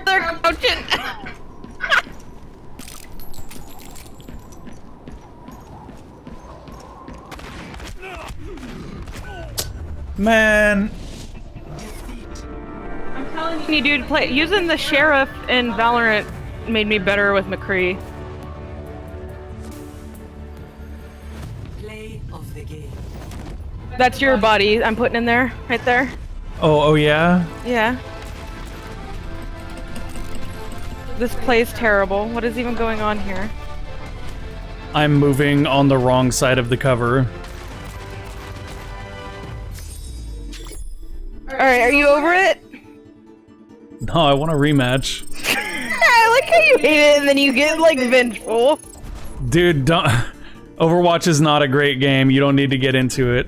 They're crouching. Man. I'm telling you, dude, using the sheriff in Valorant made me better with McCree. Play of the game. That's your body I'm putting in there, right there. Oh yeah? Yeah. This play's terrible. What is even going on here? I'm moving on the wrong side of the cover. Alright, are you over it? No, I want a rematch. I like how you hate it and then you get, like, vengeful. Dude, don't... Overwatch is not a great game. You don't need to get into it.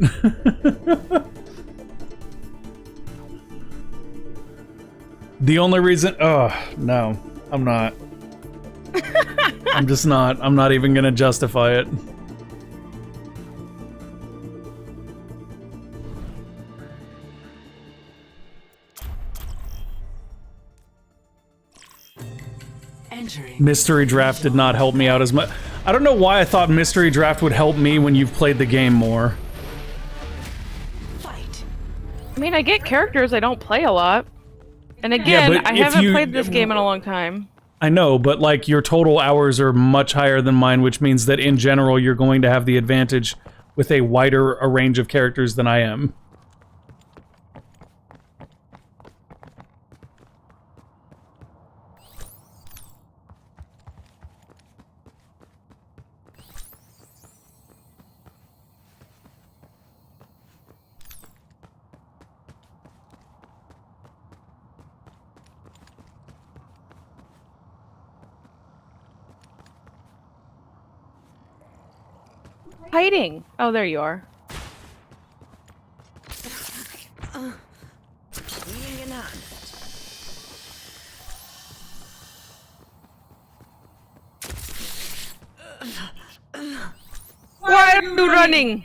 The only reason... Oh, no. I'm not. I'm just not. I'm not even gonna justify it. Mystery Draft did not help me out as much. I don't know why I thought Mystery Draft would help me when you've played the game more. Fight. I mean, I get characters I don't play a lot. And again, but I if haven't you- played this game in a long time. I know, but like your total hours are much higher than mine, which means that in general you're going to have the advantage with a wider a range of characters than I am. Hiding! Oh, there you are. Why are you running?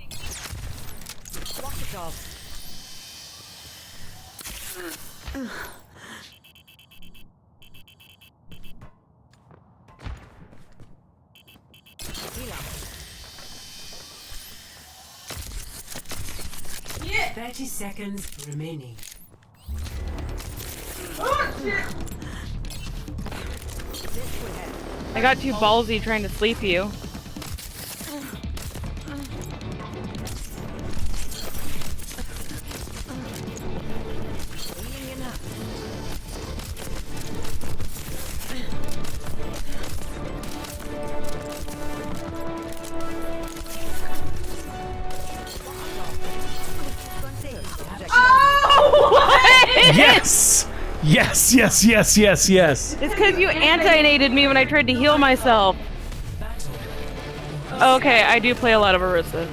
Yeah. 30 seconds remaining. I got too ballsy trying to sleep you. Oh, what? Yes! Yes, yes, yes, yes, yes. It's because you anti-nated me when I tried to heal myself. Okay, I do play a lot of Orisa.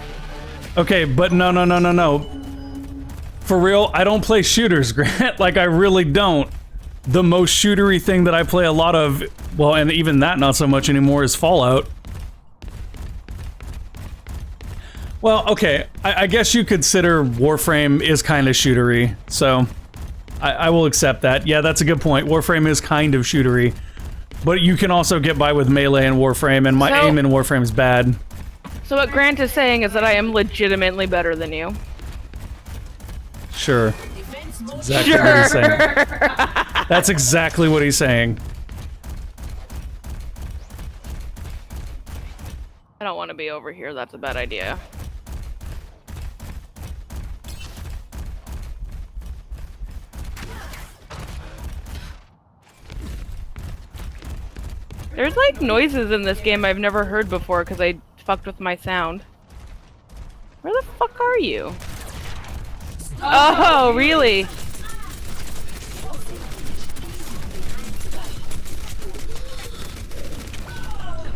Okay, but no. For real, I don't play shooters, Grant. Like, I really don't. The most shootery thing that I play a lot of, well, and even that not so much anymore, is Fallout. Well, okay, I guess you consider Warframe is kind of shootery, so I will accept that. Yeah, that's a good point. Warframe is kind of shootery, but you can also get by with melee in Warframe, and my aim in Warframe is bad. So what Grant is saying is that I am legitimately better than you. Sure. That's exactly what he's saying. That's exactly what he's saying. I don't want to be over here, that's a bad idea. There's like noises in this game I've never heard before because I fucked with my sound. Where the fuck are you? Oh, really?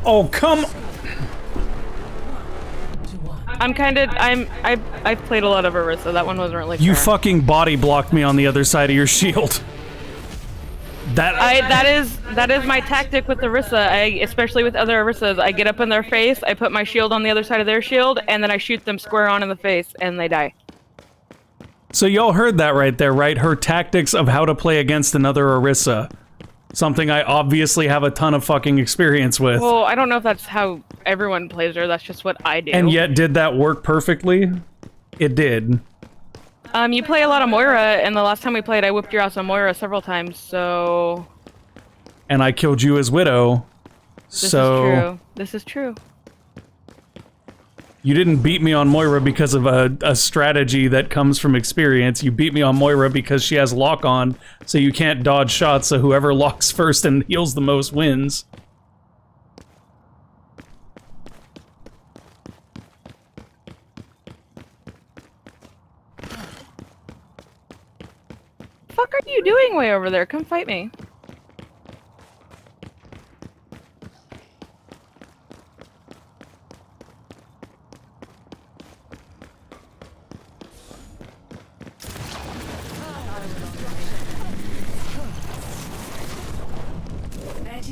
Oh, come. I've played a lot of Orisa. That one wasn't really fair. You fucking body blocked me on the other side of your shield. That is my tactic with Orisa. Especially with other Orisas, I get up in their face, I put my shield on the other side of their shield, and then I shoot them square on in the face, and they die. So y'all heard that right there, right? Her tactics of how to play against another Orisa. Something I obviously have a ton of fucking experience with. Well, I don't know if that's how everyone plays her. That's just what I do. And yet, did that work perfectly? It did. You play a lot of Moira, and the last time we played, I whipped your ass on Moira several times, so... And I killed you as Widow, This is true. This is true. You didn't beat me on Moira because of a strategy that comes from experience. You beat me on Moira because she has lock on, so you can't dodge shots, so whoever locks first and heals the most wins. Fuck are you doing way over there? Come fight me.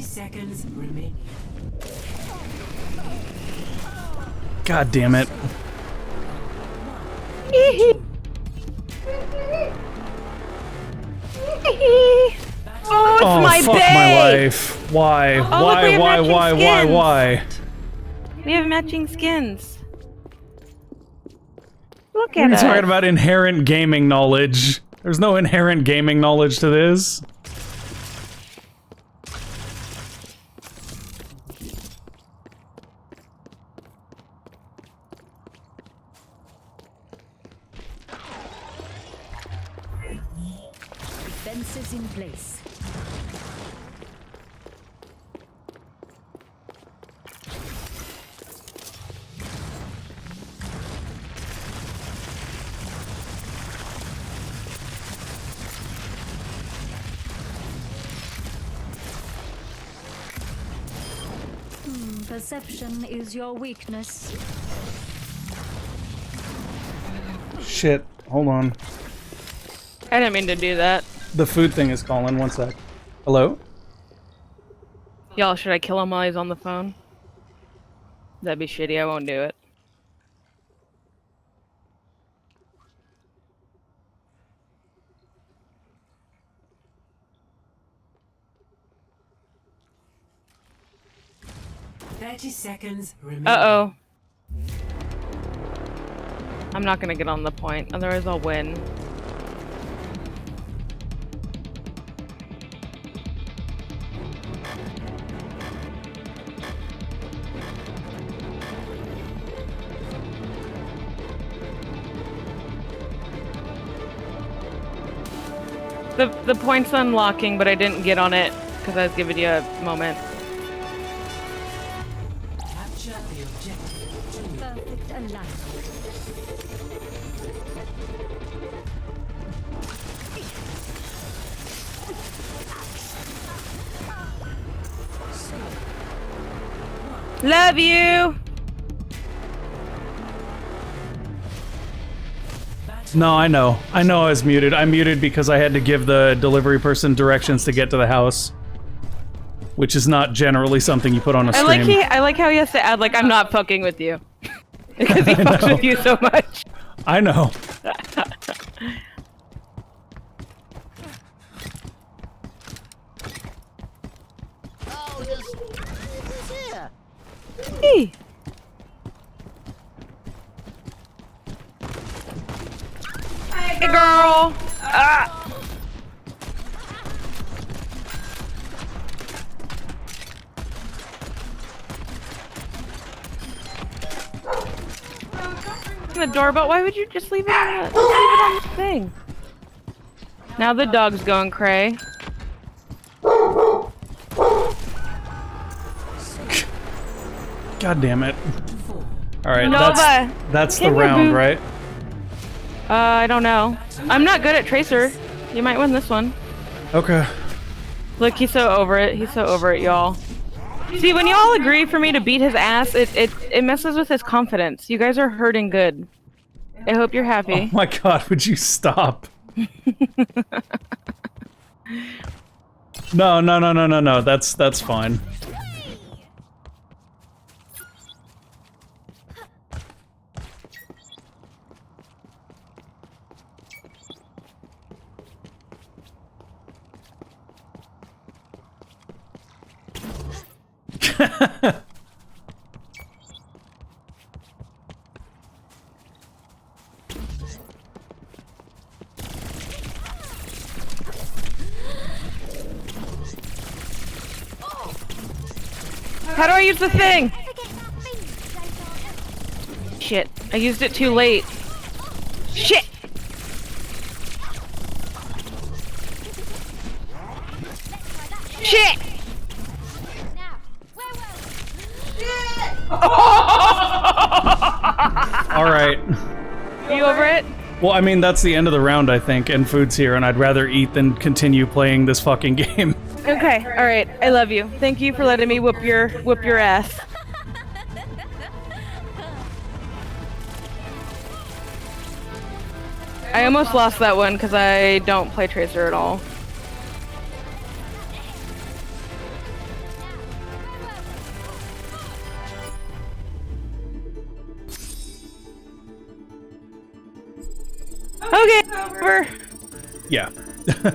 Seconds remaining. God damn it. Oh, it's my fuck bae! my life. Why? Oh, look, we have matching Why? We have matching skins. Look What at are you us. talking about inherent gaming knowledge? There's no inherent gaming knowledge to this. Defenses in place. Perception is your weakness. Shit. Hold on. I didn't mean to do that. The food thing is calling. One sec. Hello? Y'all, should I kill him while he's on the phone? That'd be shitty. I won't do it. Seconds remaining. Uh-oh. I'm not gonna get on the point, otherwise I'll win. The point's unlocking, but I didn't get on it because I was giving you a moment. Capture the objective. Perfect alignment. Love you! No, I know. I know I was muted. I muted because I had to give the delivery person directions to get to the house. Which is not generally something you put on a stream. I like how he has to add, like, I'm not fucking with you. Because he fucks with you so much. I know. Hey. Hey, girl! Ah! The doorbell. Why would you just leave it on the thing? Now the dog's going cray. God damn it. All right, Nova, that's the come here, round, boo. right? I don't know. I'm not good at Tracer. You might win this one. Okay. Look, he's so over it. He's so over it, y'all. See, when y'all agree for me to beat his ass, it messes with his confidence. You guys are hurting good. I hope you're happy. Oh my god, would you stop? No. That's fine. How do I use the thing? Shit, I used it too late. Shit! Shit! Alright. You over it? Well, I mean, that's the end of the round, I think, and food's here, and I'd rather eat than continue playing this fucking game. Okay, alright. I love you. Thank you for letting me whoop your ass. I almost lost that one because I don't play Tracer at all. Okay, over. Yeah.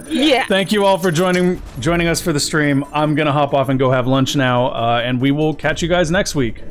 Yeah. Thank you all for joining us for the stream. I'm gonna hop off and go have lunch now, and we will catch you guys next week.